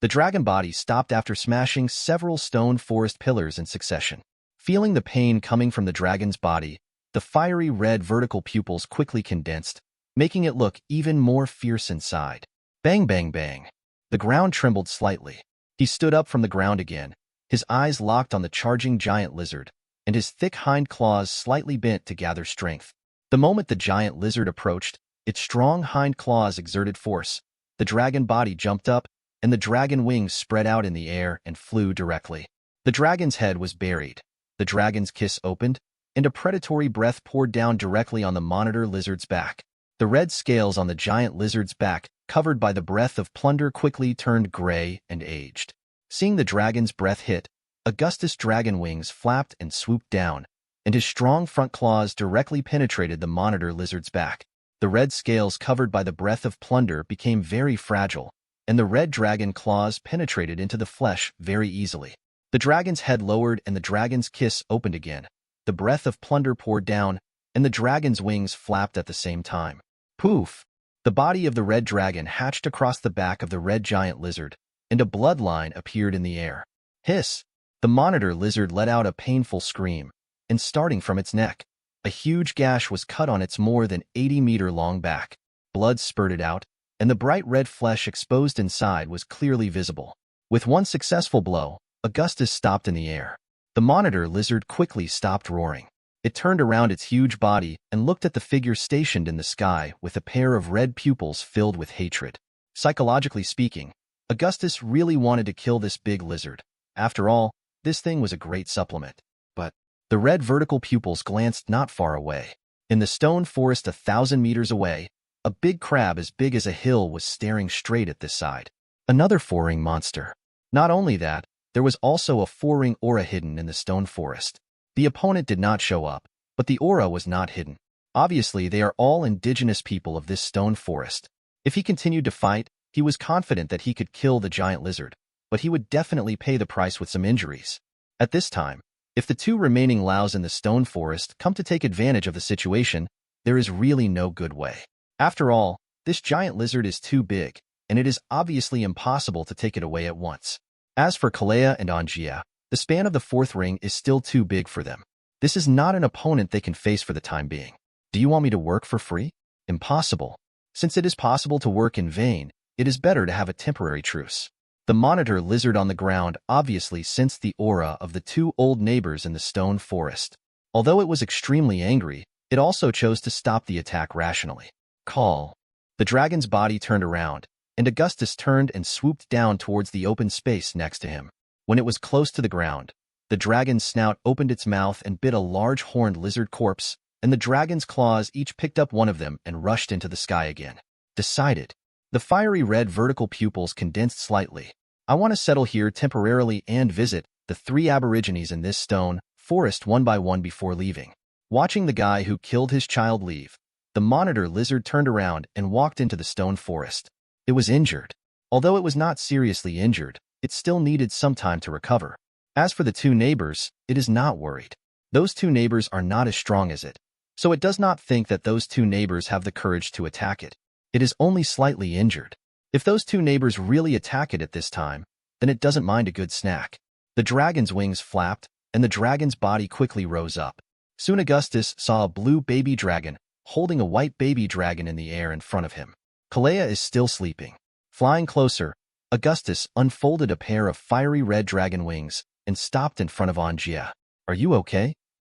The dragon body stopped after smashing several stone forest pillars in succession. Feeling the pain coming from the dragon's body, the fiery red vertical pupils quickly condensed, making it look even more fierce inside. Bang, bang, bang. The ground trembled slightly. He stood up from the ground again, his eyes locked on the charging giant lizard, and his thick hind claws slightly bent to gather strength. The moment the giant lizard approached, its strong hind claws exerted force. The dragon body jumped up, and the dragon wings spread out in the air and flew directly. The dragon's head was buried. The dragon's kiss opened, and a predatory breath poured down directly on the monitor lizard's back. The red scales on the giant lizard's back, covered by the breath of plunder, quickly turned gray and aged. Seeing the dragon's breath hit, Augustus' dragon wings flapped and swooped down, and his strong front claws directly penetrated the monitor lizard's back. The red scales covered by the breath of plunder became very fragile, and the red dragon claws penetrated into the flesh very easily. The dragon's head lowered and the dragon's kiss opened again. The breath of plunder poured down, and the dragon's wings flapped at the same time. Poof! The body of the red dragon hatched across the back of the red giant lizard, and a bloodline appeared in the air. Hiss! The monitor lizard let out a painful scream, and starting from its neck, a huge gash was cut on its more than 80-meter-long back. Blood spurted out, and the bright red flesh exposed inside was clearly visible. With one successful blow, Augustus stopped in the air. The monitor lizard quickly stopped roaring. It turned around its huge body and looked at the figure stationed in the sky with a pair of red pupils filled with hatred. Psychologically speaking, Augustus really wanted to kill this big lizard. After all, this thing was a great supplement. But the red vertical pupils glanced not far away. In the stone forest 1,000 meters away, a big crab as big as a hill was staring straight at this side. Another four-ring monster. Not only that, there was also a four-ring aura hidden in the stone forest. The opponent did not show up, but the aura was not hidden. Obviously, they are all indigenous people of this stone forest. If he continued to fight, he was confident that he could kill the giant lizard, but he would definitely pay the price with some injuries. At this time, if the two remaining Laos in the stone forest come to take advantage of the situation, there is really no good way. After all, this giant lizard is too big, and it is obviously impossible to take it away at once. As for Kalea and Angia, the span of the fourth ring is still too big for them. This is not an opponent they can face for the time being. Do you want me to work for free? Impossible. Since it is possible to work in vain, it is better to have a temporary truce. The monitor lizard on the ground obviously sensed the aura of the two old neighbors in the stone forest. Although it was extremely angry, it also chose to stop the attack rationally. Call. The dragon's body turned around, and Augustus turned and swooped down towards the open space next to him. When it was close to the ground, the dragon's snout opened its mouth and bit a large horned lizard corpse, and the dragon's claws each picked up one of them and rushed into the sky again. Decided. The fiery red vertical pupils condensed slightly. I want to settle here temporarily and visit the 3 aborigines in this stone forest one by one before leaving. Watching the guy who killed his child leave, the monitor lizard turned around and walked into the stone forest. It was injured. Although it was not seriously injured, it still needed some time to recover. As for the two neighbors, it is not worried. Those two neighbors are not as strong as it, so it does not think that those two neighbors have the courage to attack it. It is only slightly injured. If those two neighbors really attack it at this time, then it doesn't mind a good snack. The dragon's wings flapped, and the dragon's body quickly rose up. Soon Augustus saw a blue baby dragon holding a white baby dragon in the air in front of him. Kalea is still sleeping. Flying closer, Augustus unfolded a pair of fiery red dragon wings and stopped in front of Angia. Are you okay?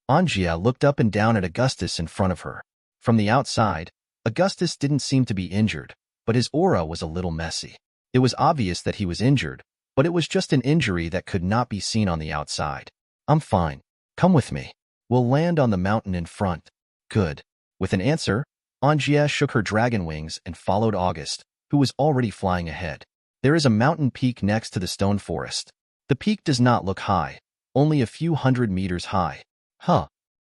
Angia looked up and down at Augustus in front of her. From the outside, Augustus didn't seem to be injured, but his aura was a little messy. It was obvious that he was injured, but it was just an injury that could not be seen on the outside. I'm fine. Come with me. We'll land on the mountain in front. Good. With an answer, Angia shook her dragon wings and followed August, who was already flying ahead. There is a mountain peak next to the stone forest. The peak does not look high, only a few hundred meters high.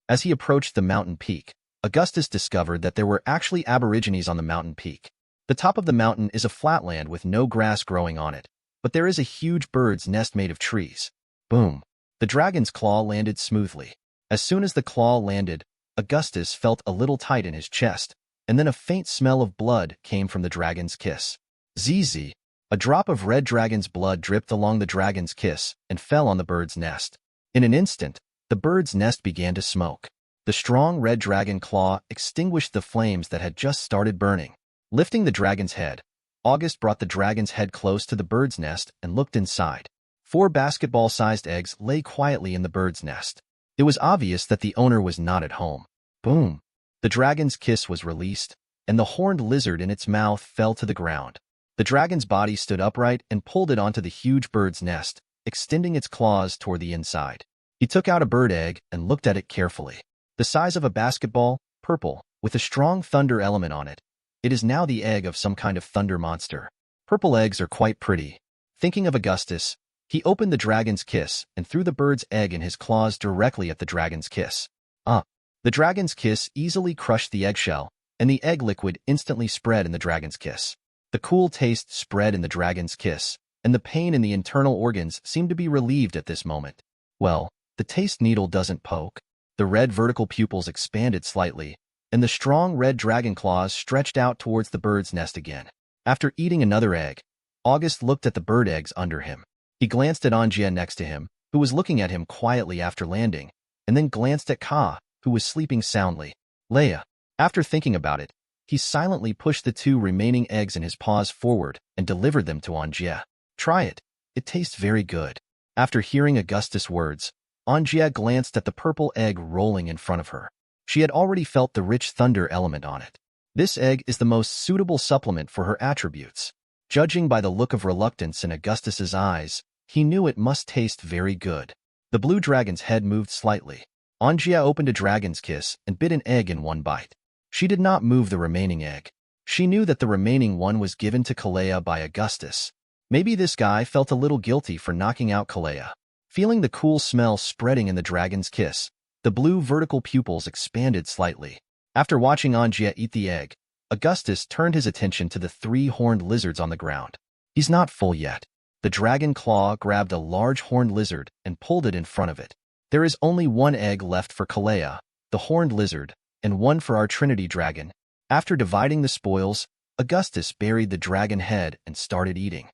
As he approached the mountain peak, Augustus discovered that there were actually aborigines on the mountain peak. The top of the mountain is a flatland with no grass growing on it, but there is a huge bird's nest made of trees. Boom! The dragon's claw landed smoothly. As soon as the claw landed, Augustus felt a little tight in his chest, and then a faint smell of blood came from the dragon's kiss. ZZ! A drop of red dragon's blood dripped along the dragon's kiss and fell on the bird's nest. In an instant, the bird's nest began to smoke. The strong red dragon claw extinguished the flames that had just started burning. Lifting the dragon's head, August brought the dragon's head close to the bird's nest and looked inside. 4 basketball-sized eggs lay quietly in the bird's nest. It was obvious that the owner was not at home. Boom! The dragon's kiss was released, and the horned lizard in its mouth fell to the ground. The dragon's body stood upright and pulled it onto the huge bird's nest, extending its claws toward the inside. He took out a bird egg and looked at it carefully. The size of a basketball, purple, with a strong thunder element on it. It is now the egg of some kind of thunder monster. Purple eggs are quite pretty. Thinking of Augustus, he opened the dragon's kiss and threw the bird's egg in his claws directly at the dragon's kiss. The dragon's kiss easily crushed the eggshell, and the egg liquid instantly spread in the dragon's kiss. The cool taste spread in the dragon's kiss, and the pain in the internal organs seemed to be relieved at this moment. Well, the taste needle doesn't poke. The red vertical pupils expanded slightly, and the strong red dragon claws stretched out towards the bird's nest again. After eating another egg, August looked at the bird eggs under him. He glanced at Angia next to him, who was looking at him quietly after landing, and then glanced at Ka, who was sleeping soundly. Leia. After thinking about it, he silently pushed the 2 remaining eggs in his paws forward and delivered them to Angia. Try it. It tastes very good. After hearing Augustus' words, Angia glanced at the purple egg rolling in front of her. She had already felt the rich thunder element on it. This egg is the most suitable supplement for her attributes. Judging by the look of reluctance in Augustus's eyes, he knew it must taste very good. The blue dragon's head moved slightly. Angia opened a dragon's kiss and bit an egg in one bite. She did not move the remaining egg. She knew that the remaining one was given to Kalea by Augustus. Maybe this guy felt a little guilty for knocking out Kalea. Feeling the cool smell spreading in the dragon's kiss, the blue vertical pupils expanded slightly. After watching Angia eat the egg, Augustus turned his attention to the 3 horned lizards on the ground. He's not full yet. The dragon claw grabbed a large horned lizard and pulled it in front of it. There is only 1 egg left for Kalea, the horned lizard, and 1 for our Trinity dragon. After dividing the spoils, Augustus buried the dragon head and started eating.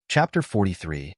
Chapter 43.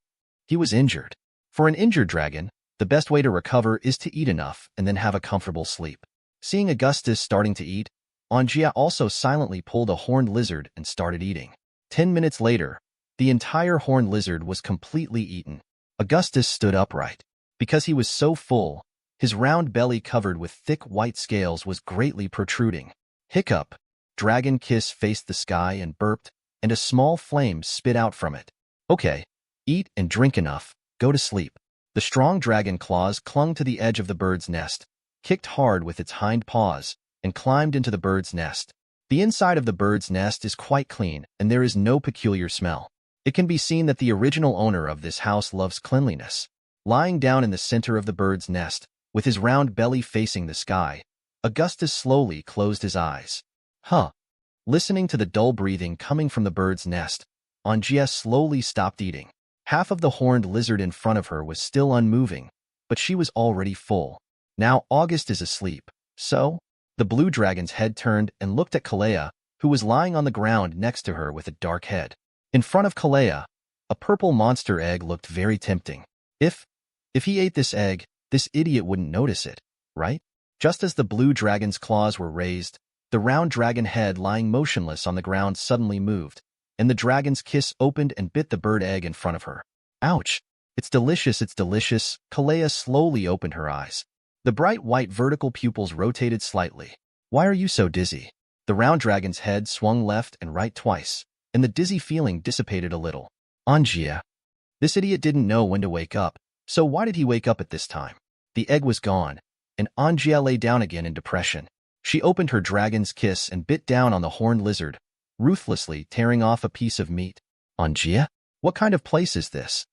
He was injured. For an injured dragon, the best way to recover is to eat enough and then have a comfortable sleep. Seeing Augustus starting to eat, Angia also silently pulled a horned lizard and started eating. 10 minutes later, the entire horned lizard was completely eaten. Augustus stood upright. Because he was so full, his round belly covered with thick white scales was greatly protruding. Hiccup. Dragon Kiss faced the sky and burped, and a small flame spit out from it. Okay, eat and drink enough, go to sleep. The strong dragon claws clung to the edge of the bird's nest, kicked hard with its hind paws, and climbed into the bird's nest. The inside of the bird's nest is quite clean, and there is no peculiar smell. It can be seen that the original owner of this house loves cleanliness. Lying down in the center of the bird's nest, with his round belly facing the sky, Augustus slowly closed his eyes. Listening to the dull breathing coming from the bird's nest, Angia slowly stopped eating. Half of the horned lizard in front of her was still unmoving, but she was already full. Now August is asleep, so? The blue dragon's head turned and looked at Kalea, who was lying on the ground next to her with a dark head. In front of Kalea, a purple monster egg looked very tempting. If he ate this egg, this idiot wouldn't notice it, right? Just as the blue dragon's claws were raised, the round dragon head lying motionless on the ground suddenly moved, and the dragon's kiss opened and bit the bird egg in front of her. Ouch! It's delicious, it's delicious. Kalea slowly opened her eyes. The bright white vertical pupils rotated slightly. Why are you so dizzy? The round dragon's head swung left and right twice, and the dizzy feeling dissipated a little. Angia. This idiot didn't know when to wake up, so why did he wake up at this time? The egg was gone, and Angia lay down again in depression. She opened her dragon's kiss and bit down on the horned lizard, ruthlessly tearing off a piece of meat. Angia? What kind of place is this?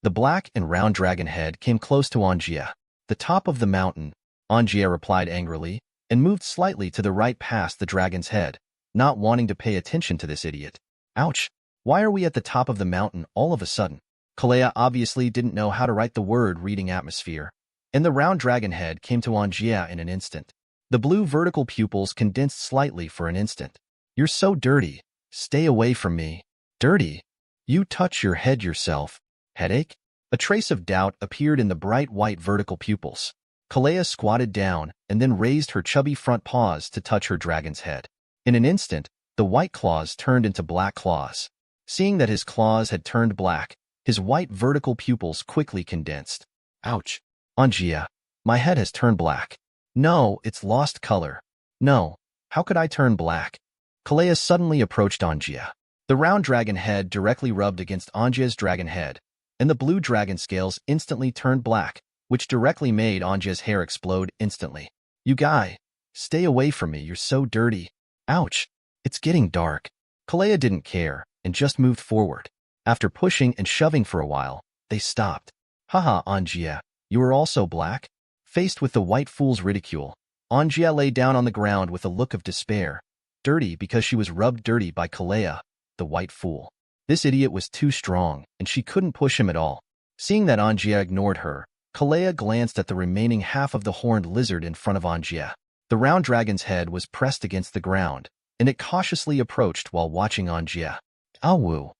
The black and round dragon head came close to Angia. The top of the mountain, Angia replied angrily, and moved slightly to the right past the dragon's head, not wanting to pay attention to this idiot. Ouch! Why are we at the top of the mountain all of a sudden? Kalea obviously didn't know how to write the word reading atmosphere, and the round dragon head came to Angia in an instant. The blue vertical pupils condensed slightly for an instant. You're so dirty. Stay away from me. Dirty? You touch your head yourself. Headache? A trace of doubt appeared in the bright white vertical pupils. Kalea squatted down and then raised her chubby front paws to touch her dragon's head. In an instant, the white claws turned into black claws. Seeing that his claws had turned black, his white vertical pupils quickly condensed. Ouch! Angia, my head has turned black. No, it's lost color. No, how could I turn black? Kalea suddenly approached Angia. The round dragon head directly rubbed against Angia's dragon head, and the blue dragon scales instantly turned black, which directly made Anjia's hair explode instantly. You guy, stay away from me, you're so dirty. Ouch, it's getting dark. Kalea didn't care and just moved forward. After pushing and shoving for a while, they stopped. Haha, Anjia, you are also black? Faced with the white fool's ridicule, Anjia lay down on the ground with a look of despair. Dirty because she was rubbed dirty by Kalea, the white fool. This idiot was too strong, and she couldn't push him at all. Seeing that Anjia ignored her, Kalea glanced at the remaining half of the horned lizard in front of Anjia. The round dragon's head was pressed against the ground, and it cautiously approached while watching Anjia. Awu!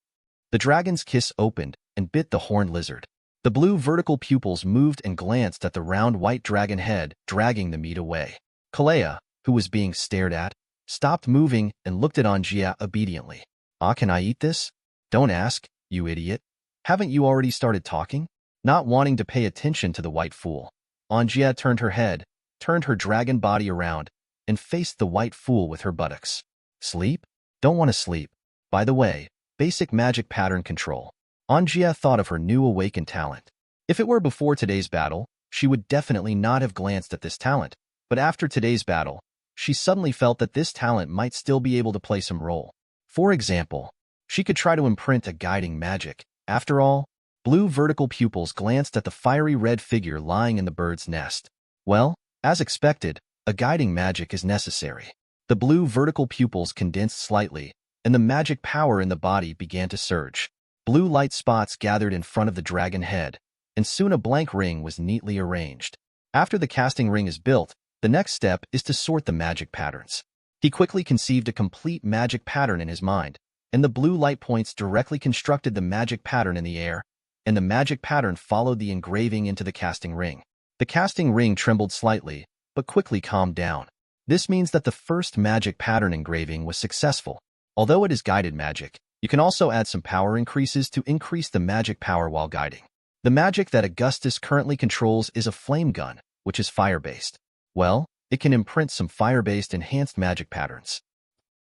The dragon's kiss opened and bit the horned lizard. The blue vertical pupils moved and glanced at the round white dragon head, dragging the meat away. Kalea, who was being stared at, stopped moving and looked at Anjia obediently. Ah, can I eat this? Don't ask, you idiot. Haven't you already started talking? Not wanting to pay attention to the white fool, Anjia turned her head, turned her dragon body around, and faced the white fool with her buttocks. Sleep? Don't want to sleep. By the way, basic magic pattern control. Anjia thought of her new awakened talent. If it were before today's battle, she would definitely not have glanced at this talent, but after today's battle, she suddenly felt that this talent might still be able to play some role. For example, she could try to imprint a guiding magic. After all, blue vertical pupils glanced at the fiery red figure lying in the bird's nest. Well, as expected, a guiding magic is necessary. The blue vertical pupils condensed slightly, and the magic power in the body began to surge. Blue light spots gathered in front of the dragon head, and soon a blank ring was neatly arranged. After the casting ring is built, the next step is to sort the magic patterns. He quickly conceived a complete magic pattern in his mind, and the blue light points directly constructed the magic pattern in the air, and the magic pattern followed the engraving into the casting ring. The casting ring trembled slightly, but quickly calmed down. This means that the first magic pattern engraving was successful. Although it is guided magic, you can also add some power increases to increase the magic power while guiding. The magic that Augustus currently controls is a flame gun, which is fire-based. Well, it can imprint some fire-based enhanced magic patterns.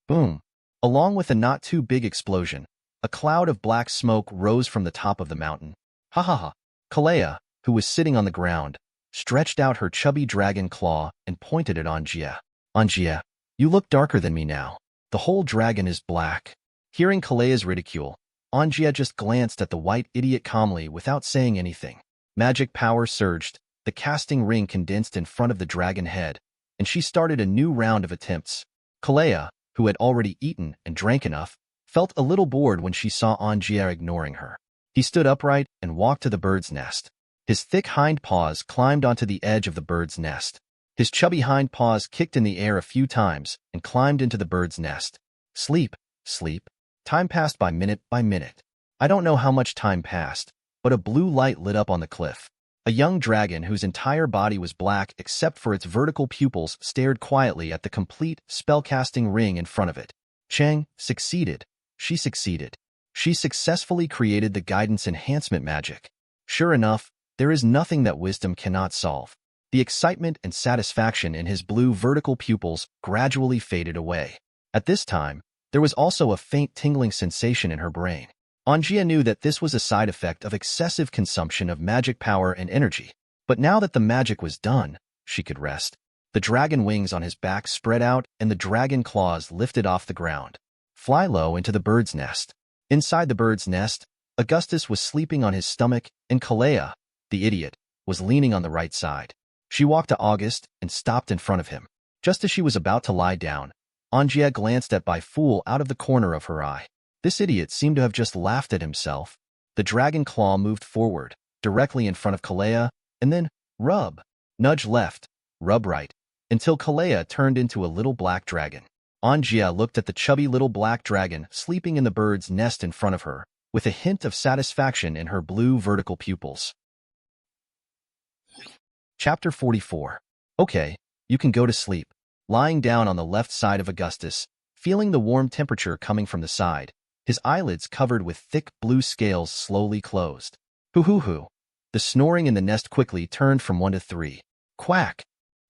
Boom! Along with a not-too-big explosion, a cloud of black smoke rose from the top of the mountain. Ha ha ha! Kalea, who was sitting on the ground, stretched out her chubby dragon claw and pointed at Anjia. Anjia, you look darker than me now. The whole dragon is black. Hearing Kalea's ridicule, Anjia just glanced at the white idiot calmly without saying anything. Magic power surged, the casting ring condensed in front of the dragon head, and she started a new round of attempts. Kalea, who had already eaten and drank enough, felt a little bored when she saw Anjia ignoring her. He stood upright and walked to the bird's nest. His thick hind paws climbed onto the edge of the bird's nest. His chubby hind paws kicked in the air a few times and climbed into the bird's nest. Sleep, sleep. Time passed by minute. I don't know how much time passed, but a blue light lit up on the cliff. A young dragon whose entire body was black except for its vertical pupils stared quietly at the complete spellcasting ring in front of it. Cheng succeeded. She succeeded. She successfully created the guidance enhancement magic. Sure enough, there is nothing that wisdom cannot solve. The excitement and satisfaction in his blue vertical pupils gradually faded away. At this time, there was also a faint tingling sensation in her brain. Anjia knew that this was a side effect of excessive consumption of magic power and energy. But now that the magic was done, she could rest. The dragon wings on his back spread out and the dragon claws lifted off the ground. Fly low into the bird's nest. Inside the bird's nest, Augustus was sleeping on his stomach and Kalea, the idiot, was leaning on the right side. She walked to August and stopped in front of him. Just as she was about to lie down, Anjia glanced at Bai Fool out of the corner of her eye. This idiot seemed to have just laughed at himself. The dragon claw moved forward, directly in front of Kalea, and then rub, nudge left, rub right, until Kalea turned into a little black dragon. Anjia looked at the chubby little black dragon sleeping in the bird's nest in front of her, with a hint of satisfaction in her blue vertical pupils. Chapter 44. Okay, you can go to sleep. Lying down on the left side of Augustus, feeling the warm temperature coming from the side, his eyelids covered with thick blue scales slowly closed. Hoo-hoo-hoo. The snoring in the nest quickly turned from 1 to 3. Quack.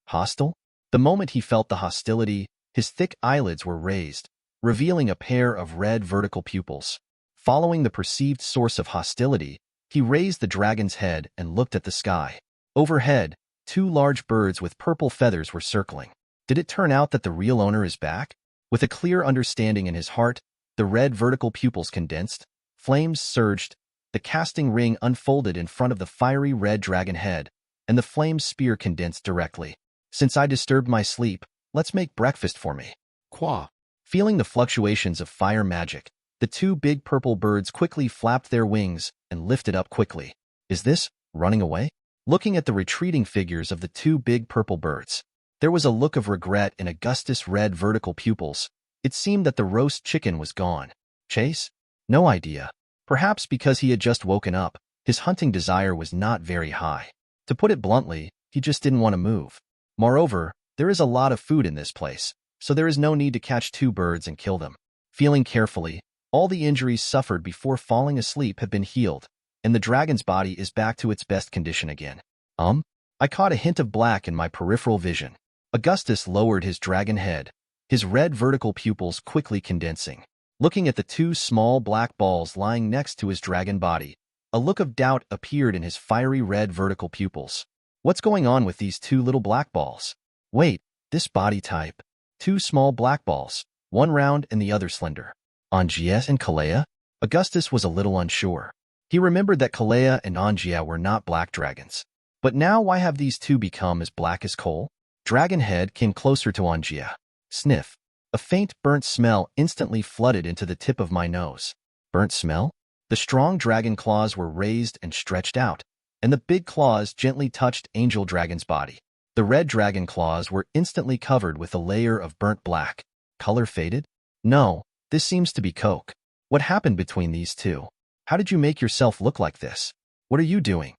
Hostile? The moment he felt the hostility, his thick eyelids were raised, revealing a pair of red vertical pupils. Following the perceived source of hostility, he raised the dragon's head and looked at the sky. Overhead, two large birds with purple feathers were circling. Did it turn out that the real owner is back? With a clear understanding in his heart, the red vertical pupils condensed, flames surged, the casting ring unfolded in front of the fiery red dragon head, and the flame spear condensed directly. Since I disturbed my sleep, let's make breakfast for me. Quah. Feeling the fluctuations of fire magic, the two big purple birds quickly flapped their wings and lifted up quickly. Is this running away? Looking at the retreating figures of the two big purple birds, there was a look of regret in Augustus' red vertical pupils. It seemed that the roast chicken was gone. Chase? No idea. Perhaps because he had just woken up, his hunting desire was not very high. To put it bluntly, he just didn't want to move. Moreover, there is a lot of food in this place, so there is no need to catch two birds and kill them. Feeling carefully, all the injuries suffered before falling asleep have been healed, and the dragon's body is back to its best condition again. I caught a hint of black in my peripheral vision. Augustus lowered his dragon head, his red vertical pupils quickly condensing. Looking at the two small black balls lying next to his dragon body, a look of doubt appeared in his fiery red vertical pupils. What's going on with these two little black balls? Wait, this body type. Two small black balls, one round and the other slender. Angia and Kalea? Augustus was a little unsure. He remembered that Kalea and Angia were not black dragons. But now why have these two become as black as coal? Dragonhead came closer to Angia. Sniff. A faint burnt smell instantly flooded into the tip of my nose. Burnt smell? The strong dragon claws were raised and stretched out, and the big claws gently touched Angel Dragon's body. The red dragon claws were instantly covered with a layer of burnt black. Color faded? No, this seems to be coke. What happened between these two? How did you make yourself look like this? What are you doing?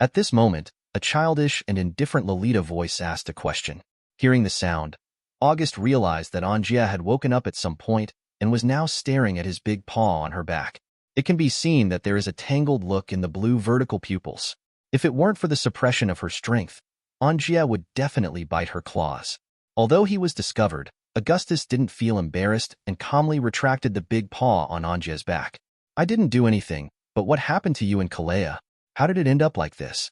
At this moment, a childish and indifferent Lolita voice asked a question. Hearing the sound, August realized that Angia had woken up at some point and was now staring at his big paw on her back. It can be seen that there is a tangled look in the blue vertical pupils. If it weren't for the suppression of her strength, Angia would definitely bite her claws. Although he was discovered, Augustus didn't feel embarrassed and calmly retracted the big paw on Angia's back. I didn't do anything, but what happened to you and Kalea? How did it end up like this?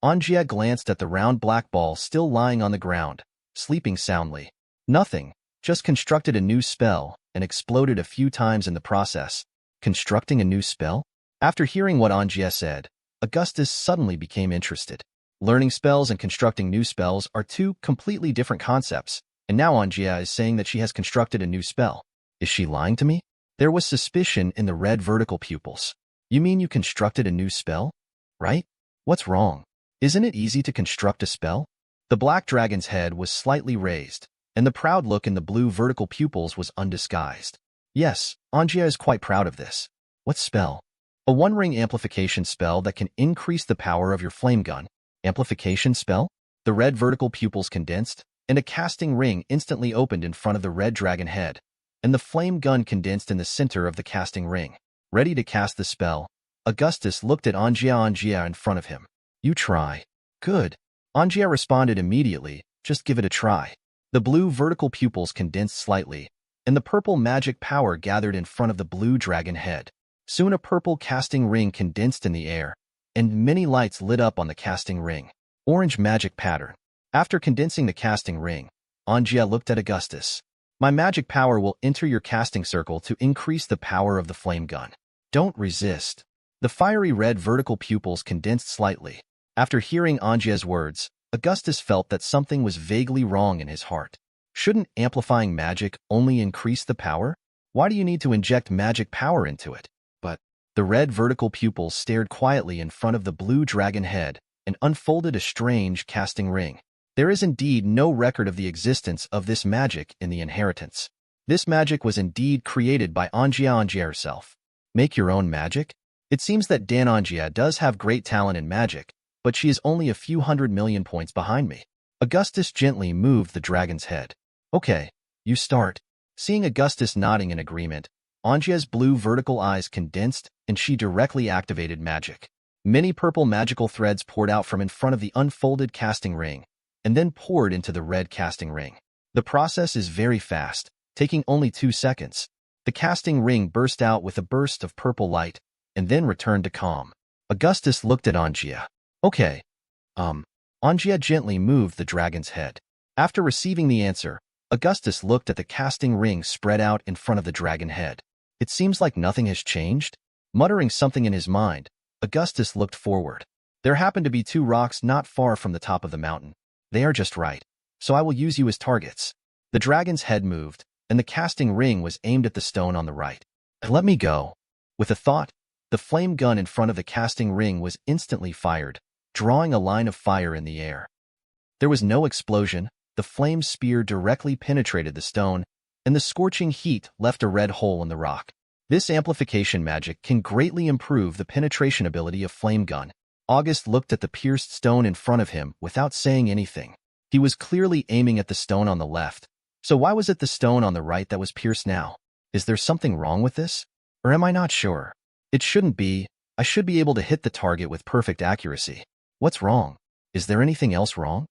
Angia glanced at the round black ball still lying on the ground, sleeping soundly. Nothing, just constructed a new spell and exploded a few times in the process. Constructing a new spell? After hearing what Angia said, Augustus suddenly became interested. Learning spells and constructing new spells are two completely different concepts, and now Angia is saying that she has constructed a new spell. Is she lying to me? There was suspicion in the red vertical pupils. You mean you constructed a new spell? Right? What's wrong? Isn't it easy to construct a spell? The black dragon's head was slightly raised, and the proud look in the blue vertical pupils was undisguised. Yes, Angia is quite proud of this. What spell? A one-ring amplification spell that can increase the power of your flame gun. Amplification spell? The red vertical pupils condensed, and a casting ring instantly opened in front of the red dragon head, and the flame gun condensed in the center of the casting ring. Ready to cast the spell, Augustus looked at Angia in front of him. You try. Good. Angia responded immediately, just give it a try. The blue vertical pupils condensed slightly, and the purple magic power gathered in front of the blue dragon head. Soon a purple casting ring condensed in the air, and many lights lit up on the casting ring. Orange magic pattern. After condensing the casting ring, Angia looked at Augustus. My magic power will enter your casting circle to increase the power of the flame gun. Don't resist. The fiery red vertical pupils condensed slightly. After hearing Angia's words, Augustus felt that something was vaguely wrong in his heart. Shouldn't amplifying magic only increase the power? Why do you need to inject magic power into it? But the red vertical pupils stared quietly in front of the blue dragon head and unfolded a strange casting ring. There is indeed no record of the existence of this magic in the inheritance. This magic was indeed created by Angia herself. Make your own magic? It seems that Angia does have great talent in magic, but she is only a few 100 million points behind me. Augustus gently moved the dragon's head. Okay, you start. Seeing Augustus nodding in agreement, Angia's blue vertical eyes condensed and she directly activated magic. Many purple magical threads poured out from in front of the unfolded casting ring, and then poured into the red casting ring. The process is very fast, taking only 2 seconds. The casting ring burst out with a burst of purple light, and then returned to calm. Augustus looked at Angia. Okay. Angia gently moved the dragon's head. After receiving the answer, Augustus looked at the casting ring spread out in front of the dragon head. It seems like nothing has changed. Muttering something in his mind, Augustus looked forward. There happened to be 2 rocks not far from the top of the mountain. They are just right, so I will use you as targets. The dragon's head moved, and the casting ring was aimed at the stone on the right. Let me go. With a thought, the flame gun in front of the casting ring was instantly fired, drawing a line of fire in the air. There was no explosion. The flame spear directly penetrated the stone, and the scorching heat left a red hole in the rock. This amplification magic can greatly improve the penetration ability of flame gun. August looked at the pierced stone in front of him without saying anything. He was clearly aiming at the stone on the left, so why was it the stone on the right that was pierced now? Is there something wrong with this? Or am I not sure? It shouldn't be. I should be able to hit the target with perfect accuracy. What's wrong? Is there anything else wrong?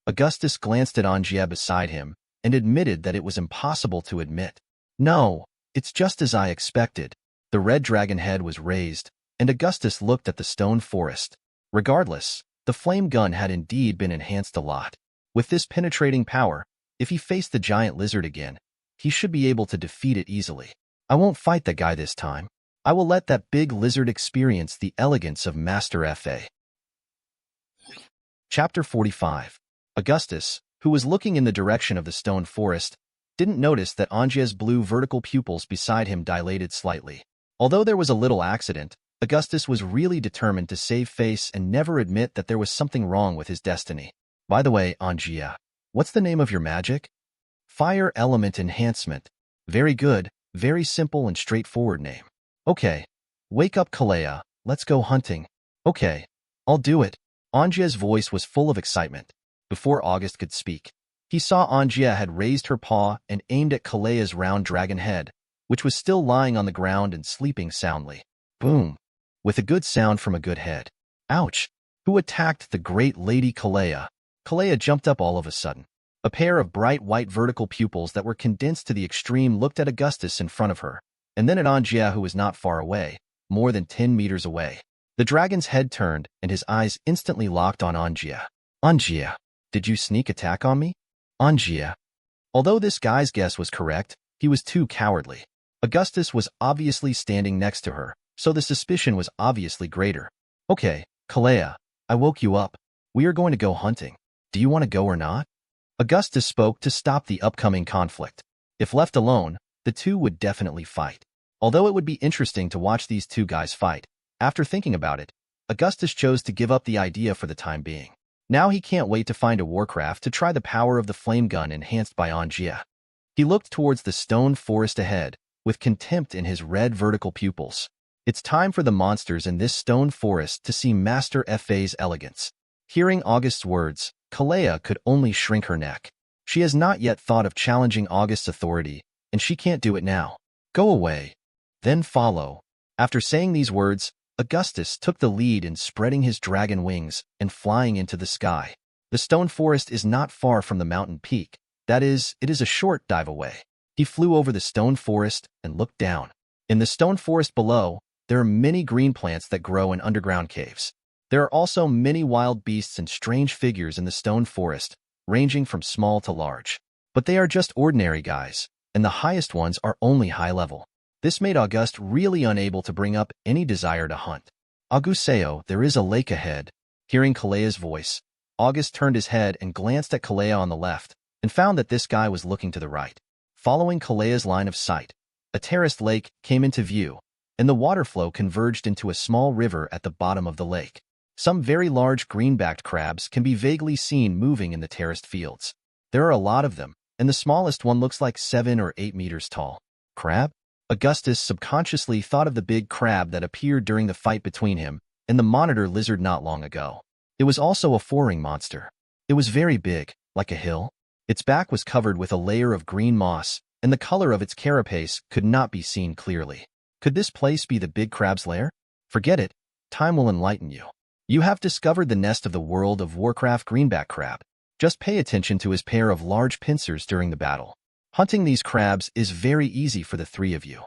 Augustus glanced at Angia beside him and admitted that it was impossible to admit. No, it's just as I expected. The red dragon head was raised, and Augustus looked at the stone forest. Regardless, the flame gun had indeed been enhanced a lot. With this penetrating power, if he faced the giant lizard again, he should be able to defeat it easily. I won't fight the guy this time. I will let that big lizard experience the elegance of Master Fa. Chapter 45. Augustus, who was looking in the direction of the stone forest, didn't notice that Angia's blue vertical pupils beside him dilated slightly. Although there was a little accident, Augustus was really determined to save face and never admit that there was something wrong with his destiny. By the way, Angia, what's the name of your magic? Fire Element Enhancement. Very good, very simple and straightforward name. Okay. Wake up, Kalea. Let's go hunting. Okay. I'll do it. Angia's voice was full of excitement. Before August could speak, he saw Angia had raised her paw and aimed at Kalea's round dragon head, which was still lying on the ground and sleeping soundly. Boom! With a good sound from a good head. Ouch! Who attacked the great Lady Kalea? Kalea jumped up all of a sudden. A pair of bright white vertical pupils that were condensed to the extreme looked at Augustus in front of her, and then at Angia, who was not far away, more than 10 meters away. The dragon's head turned, and his eyes instantly locked on Angia. Angia, did you sneak attack on me? Angia. Although this guy's guess was correct, he was too cowardly. Augustus was obviously standing next to her, so the suspicion was obviously greater. Okay, Kalea, I woke you up. We are going to go hunting. Do you want to go or not? Augustus spoke to stop the upcoming conflict. If left alone, the two would definitely fight. Although it would be interesting to watch these 2 guys fight, after thinking about it, Augustus chose to give up the idea for the time being. Now he can't wait to find a warcraft to try the power of the flame gun enhanced by Angia. He looked towards the stone forest ahead, with contempt in his red vertical pupils. It's time for the monsters in this stone forest to see Master Fa's elegance. Hearing August's words, Kalea could only shrink her neck. She has not yet thought of challenging August's authority, and she can't do it now. Go away. Then follow. After saying these words, Augustus took the lead in spreading his dragon wings and flying into the sky. The stone forest is not far from the mountain peak. That is, it is a short dive away. He flew over the stone forest and looked down. In the stone forest below, there are many green plants that grow in underground caves. There are also many wild beasts and strange figures in the stone forest, ranging from small to large. But they are just ordinary guys, and the highest ones are only high level. This made August really unable to bring up any desire to hunt. Auguseo, there is a lake ahead. Hearing Kalea's voice, August turned his head and glanced at Kalea on the left, and found that this guy was looking to the right. Following Kalea's line of sight, a terraced lake came into view, and the water flow converged into a small river at the bottom of the lake. Some very large green-backed crabs can be vaguely seen moving in the terraced fields. There are a lot of them, and the smallest one looks like 7 or 8 meters tall. Crab? Augustus subconsciously thought of the big crab that appeared during the fight between him and the monitor lizard not long ago. It was also a 4-ring monster. It was very big, like a hill. Its back was covered with a layer of green moss, and the color of its carapace could not be seen clearly. Could this place be the big crab's lair? Forget it. Time will enlighten you. You have discovered the nest of the World of Warcraft greenback crab. Just pay attention to his pair of large pincers during the battle. Hunting these crabs is very easy for the 3 of you.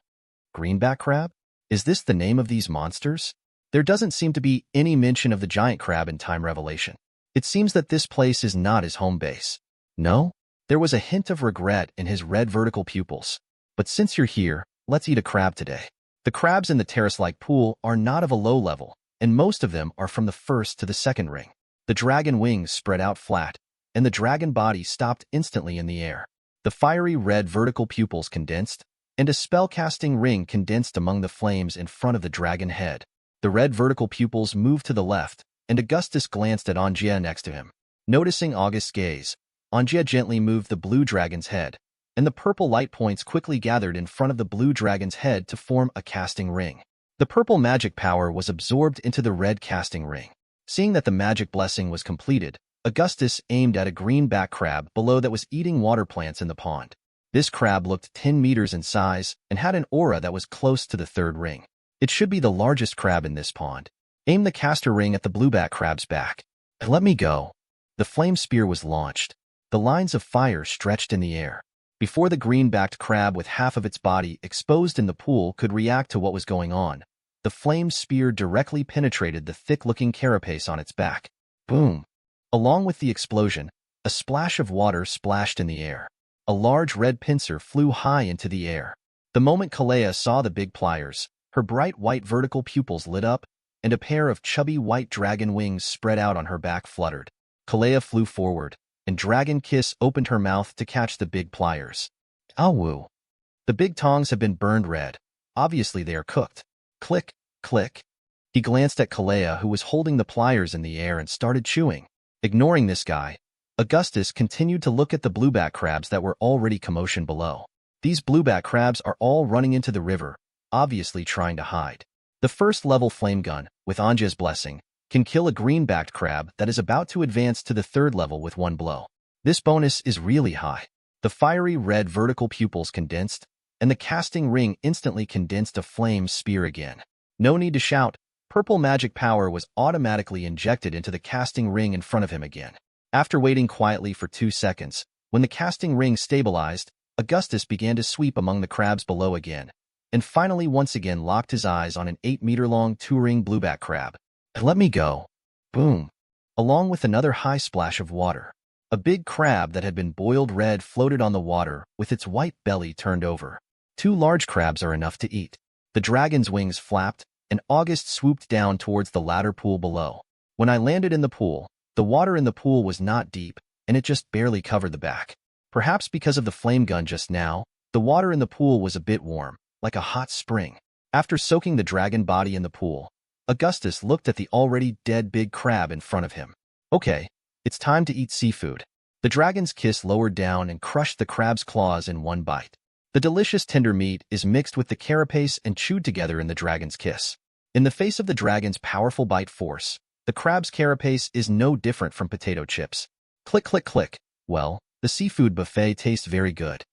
Greenback crab? Is this the name of these monsters? There doesn't seem to be any mention of the giant crab in Time Revelation. It seems that this place is not his home base. No? There was a hint of regret in his red vertical pupils. But since you're here, let's eat a crab today. The crabs in the terrace-like pool are not of a low level, and most of them are from the first to the second ring. The dragon wings spread out flat, and the dragon body stopped instantly in the air. The fiery red vertical pupils condensed, and a spellcasting ring condensed among the flames in front of the dragon head. The red vertical pupils moved to the left, and Augustus glanced at Angia next to him. Noticing August's gaze, Angia gently moved the blue dragon's head, and the purple light points quickly gathered in front of the blue dragon's head to form a casting ring. The purple magic power was absorbed into the red casting ring. Seeing that the magic blessing was completed, Augustus aimed at a greenback crab below that was eating water plants in the pond. This crab looked 10 meters in size and had an aura that was close to the third ring. It should be the largest crab in this pond. Aim the caster ring at the blueback crab's back. Let me go. The flame spear was launched. The lines of fire stretched in the air. Before the green-backed crab with half of its body exposed in the pool could react to what was going on, the flame spear directly penetrated the thick-looking carapace on its back. Boom! Along with the explosion, a splash of water splashed in the air. A large red pincer flew high into the air. The moment Kalea saw the big pliers, her bright white vertical pupils lit up, and a pair of chubby white dragon wings spread out on her back fluttered. Kalea flew forward, and Dragon Kiss opened her mouth to catch the big pliers. Ow! The big tongs have been burned red. Obviously they are cooked. Click, click. He glanced at Kalea, who was holding the pliers in the air, and started chewing. Ignoring this guy, Augustus continued to look at the blueback crabs that were already commotion below. These blueback crabs are all running into the river, obviously trying to hide. The first-level flame gun, with Anja's blessing, can kill a green-backed crab that is about to advance to the third level with one blow. This bonus is really high. The fiery red vertical pupils condensed, and the casting ring instantly condensed a flame spear again. No need to shout. Purple magic power was automatically injected into the casting ring in front of him again. After waiting quietly for 2 seconds, when the casting ring stabilized, Augustus began to sweep among the crabs below again, and finally once again locked his eyes on an 8-meter-long two-ring blueback crab. Let me go. Boom. Along with another high splash of water, a big crab that had been boiled red floated on the water with its white belly turned over. 2 large crabs are enough to eat. The dragon's wings flapped, and August swooped down towards the ladder pool below. When I landed in the pool, the water in the pool was not deep, and it just barely covered the back. Perhaps because of the flame gun just now, the water in the pool was a bit warm, like a hot spring. After soaking the dragon body in the pool, Augustus looked at the already dead big crab in front of him. Okay, it's time to eat seafood. The dragon's kiss lowered down and crushed the crab's claws in one bite. The delicious tender meat is mixed with the carapace and chewed together in the dragon's kiss. In the face of the dragon's powerful bite force, the crab's carapace is no different from potato chips. Click, click, click. Well, the seafood buffet tastes very good.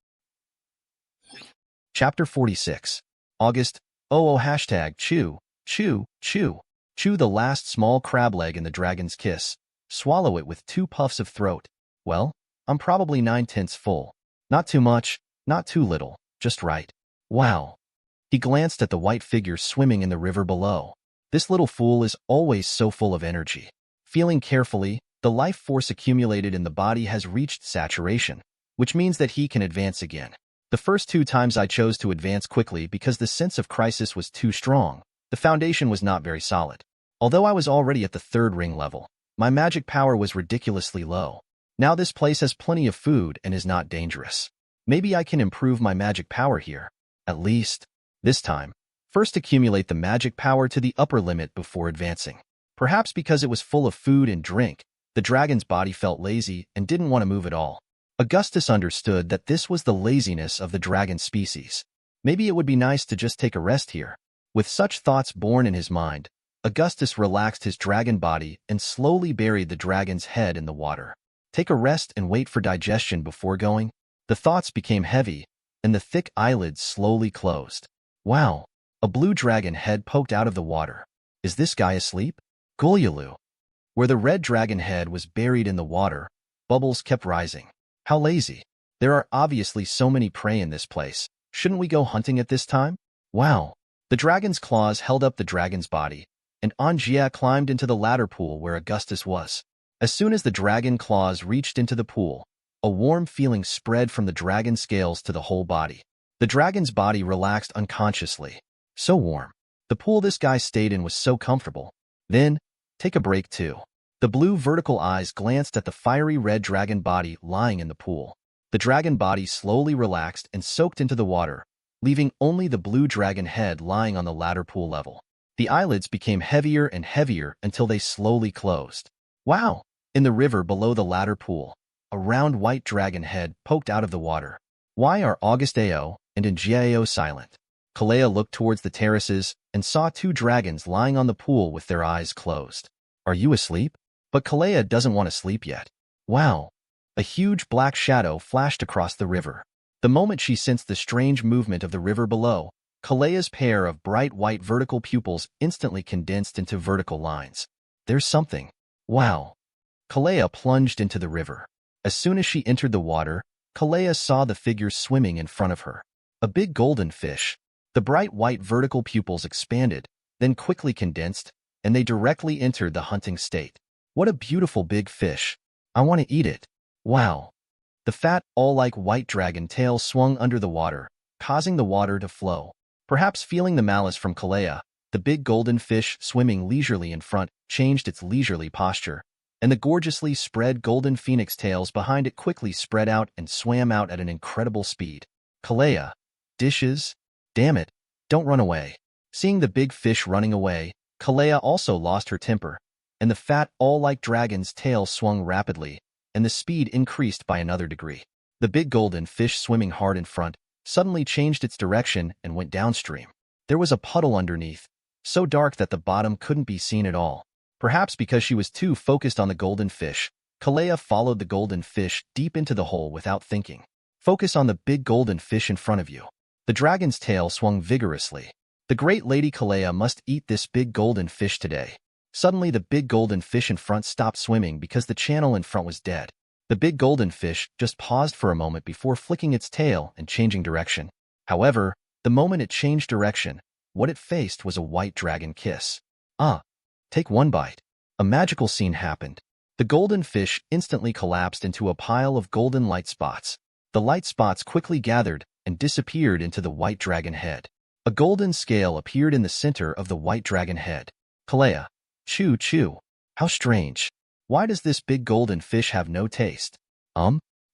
Chapter 46. August. Hashtag chew, chew, chew. Chew the last small crab leg in the dragon's kiss. Swallow it with 2 puffs of throat. Well, I'm probably 9/10 full. Not too much, not too little, just right. Wow. He glanced at the white figure swimming in the river below. This little fool is always so full of energy. Feeling carefully, the life force accumulated in the body has reached saturation, which means that he can advance again. The first 2 times I chose to advance quickly because the sense of crisis was too strong. The foundation was not very solid. Although I was already at the 3rd ring level, my magic power was ridiculously low. Now this place has plenty of food and is not dangerous. Maybe I can improve my magic power here. At least, this time. First accumulate the magic power to the upper limit before advancing. Perhaps because it was full of food and drink, the dragon's body felt lazy and didn't want to move at all. Augustus understood that this was the laziness of the dragon species. Maybe it would be nice to just take a rest here. With such thoughts born in his mind, Augustus relaxed his dragon body and slowly buried the dragon's head in the water. Take a rest and wait for digestion before going. The thoughts became heavy, and the thick eyelids slowly closed. Wow! A blue dragon head poked out of the water. Is this guy asleep? Golyulu. Where the red dragon head was buried in the water, bubbles kept rising. How lazy. There are obviously so many prey in this place. Shouldn't we go hunting at this time? Wow. The dragon's claws held up the dragon's body, and Angia climbed into the ladder pool where Augustus was. As soon as the dragon claws reached into the pool, a warm feeling spread from the dragon scales to the whole body. The dragon's body relaxed unconsciously. So warm. The pool this guy stayed in was so comfortable. Then, take a break too. The blue vertical eyes glanced at the fiery red dragon body lying in the pool. The dragon body slowly relaxed and soaked into the water, leaving only the blue dragon head lying on the latter pool level. The eyelids became heavier and heavier until they slowly closed. Wow! In the river below the latter pool, a round white dragon head poked out of the water. Why are Augustao and Ngao silent? Kalea looked towards the terraces and saw two dragons lying on the pool with their eyes closed. Are you asleep? But Kalea doesn't want to sleep yet. Wow! A huge black shadow flashed across the river. The moment she sensed the strange movement of the river below, Kalea's pair of bright white vertical pupils instantly condensed into vertical lines. There's something. Wow! Kalea plunged into the river. As soon as she entered the water, Kalea saw the figure swimming in front of her. A big golden fish. The bright white vertical pupils expanded, then quickly condensed, and they directly entered the hunting state. What a beautiful big fish. I want to eat it. Wow. The fat, all-like white dragon tail swung under the water, causing the water to flow. Perhaps feeling the malice from Kalea, the big golden fish swimming leisurely in front changed its leisurely posture, and the gorgeously spread golden phoenix tails behind it quickly spread out and swam out at an incredible speed. Kalea. Dishes? Damn it. Don't run away. Seeing the big fish running away, Kalea also lost her temper, and the fat, all-like dragon's tail swung rapidly, and the speed increased by another degree. The big golden fish swimming hard in front suddenly changed its direction and went downstream. There was a puddle underneath, so dark that the bottom couldn't be seen at all. Perhaps because she was too focused on the golden fish, Kalea followed the golden fish deep into the hole without thinking. Focus on the big golden fish in front of you. The dragon's tail swung vigorously. The great lady Kalea must eat this big golden fish today. Suddenly the big golden fish in front stopped swimming because the channel in front was dead. The big golden fish just paused for a moment before flicking its tail and changing direction. However, the moment it changed direction, what it faced was a white dragon kiss. Take one bite. A magical scene happened. The golden fish instantly collapsed into a pile of golden light spots. The light spots quickly gathered and disappeared into the white dragon head. A golden scale appeared in the center of the white dragon head. Kalea. Chew, chew. How strange. Why does this big golden fish have no taste?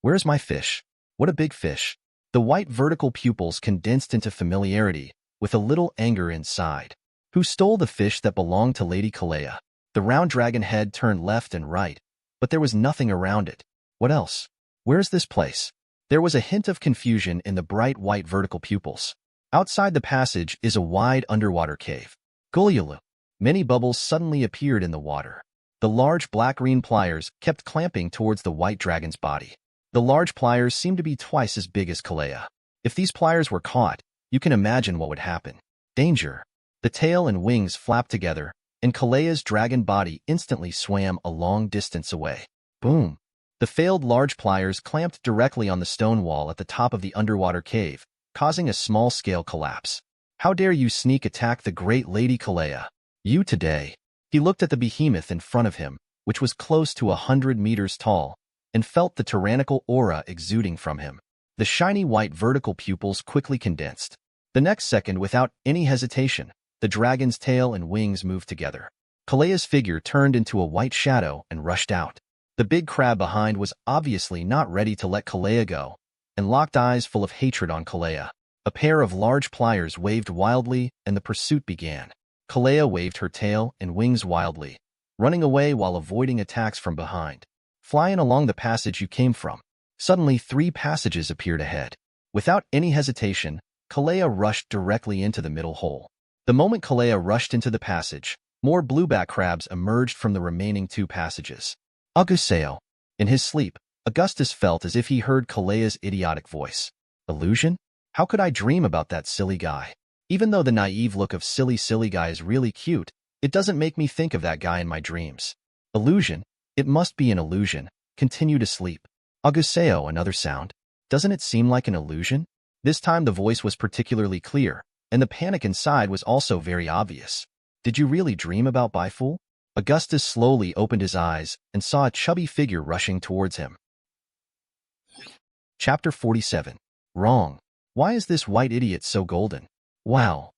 Where's my fish? What a big fish. The white vertical pupils condensed into familiarity, with a little anger inside. Who stole the fish that belonged to Lady Kalea? The round dragon head turned left and right, but there was nothing around it. What else? Where's this place? There was a hint of confusion in the bright white vertical pupils. Outside the passage is a wide underwater cave. Gulyulu. Many bubbles suddenly appeared in the water. The large black-green pliers kept clamping towards the white dragon's body. The large pliers seemed to be twice as big as Kalea. If these pliers were caught, you can imagine what would happen. Danger. The tail and wings flapped together, and Kalea's dragon body instantly swam a long distance away. Boom. The failed large pliers clamped directly on the stone wall at the top of the underwater cave, causing a small-scale collapse. How dare you sneak attack the great Lady Kalea? You today. He looked at the behemoth in front of him, which was close to 100 meters tall, and felt the tyrannical aura exuding from him. The shiny white vertical pupils quickly condensed. The next second, without any hesitation, the dragon's tail and wings moved together. Kalea's figure turned into a white shadow and rushed out. The big crab behind was obviously not ready to let Kalea go, and locked eyes full of hatred on Kalea. A pair of large pliers waved wildly, and the pursuit began. Kalea waved her tail and wings wildly, running away while avoiding attacks from behind. Flying along the passage you came from. Suddenly 3 passages appeared ahead. Without any hesitation, Kalea rushed directly into the middle hole. The moment Kalea rushed into the passage, more blueback crabs emerged from the remaining 2 passages. Augustao. In his sleep, Augustus felt as if he heard Kalea's idiotic voice. Illusion? How could I dream about that silly guy? Even though the naive look of silly guy is really cute, it doesn't make me think of that guy in my dreams. Illusion? It must be an illusion. Continue to sleep. Augustao, another sound. Doesn't it seem like an illusion? This time the voice was particularly clear, and the panic inside was also very obvious. Did you really dream about Baifool? Augustus slowly opened his eyes and saw a chubby figure rushing towards him. Chapter 47. Wrong. Why is this white idiot so golden? Wow.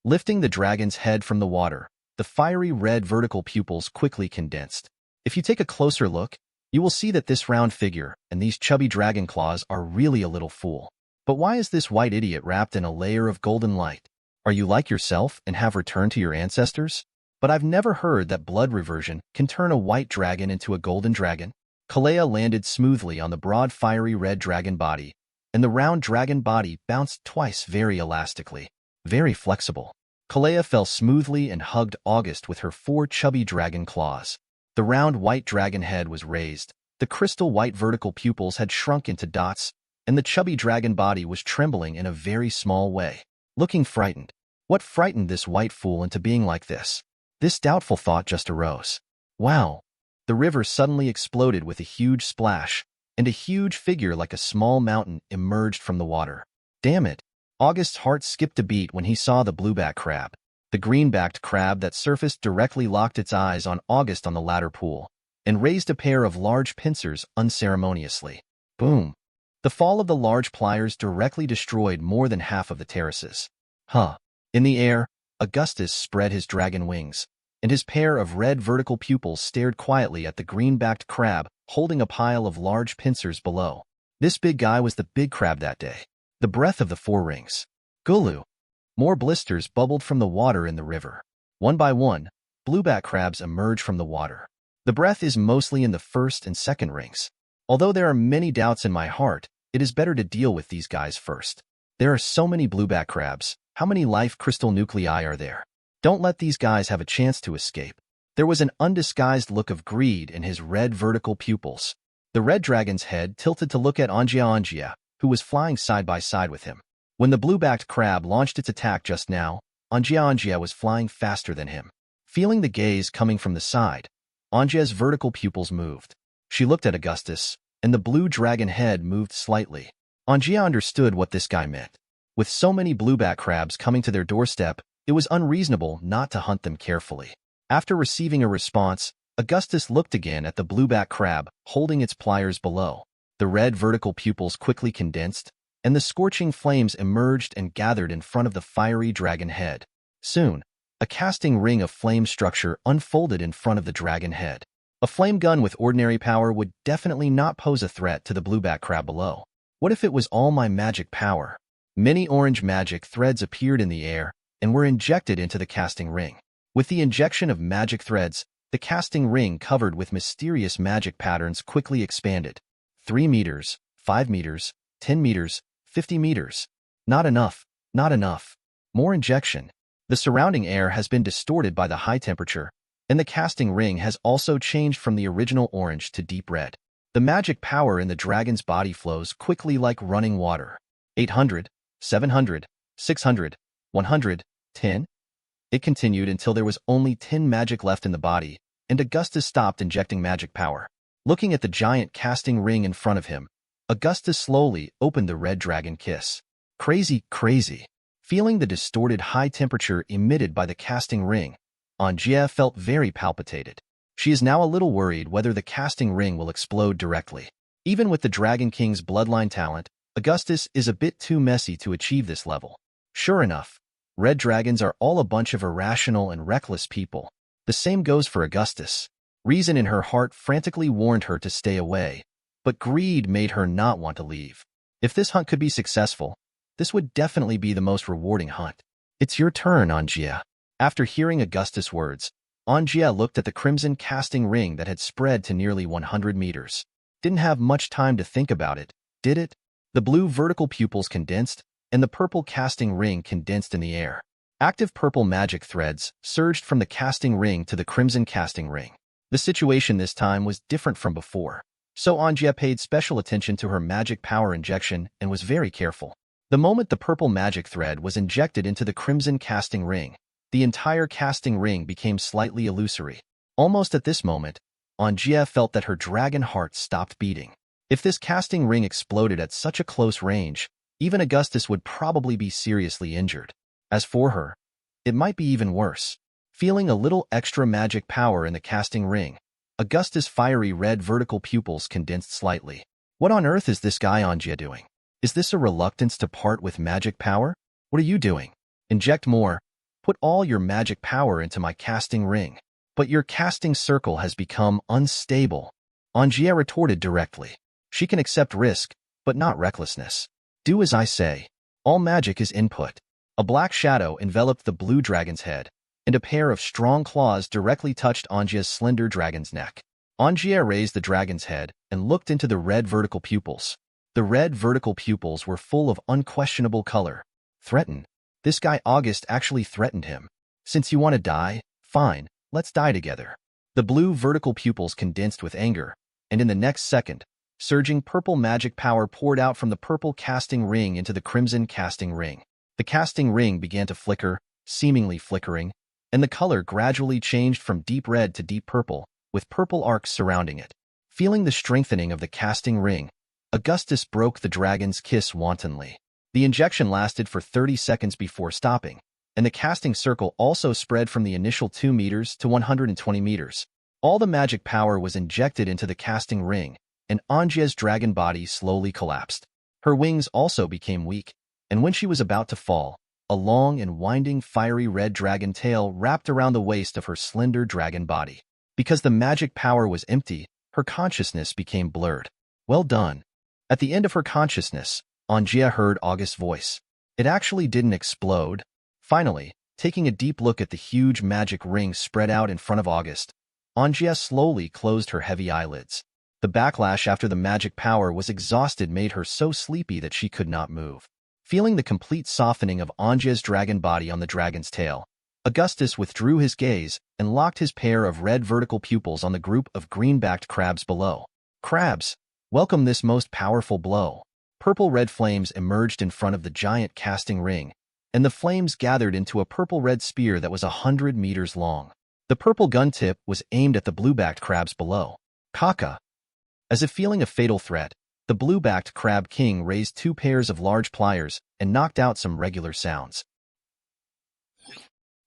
Lifting the dragon's head from the water, the fiery red vertical pupils quickly condensed. If you take a closer look, you will see that this round figure and these chubby dragon claws are really a little fool. But why is this white idiot wrapped in a layer of golden light? Are you like yourself and have returned to your ancestors? But I've never heard that blood reversion can turn a white dragon into a golden dragon. Kalea landed smoothly on the broad fiery red dragon body, and the round dragon body bounced twice very elastically, very flexible. Kalea fell smoothly and hugged August with her 4 chubby dragon claws. The round white dragon head was raised, the crystal white vertical pupils had shrunk into dots, and the chubby dragon body was trembling in a very small way, looking frightened. What frightened this white fool into being like this? This doubtful thought just arose. Wow! The river suddenly exploded with a huge splash, and a huge figure like a small mountain emerged from the water. Damn it! August's heart skipped a beat when he saw the blueback crab. The green-backed crab that surfaced directly locked its eyes on August on the ladder pool, and raised a pair of large pincers unceremoniously. Boom! The fall of the large pliers directly destroyed more than half of the terraces. In the air, Augustus spread his dragon wings, and his pair of red vertical pupils stared quietly at the green-backed crab holding a pile of large pincers below. This big guy was the big crab that day. The breath of the 4 rings. Gulu! More blisters bubbled from the water in the river. One by one, blueback crabs emerge from the water. The breath is mostly in the 1st and 2nd rings. Although there are many doubts in my heart, it is better to deal with these guys first. There are so many blueback crabs. How many life crystal nuclei are there? Don't let these guys have a chance to escape. There was an undisguised look of greed in his red vertical pupils. The red dragon's head tilted to look at Angia, who was flying side by side with him. When the blue-backed crab launched its attack just now, Angia was flying faster than him. Feeling the gaze coming from the side, Angia's vertical pupils moved. She looked at Augustus, and the blue dragon head moved slightly. Angia understood what this guy meant. With so many blueback crabs coming to their doorstep, it was unreasonable not to hunt them carefully. After receiving a response, Augustus looked again at the blueback crab, holding its pliers below. The red vertical pupils quickly condensed, and the scorching flames emerged and gathered in front of the fiery dragon head. Soon, a casting ring of flame structure unfolded in front of the dragon head. A flame gun with ordinary power would definitely not pose a threat to the blueback crab below. What if it was all my magic power? Many orange magic threads appeared in the air and were injected into the casting ring. With the injection of magic threads, the casting ring covered with mysterious magic patterns quickly expanded. 3 meters, 5 meters, 10 meters, 50 meters. Not enough, not enough. More injection. The surrounding air has been distorted by the high temperature, and the casting ring has also changed from the original orange to deep red. The magic power in the dragon's body flows quickly like running water. 800, 700, 600, 100, 10? It continued until there was only 10 magic left in the body, and Augustus stopped injecting magic power. Looking at the giant casting ring in front of him, Augustus slowly opened the red dragon kiss. Crazy, crazy. Feeling the distorted high temperature emitted by the casting ring, Angia felt very palpitated. She is now a little worried whether the casting ring will explode directly. Even with the Dragon King's bloodline talent, Augustus is a bit too messy to achieve this level. Sure enough, red dragons are all a bunch of irrational and reckless people. The same goes for Augustus. Reason in her heart frantically warned her to stay away, but greed made her not want to leave. If this hunt could be successful, this would definitely be the most rewarding hunt. It's your turn, Angia. After hearing Augustus' words, Angia looked at the crimson casting ring that had spread to nearly 100 meters. Didn't have much time to think about it, did it? The blue vertical pupils condensed, and the purple casting ring condensed in the air. Active purple magic threads surged from the casting ring to the crimson casting ring. The situation this time was different from before, so Angia paid special attention to her magic power injection and was very careful. The moment the purple magic thread was injected into the crimson casting ring, the entire casting ring became slightly illusory. Almost at this moment, Angia felt that her dragon heart stopped beating. If this casting ring exploded at such a close range, even Augustus would probably be seriously injured. As for her, it might be even worse. Feeling a little extra magic power in the casting ring, Augustus' fiery red vertical pupils condensed slightly. What on earth is this guy Angia doing? Is this a reluctance to part with magic power? What are you doing? Inject more. Put all your magic power into my casting ring. But your casting circle has become unstable. Angia retorted directly. She can accept risk, but not recklessness. Do as I say. All magic is input. A black shadow enveloped the blue dragon's head, and a pair of strong claws directly touched Angia's slender dragon's neck. Angia raised the dragon's head and looked into the red vertical pupils. The red vertical pupils were full of unquestionable color. Threaten. This guy August actually threatened him. Since you want to die, fine, let's die together. The blue vertical pupils condensed with anger, and in the next second, surging purple magic power poured out from the purple casting ring into the crimson casting ring. The casting ring began to flicker, seemingly flickering, and the color gradually changed from deep red to deep purple, with purple arcs surrounding it. Feeling the strengthening of the casting ring, Augustus broke the dragon's kiss wantonly. The injection lasted for 30 seconds before stopping, and the casting circle also spread from the initial 2 meters to 120 meters. All the magic power was injected into the casting ring, and Angia's dragon body slowly collapsed. Her wings also became weak, and when she was about to fall, a long and winding fiery red dragon tail wrapped around the waist of her slender dragon body. Because the magic power was empty, her consciousness became blurred. Well done. At the end of her consciousness, Angia heard August's voice. It actually didn't explode. Finally, taking a deep look at the huge magic ring spread out in front of August, Angia slowly closed her heavy eyelids. The backlash after the magic power was exhausted made her so sleepy that she could not move. Feeling the complete softening of Angia's dragon body on the dragon's tail, Augustus withdrew his gaze and locked his pair of red vertical pupils on the group of green-backed crabs below. Crabs, welcome this most powerful blow. Purple-red flames emerged in front of the giant casting ring, and the flames gathered into a purple-red spear that was 100 meters long. The purple gun tip was aimed at the blue-backed crabs below. Kaka. As if feeling a fatal threat, the blue-backed crab king raised 2 pairs of large pliers and knocked out some regular sounds.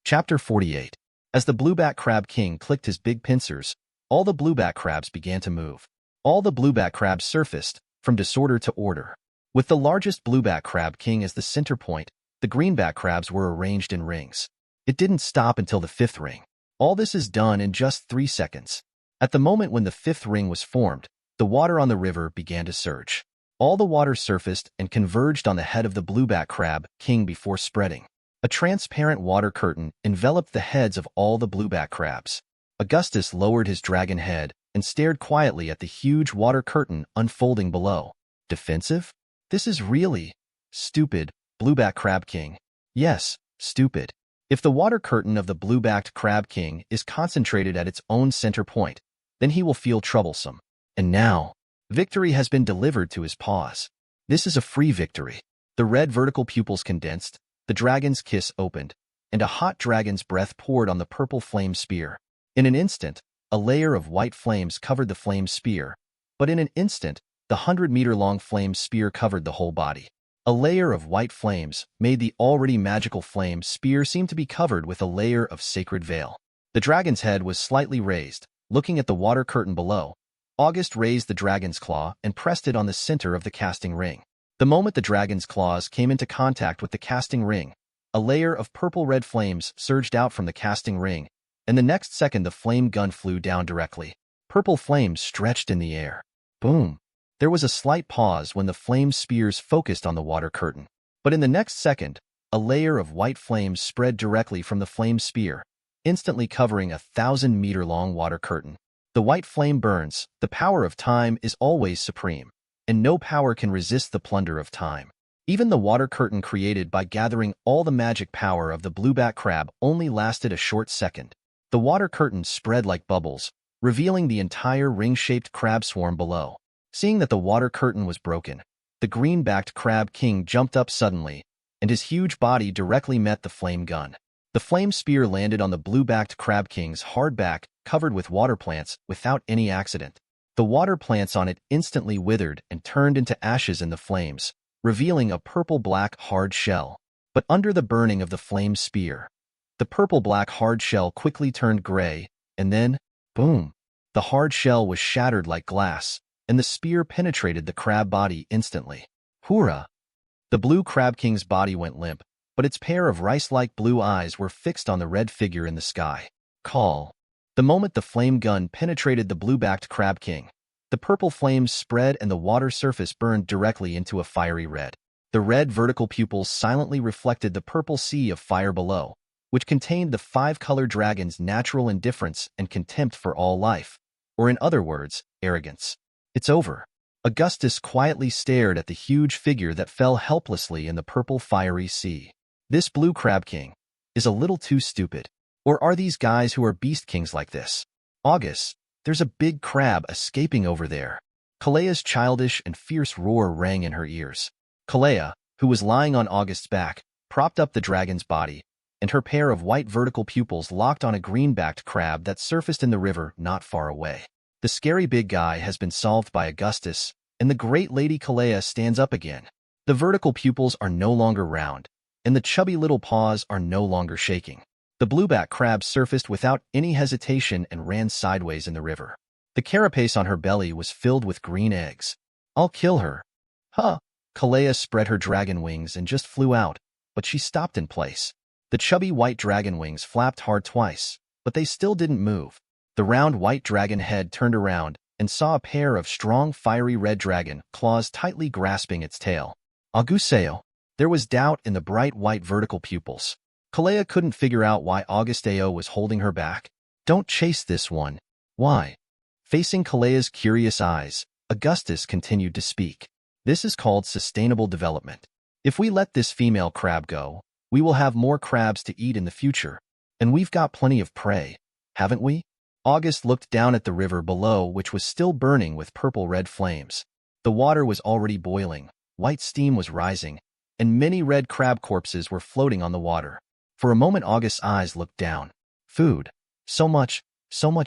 Chapter 48. As the blueback crab king clicked his big pincers, all the blueback crabs began to move. All the blueback crabs surfaced, from disorder to order. With the largest blueback crab king as the center point, the greenback crabs were arranged in rings. It didn't stop until the 5th ring. All this is done in just 3 seconds. At the moment when the 5th ring was formed, the water on the river began to surge. All the water surfaced and converged on the head of the blueback crab king before spreading. A transparent water curtain enveloped the heads of all the blueback crabs. Augustus lowered his dragon head and stared quietly at the huge water curtain unfolding below. Defensive? This is really stupid, blueback crab king. Yes, stupid. If the water curtain of the blue-backed crab king is concentrated at its own center point, then he will feel troublesome. And now, victory has been delivered to his paws. This is a free victory. The red vertical pupils condensed, the dragon's kiss opened, and a hot dragon's breath poured on the purple flame spear. In an instant, a layer of white flames covered the flame spear, but in an instant, the 100-meter-long flame spear covered the whole body. A layer of white flames made the already magical flame spear seem to be covered with a layer of sacred veil. The dragon's head was slightly raised, looking at the water curtain below. August raised the dragon's claw and pressed it on the center of the casting ring. The moment the dragon's claws came into contact with the casting ring, a layer of purple-red flames surged out from the casting ring, and the next second the flame gun flew down directly. Purple flames stretched in the air. Boom! There was a slight pause when the flame spears focused on the water curtain. But in the next second, a layer of white flames spread directly from the flame spear, instantly covering a 1,000-meter-long water curtain. The white flame burns. The power of time is always supreme, and no power can resist the plunder of time. Even the water curtain created by gathering all the magic power of the blueback crab only lasted a short second. The water curtain spread like bubbles, revealing the entire ring-shaped crab swarm below. Seeing that the water curtain was broken, the green-backed crab king jumped up suddenly, and his huge body directly met the flame gun. The flame spear landed on the blue-backed crab king's hard back, covered with water plants, without any accident. The water plants on it instantly withered and turned into ashes in the flames, revealing a purple-black hard shell. But under the burning of the flame spear, The purple-black hard shell quickly turned gray, and then, boom! The hard shell was shattered like glass, and the spear penetrated the crab body instantly. Hoorah! The blue crab king's body went limp, but its pair of rice-like blue eyes were fixed on the red figure in the sky. Call. The moment the flame gun penetrated the blue-backed crab king, the purple flames spread and the water surface burned directly into a fiery red. The red vertical pupils silently reflected the purple sea of fire below, which contained the five-color dragon's natural indifference and contempt for all life, or in other words, arrogance. It's over. Augustus quietly stared at the huge figure that fell helplessly in the purple fiery sea. This blue crab king is a little too stupid. Or are these guys who are beast kings like this? August, there's a big crab escaping over there. Kalea's childish and fierce roar rang in her ears. Kalea, who was lying on August's back, propped up the dragon's body, and her pair of white vertical pupils locked on a green-backed crab that surfaced in the river not far away. The scary big guy has been solved by Augustus, and the great Lady Kalea stands up again. The vertical pupils are no longer round, and the chubby little paws are no longer shaking. The blueback crab surfaced without any hesitation and ran sideways in the river. The carapace on her belly was filled with green eggs. I'll kill her. Huh! Kalea spread her dragon wings and just flew out, but she stopped in place. The chubby white dragon wings flapped hard twice, but they still didn't move. The round white dragon head turned around and saw a pair of strong fiery red dragon claws tightly grasping its tail. Augusteo. There was doubt in the bright white vertical pupils. Kalea couldn't figure out why Augusteo was holding her back. Don't chase this one. Why? Facing Kalea's curious eyes, Augustus continued to speak. This is called sustainable development. If we let this female crab go, we will have more crabs to eat in the future, and we've got plenty of prey, haven't we? August looked down at the river below, which was still burning with purple-red flames. The water was already boiling, white steam was rising, and many red crab corpses were floating on the water. For a moment August's eyes looked down. Food. So much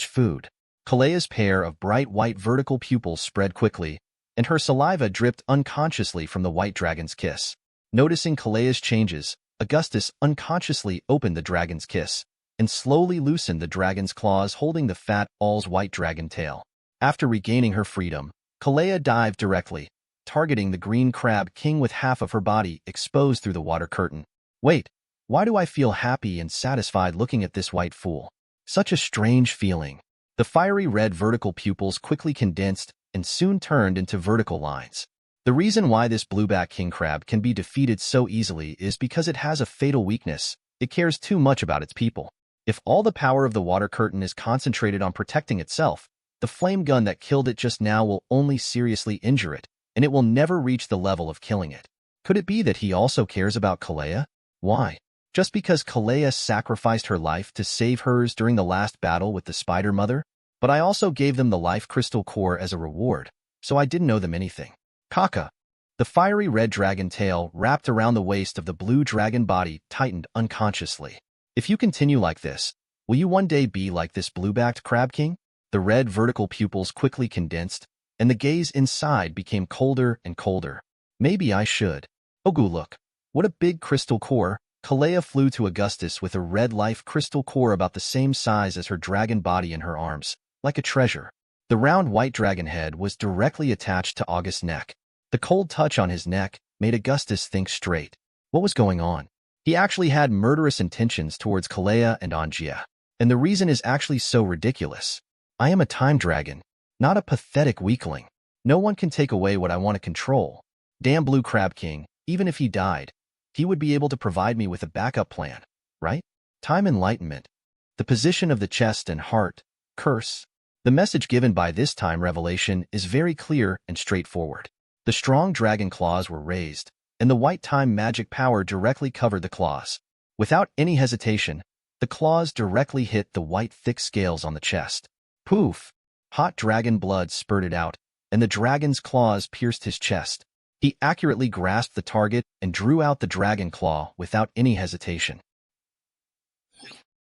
food. Kalea's pair of bright white vertical pupils spread quickly, and her saliva dripped unconsciously from the white dragon's kiss. Noticing Kalea's changes, Augustus unconsciously opened the dragon's kiss, and slowly loosened the dragon's claws holding the fat, white dragon tail. After regaining her freedom, Kalea dived directly, targeting the green crab king with half of her body exposed through the water curtain. Wait, why do I feel happy and satisfied looking at this white fool? Such a strange feeling. The fiery red vertical pupils quickly condensed and soon turned into vertical lines. The reason why this blueback king crab can be defeated so easily is because it has a fatal weakness. It cares too much about its people. If all the power of the water curtain is concentrated on protecting itself, the flame gun that killed it just now will only seriously injure it, and it will never reach the level of killing it. Could it be that he also cares about Kalea? Why? Just because Kalea sacrificed her life to save hers during the last battle with the Spider Mother? But I also gave them the life crystal core as a reward, so I didn't owe them anything. Kaka. The fiery red dragon tail wrapped around the waist of the blue dragon body tightened unconsciously. If you continue like this, will you one day be like this blue-backed crab king? The red vertical pupils quickly condensed, and the gaze inside became colder and colder. Maybe I should. Ogu, look. What a big crystal core. Kalea flew to Augustus with a red life crystal core about the same size as her dragon body in her arms, like a treasure. The round white dragon head was directly attached to August's neck. The cold touch on his neck made Augustus think straight. What was going on? He actually had murderous intentions towards Kalea and Angia. And the reason is actually so ridiculous. I am a time dragon, not a pathetic weakling. No one can take away what I want to control. Damn Blue Crab King, even if he died, he would be able to provide me with a backup plan, right? Time enlightenment. The position of the chest and heart, curse. The message given by this time revelation is very clear and straightforward. The strong dragon claws were raised, and the white time magic power directly covered the claws. Without any hesitation, the claws directly hit the white thick scales on the chest. Poof! Hot dragon blood spurted out, and the dragon's claws pierced his chest. He accurately grasped the target and drew out the dragon claw without any hesitation.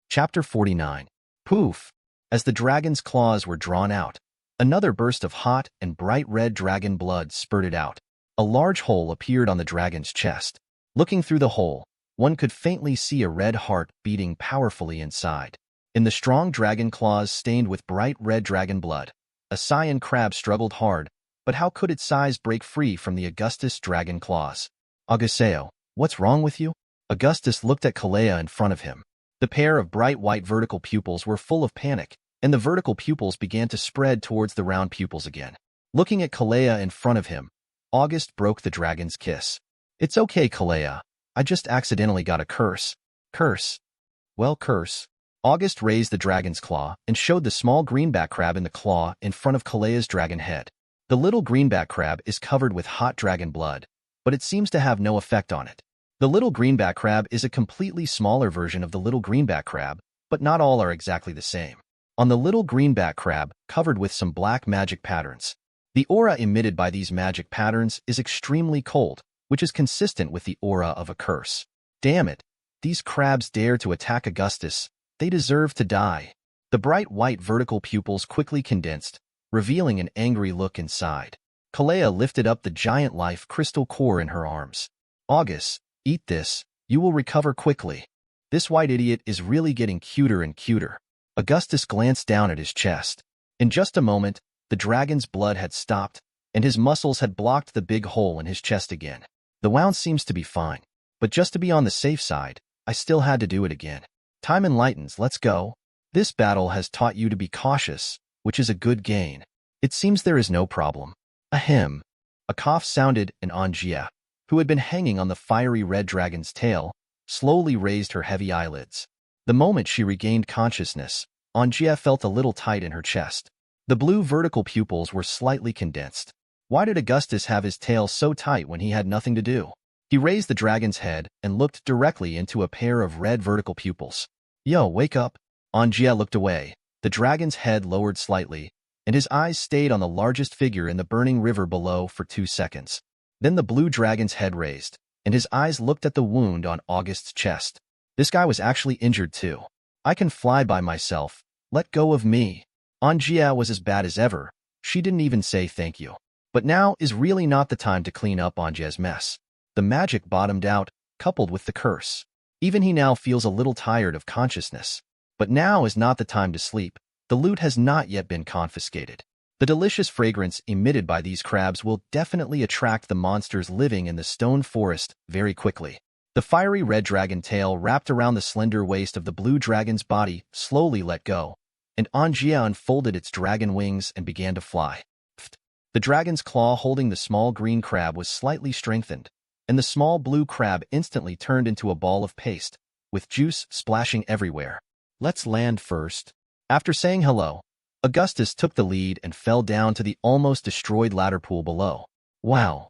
Chapter 49. Poof! As the dragon's claws were drawn out, another burst of hot and bright red dragon blood spurted out. A large hole appeared on the dragon's chest. Looking through the hole, One could faintly see a red heart beating powerfully inside. In the strong dragon claws stained with bright red dragon blood, a cyan crab struggled hard, but how could its size break free from the Augustus dragon claws? Auguseo, what's wrong with you? Augustus looked at Kalea in front of him. The pair of bright white vertical pupils were full of panic, and the vertical pupils began to spread towards the round pupils again. Looking at Kalea in front of him, August broke the dragon's kiss. It's okay, Kalea. I just accidentally got a curse. Curse? Well, curse. August raised the dragon's claw and showed the small greenback crab in the claw in front of Kalea's dragon head. The little greenback crab is covered with hot dragon blood, but it seems to have no effect on it. The little greenback crab is a completely smaller version of the little greenback crab, but not all are exactly the same. On the little greenback crab, covered with some black magic patterns. The aura emitted by these magic patterns is extremely cold, which is consistent with the aura of a curse. Damn it! These crabs dare to attack Augustus. They deserve to die. The bright white vertical pupils quickly condensed, revealing an angry look inside. Kalea lifted up the giant life crystal core in her arms. August, eat this. You will recover quickly. This white idiot is really getting cuter and cuter. Augustus glanced down at his chest. In just a moment, the dragon's blood had stopped, and his muscles had blocked the big hole in his chest again. The wound seems to be fine, but just to be on the safe side, I still had to do it again. Time enlightens, let's go. This battle has taught you to be cautious, which is a good gain. It seems there is no problem. Ahem. A cough sounded, and Angia, who had been hanging on the fiery red dragon's tail, slowly raised her heavy eyelids. The moment she regained consciousness, Angia felt a little tight in her chest. The blue vertical pupils were slightly condensed. Why did Augustus have his tail so tight when he had nothing to do? He raised the dragon's head and looked directly into a pair of red vertical pupils. Yo, wake up. Angia looked away. The dragon's head lowered slightly, and his eyes stayed on the largest figure in the burning river below for 2 seconds. Then the blue dragon's head raised, and his eyes looked at the wound on August's chest. This guy was actually injured too. I can fly by myself. Let go of me. Angia was as bad as ever. She didn't even say thank you. But now is really not the time to clean up Angia's mess. The magic bottomed out, coupled with the curse. Even he now feels a little tired of consciousness. But now is not the time to sleep. The loot has not yet been confiscated. The delicious fragrance emitted by these crabs will definitely attract the monsters living in the stone forest very quickly. The fiery red dragon tail wrapped around the slender waist of the blue dragon's body slowly let go, and Angia unfolded its dragon wings and began to fly. The dragon's claw holding the small green crab was slightly strengthened, and the small blue crab instantly turned into a ball of paste, with juice splashing everywhere. Let's land first. After saying hello, Augustus took the lead and fell down to the almost destroyed ladder pool below. Wow!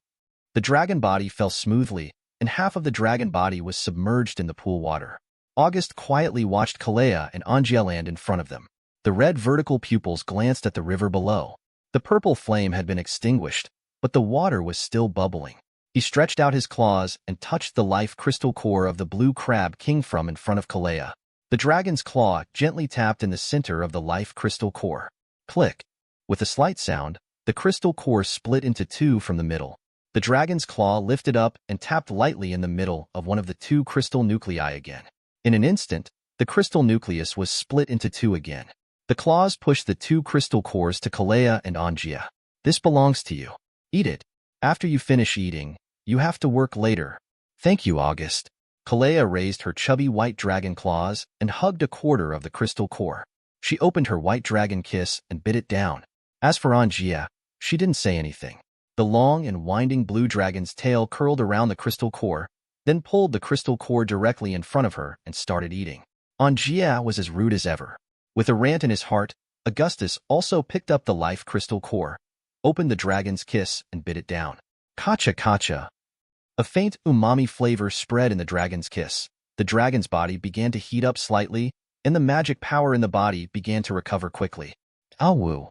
The dragon body fell smoothly, and half of the dragon body was submerged in the pool water. August quietly watched Kalea and Angia land in front of them. The red vertical pupils glanced at the river below. The purple flame had been extinguished, but the water was still bubbling. He stretched out his claws and touched the life crystal core of the blue crab king from in front of Kalea. The dragon's claw gently tapped in the center of the life crystal core. Click. With a slight sound, the crystal core split into two from the middle. The dragon's claw lifted up and tapped lightly in the middle of one of the two crystal nuclei again. In an instant, the crystal nucleus was split into two again. The claws pushed the two crystal cores to Kalea and Angia. This belongs to you. Eat it. After you finish eating, you have to work later. Thank you, August. Kalea raised her chubby white dragon claws and hugged a quarter of the crystal core. She opened her white dragon kiss and bit it down. As for Angia, she didn't say anything. The long and winding blue dragon's tail curled around the crystal core, then pulled the crystal core directly in front of her and started eating. Angia was as rude as ever. With a rant in his heart, Augustus also picked up the life crystal core, opened the dragon's kiss, and bit it down. Kacha kacha. A faint umami flavor spread in the dragon's kiss. The dragon's body began to heat up slightly, and the magic power in the body began to recover quickly. Awu.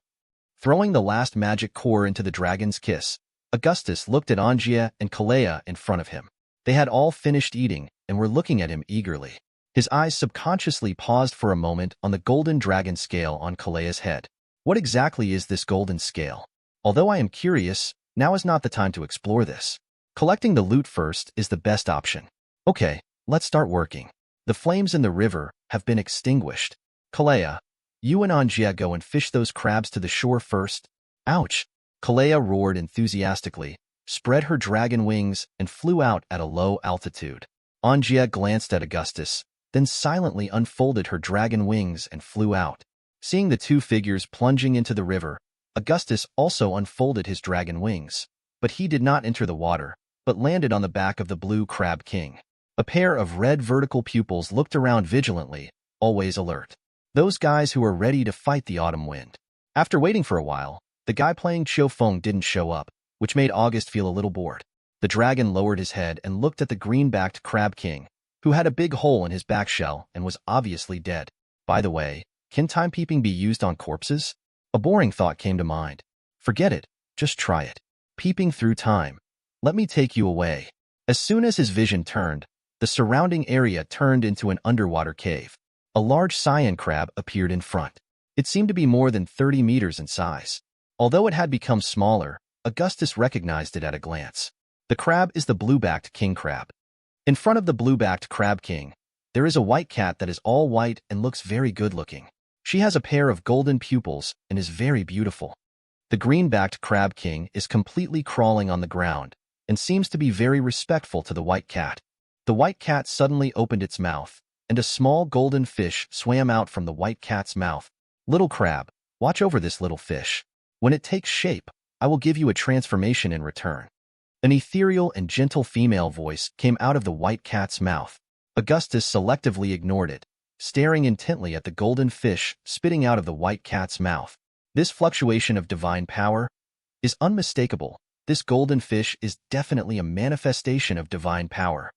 Throwing the last magic core into the dragon's kiss, Augustus looked at Angia and Kalea in front of him. They had all finished eating and were looking at him eagerly. His eyes subconsciously paused for a moment on the golden dragon scale on Kalea's head. What exactly is this golden scale? Although I am curious, now is not the time to explore this. Collecting the loot first is the best option. Okay, Let's start working. The flames in the river have been extinguished. Kalea, you and Anjia go and fish those crabs to the shore first. Ouch! Kalea roared enthusiastically, spread her dragon wings, and flew out at a low altitude. Anjia glanced at Augustus, then silently unfolded her dragon wings and flew out. Seeing the two figures plunging into the river, Augustus also unfolded his dragon wings. But he did not enter the water, but landed on the back of the blue crab king. A pair of red vertical pupils looked around vigilantly, always alert. Those guys who were ready to fight the autumn wind. After waiting for a while, the guy playing Qiufeng didn't show up, which made August feel a little bored. The dragon lowered his head and looked at the green-backed crab king, who had a big hole in his back shell and was obviously dead. By the way, can timekeeping be used on corpses? A boring thought came to mind. Forget it, just try it. Peeping through time. Let me take you away. As soon as his vision turned, the surrounding area turned into an underwater cave. A large cyan crab appeared in front. It seemed to be more than 30 meters in size. Although it had become smaller, Augustus recognized it at a glance. The crab is the blue-backed king crab. In front of the blue-backed crab king, there is a white cat that is all white and looks very good-looking. She has a pair of golden pupils and is very beautiful. The green-backed crab king is completely crawling on the ground and seems to be very respectful to the white cat. The white cat suddenly opened its mouth, and a small golden fish swam out from the white cat's mouth. Little crab, watch over this little fish. When it takes shape, I will give you a transformation in return. An ethereal and gentle female voice came out of the white cat's mouth. Augustus selectively ignored it, staring intently at the golden fish spitting out of the white cat's mouth. This fluctuation of divine power is unmistakable. This golden fish is definitely a manifestation of divine power.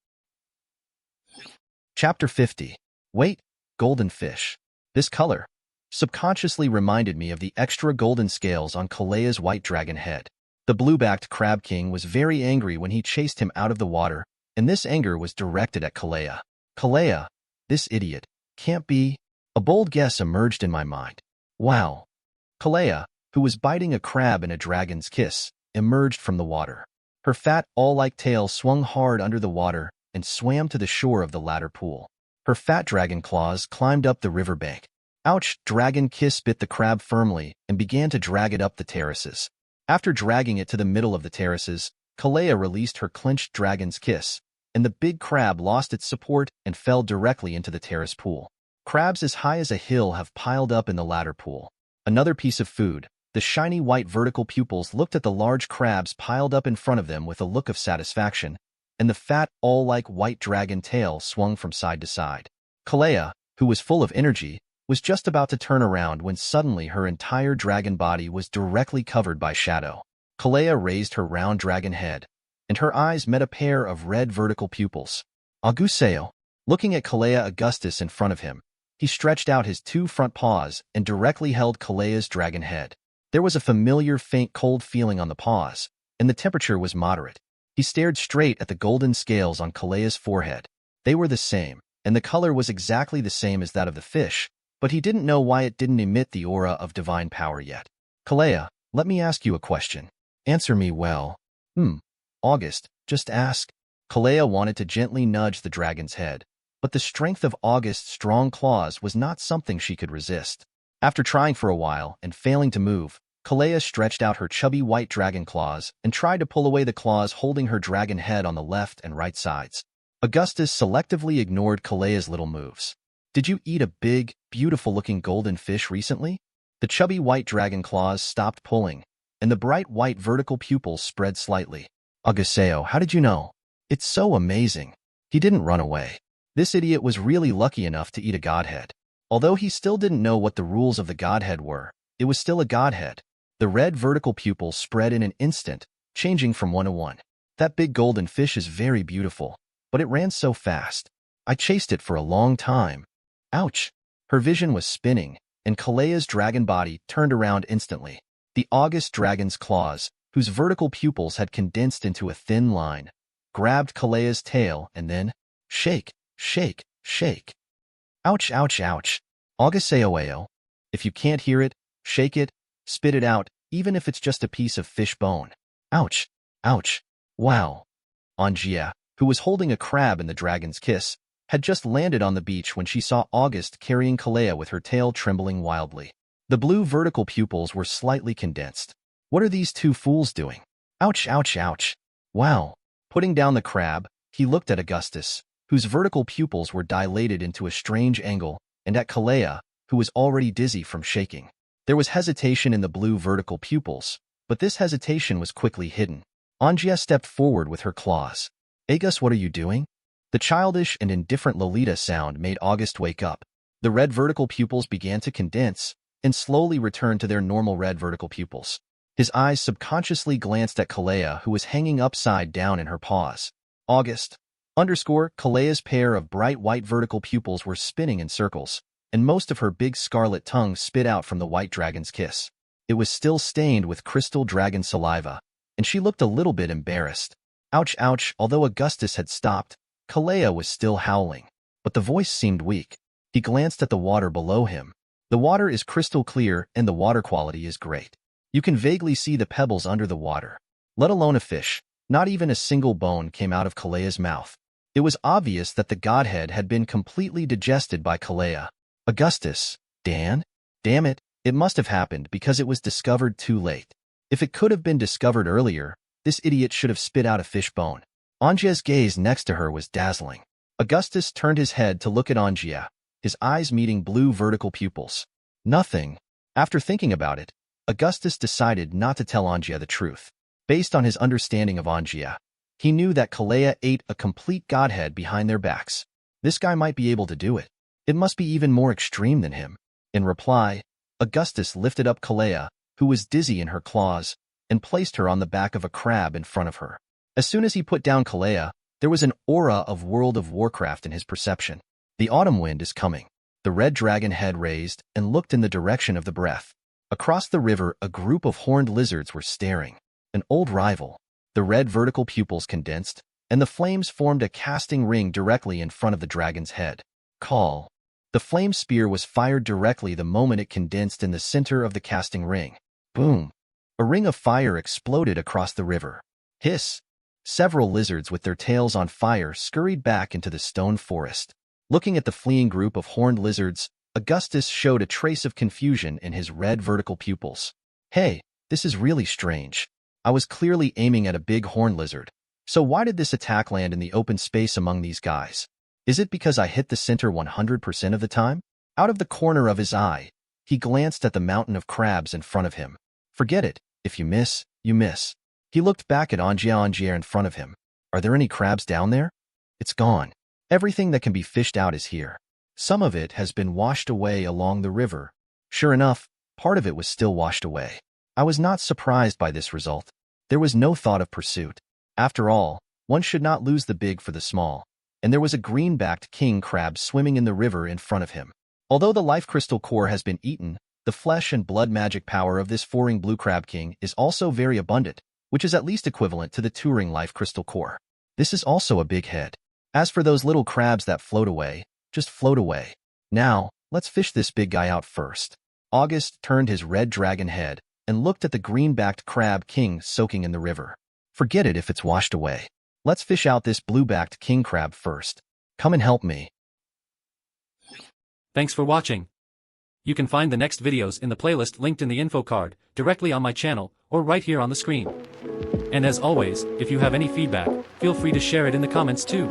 Chapter 50. Wait, golden fish. This color subconsciously reminded me of the extra golden scales on Kalea's white dragon head. The blue-backed crab king was very angry when he chased him out of the water, and this anger was directed at Kalea. Kalea, this idiot, can't be. A bold guess emerged in my mind. Wow. Kalea, who was biting a crab in a dragon's kiss, emerged from the water. Her fat, awl-like tail swung hard under the water and swam to the shore of the latter pool. Her fat dragon claws climbed up the riverbank. Ouch! Dragon Kiss bit the crab firmly and began to drag it up the terraces. After dragging it to the middle of the terraces, Kalea released her clenched dragon's kiss, and the big crab lost its support and fell directly into the terrace pool. Crabs as high as a hill have piled up in the latter pool. Another piece of food. The shiny white vertical pupils looked at the large crabs piled up in front of them with a look of satisfaction, and the fat, awl-like white dragon tail swung from side to side. Kalea, who was full of energy, was just about to turn around when suddenly her entire dragon body was directly covered by shadow. Kalea raised her round dragon head, and her eyes met a pair of red vertical pupils. Augustus, looking at Kalea Augustus in front of him, he stretched out his two front paws and directly held Kalea's dragon head. There was a familiar faint cold feeling on the paws, and the temperature was moderate. He stared straight at the golden scales on Kalea's forehead. They were the same, and the color was exactly the same as that of the fish, but he didn't know why it didn't emit the aura of divine power yet. Kalea, let me ask you a question. Answer me well. August, just ask. Kalea wanted to gently nudge the dragon's head, but the strength of August's strong claws was not something she could resist. After trying for a while and failing to move, Kalea stretched out her chubby white dragon claws and tried to pull away the claws holding her dragon head on the left and right sides. Augustus selectively ignored Kalea's little moves. Did you eat a big, beautiful-looking golden fish recently? The chubby white dragon claws stopped pulling, and the bright white vertical pupils spread slightly. Augustus, how did you know? It's so amazing. He didn't run away. This idiot was really lucky enough to eat a godhead. Although he still didn't know what the rules of the godhead were, it was still a godhead. The red vertical pupils spread in an instant, changing from 1 to 1. That big golden fish is very beautiful, but it ran so fast. I chased it for a long time. Ouch! Her vision was spinning, and Kalea's dragon body turned around instantly. The August dragon's claws, whose vertical pupils had condensed into a thin line, grabbed Kalea's tail and then, shake, shake, shake. Ouch, ouch, ouch. Augustus, if you can't hear it, shake it, spit it out, even if it's just a piece of fish bone. Ouch, ouch. Wow. Anjia, who was holding a crab in the dragon's kiss, had just landed on the beach when she saw August carrying Kalea with her tail trembling wildly. The blue vertical pupils were slightly condensed. What are these two fools doing? Ouch, ouch, ouch. Wow. Putting down the crab, he looked at Augustus, whose vertical pupils were dilated into a strange angle, and at Kalea, who was already dizzy from shaking. There was hesitation in the blue vertical pupils, but this hesitation was quickly hidden. Angia stepped forward with her claws. Agus, what are you doing? The childish and indifferent Lolita sound made August wake up. The red vertical pupils began to condense and slowly return to their normal red vertical pupils. His eyes subconsciously glanced at Kalea, who was hanging upside down in her paws. August. Kalea's pair of bright white vertical pupils were spinning in circles, and most of her big scarlet tongue spit out from the white dragon's kiss. It was still stained with crystal dragon saliva, and she looked a little bit embarrassed. Ouch, ouch. Although Augustus had stopped, Kalea was still howling, but the voice seemed weak. He glanced at the water below him. The water is crystal clear and the water quality is great. You can vaguely see the pebbles under the water. Let alone a fish. Not even a single bone came out of Kalea's mouth. It was obvious that the godhead had been completely digested by Kalea. Augustus, Dan? Damn it, it must have happened because it was discovered too late. If it could have been discovered earlier, this idiot should have spit out a fish bone. Angia's gaze next to her was dazzling. Augustus turned his head to look at Angia, his eyes meeting blue vertical pupils. Nothing. After thinking about it, Augustus decided not to tell Angia the truth. Based on his understanding of Angia, he knew that Kalea ate a complete godhead behind their backs. This guy might be able to do it. It must be even more extreme than him. In reply, Augustus lifted up Kalea, who was dizzy in her claws, and placed her on the back of a crab in front of her. As soon as he put down Kalea, there was an aura of World of Warcraft in his perception. The autumn wind is coming. The red dragon head raised and looked in the direction of the breath. Across the river, a group of horned lizards were staring. An old rival. The red vertical pupils condensed, and the flames formed a casting ring directly in front of the dragon's head. Call. The flame spear was fired directly the moment it condensed in the center of the casting ring. Boom. A ring of fire exploded across the river. Hiss. Several lizards with their tails on fire scurried back into the stone forest. Looking at the fleeing group of horned lizards, Augustus showed a trace of confusion in his red vertical pupils. Hey, this is really strange. I was clearly aiming at a big horned lizard. So why did this attack land in the open space among these guys? Is it because I hit the center 100% of the time? Out of the corner of his eye, he glanced at the mountain of crabs in front of him. Forget it. If you miss, you miss. He looked back at Angia in front of him. Are there any crabs down there? It's gone. Everything that can be fished out is here. Some of it has been washed away along the river. Sure enough, part of it was still washed away. I was not surprised by this result. There was no thought of pursuit. After all, one should not lose the big for the small. And there was a green-backed king crab swimming in the river in front of him. Although the life crystal core has been eaten, the flesh and blood magic power of this four-ring blue crab king is also very abundant, which is at least equivalent to the two-ring life crystal core. This is also a big head. As for those little crabs that float away, just float away. Now, let's fish this big guy out first. August turned his red dragon head and looked at the green-backed crab king soaking in the river. Forget it if it's washed away. Let's fish out this blue-backed king crab first. Come and help me.
Thanks for watching. You can find the next videos in the playlist linked in the info card, directly on my channel, or right here on the screen. And as always, if you have any feedback, feel free to share it in the comments too.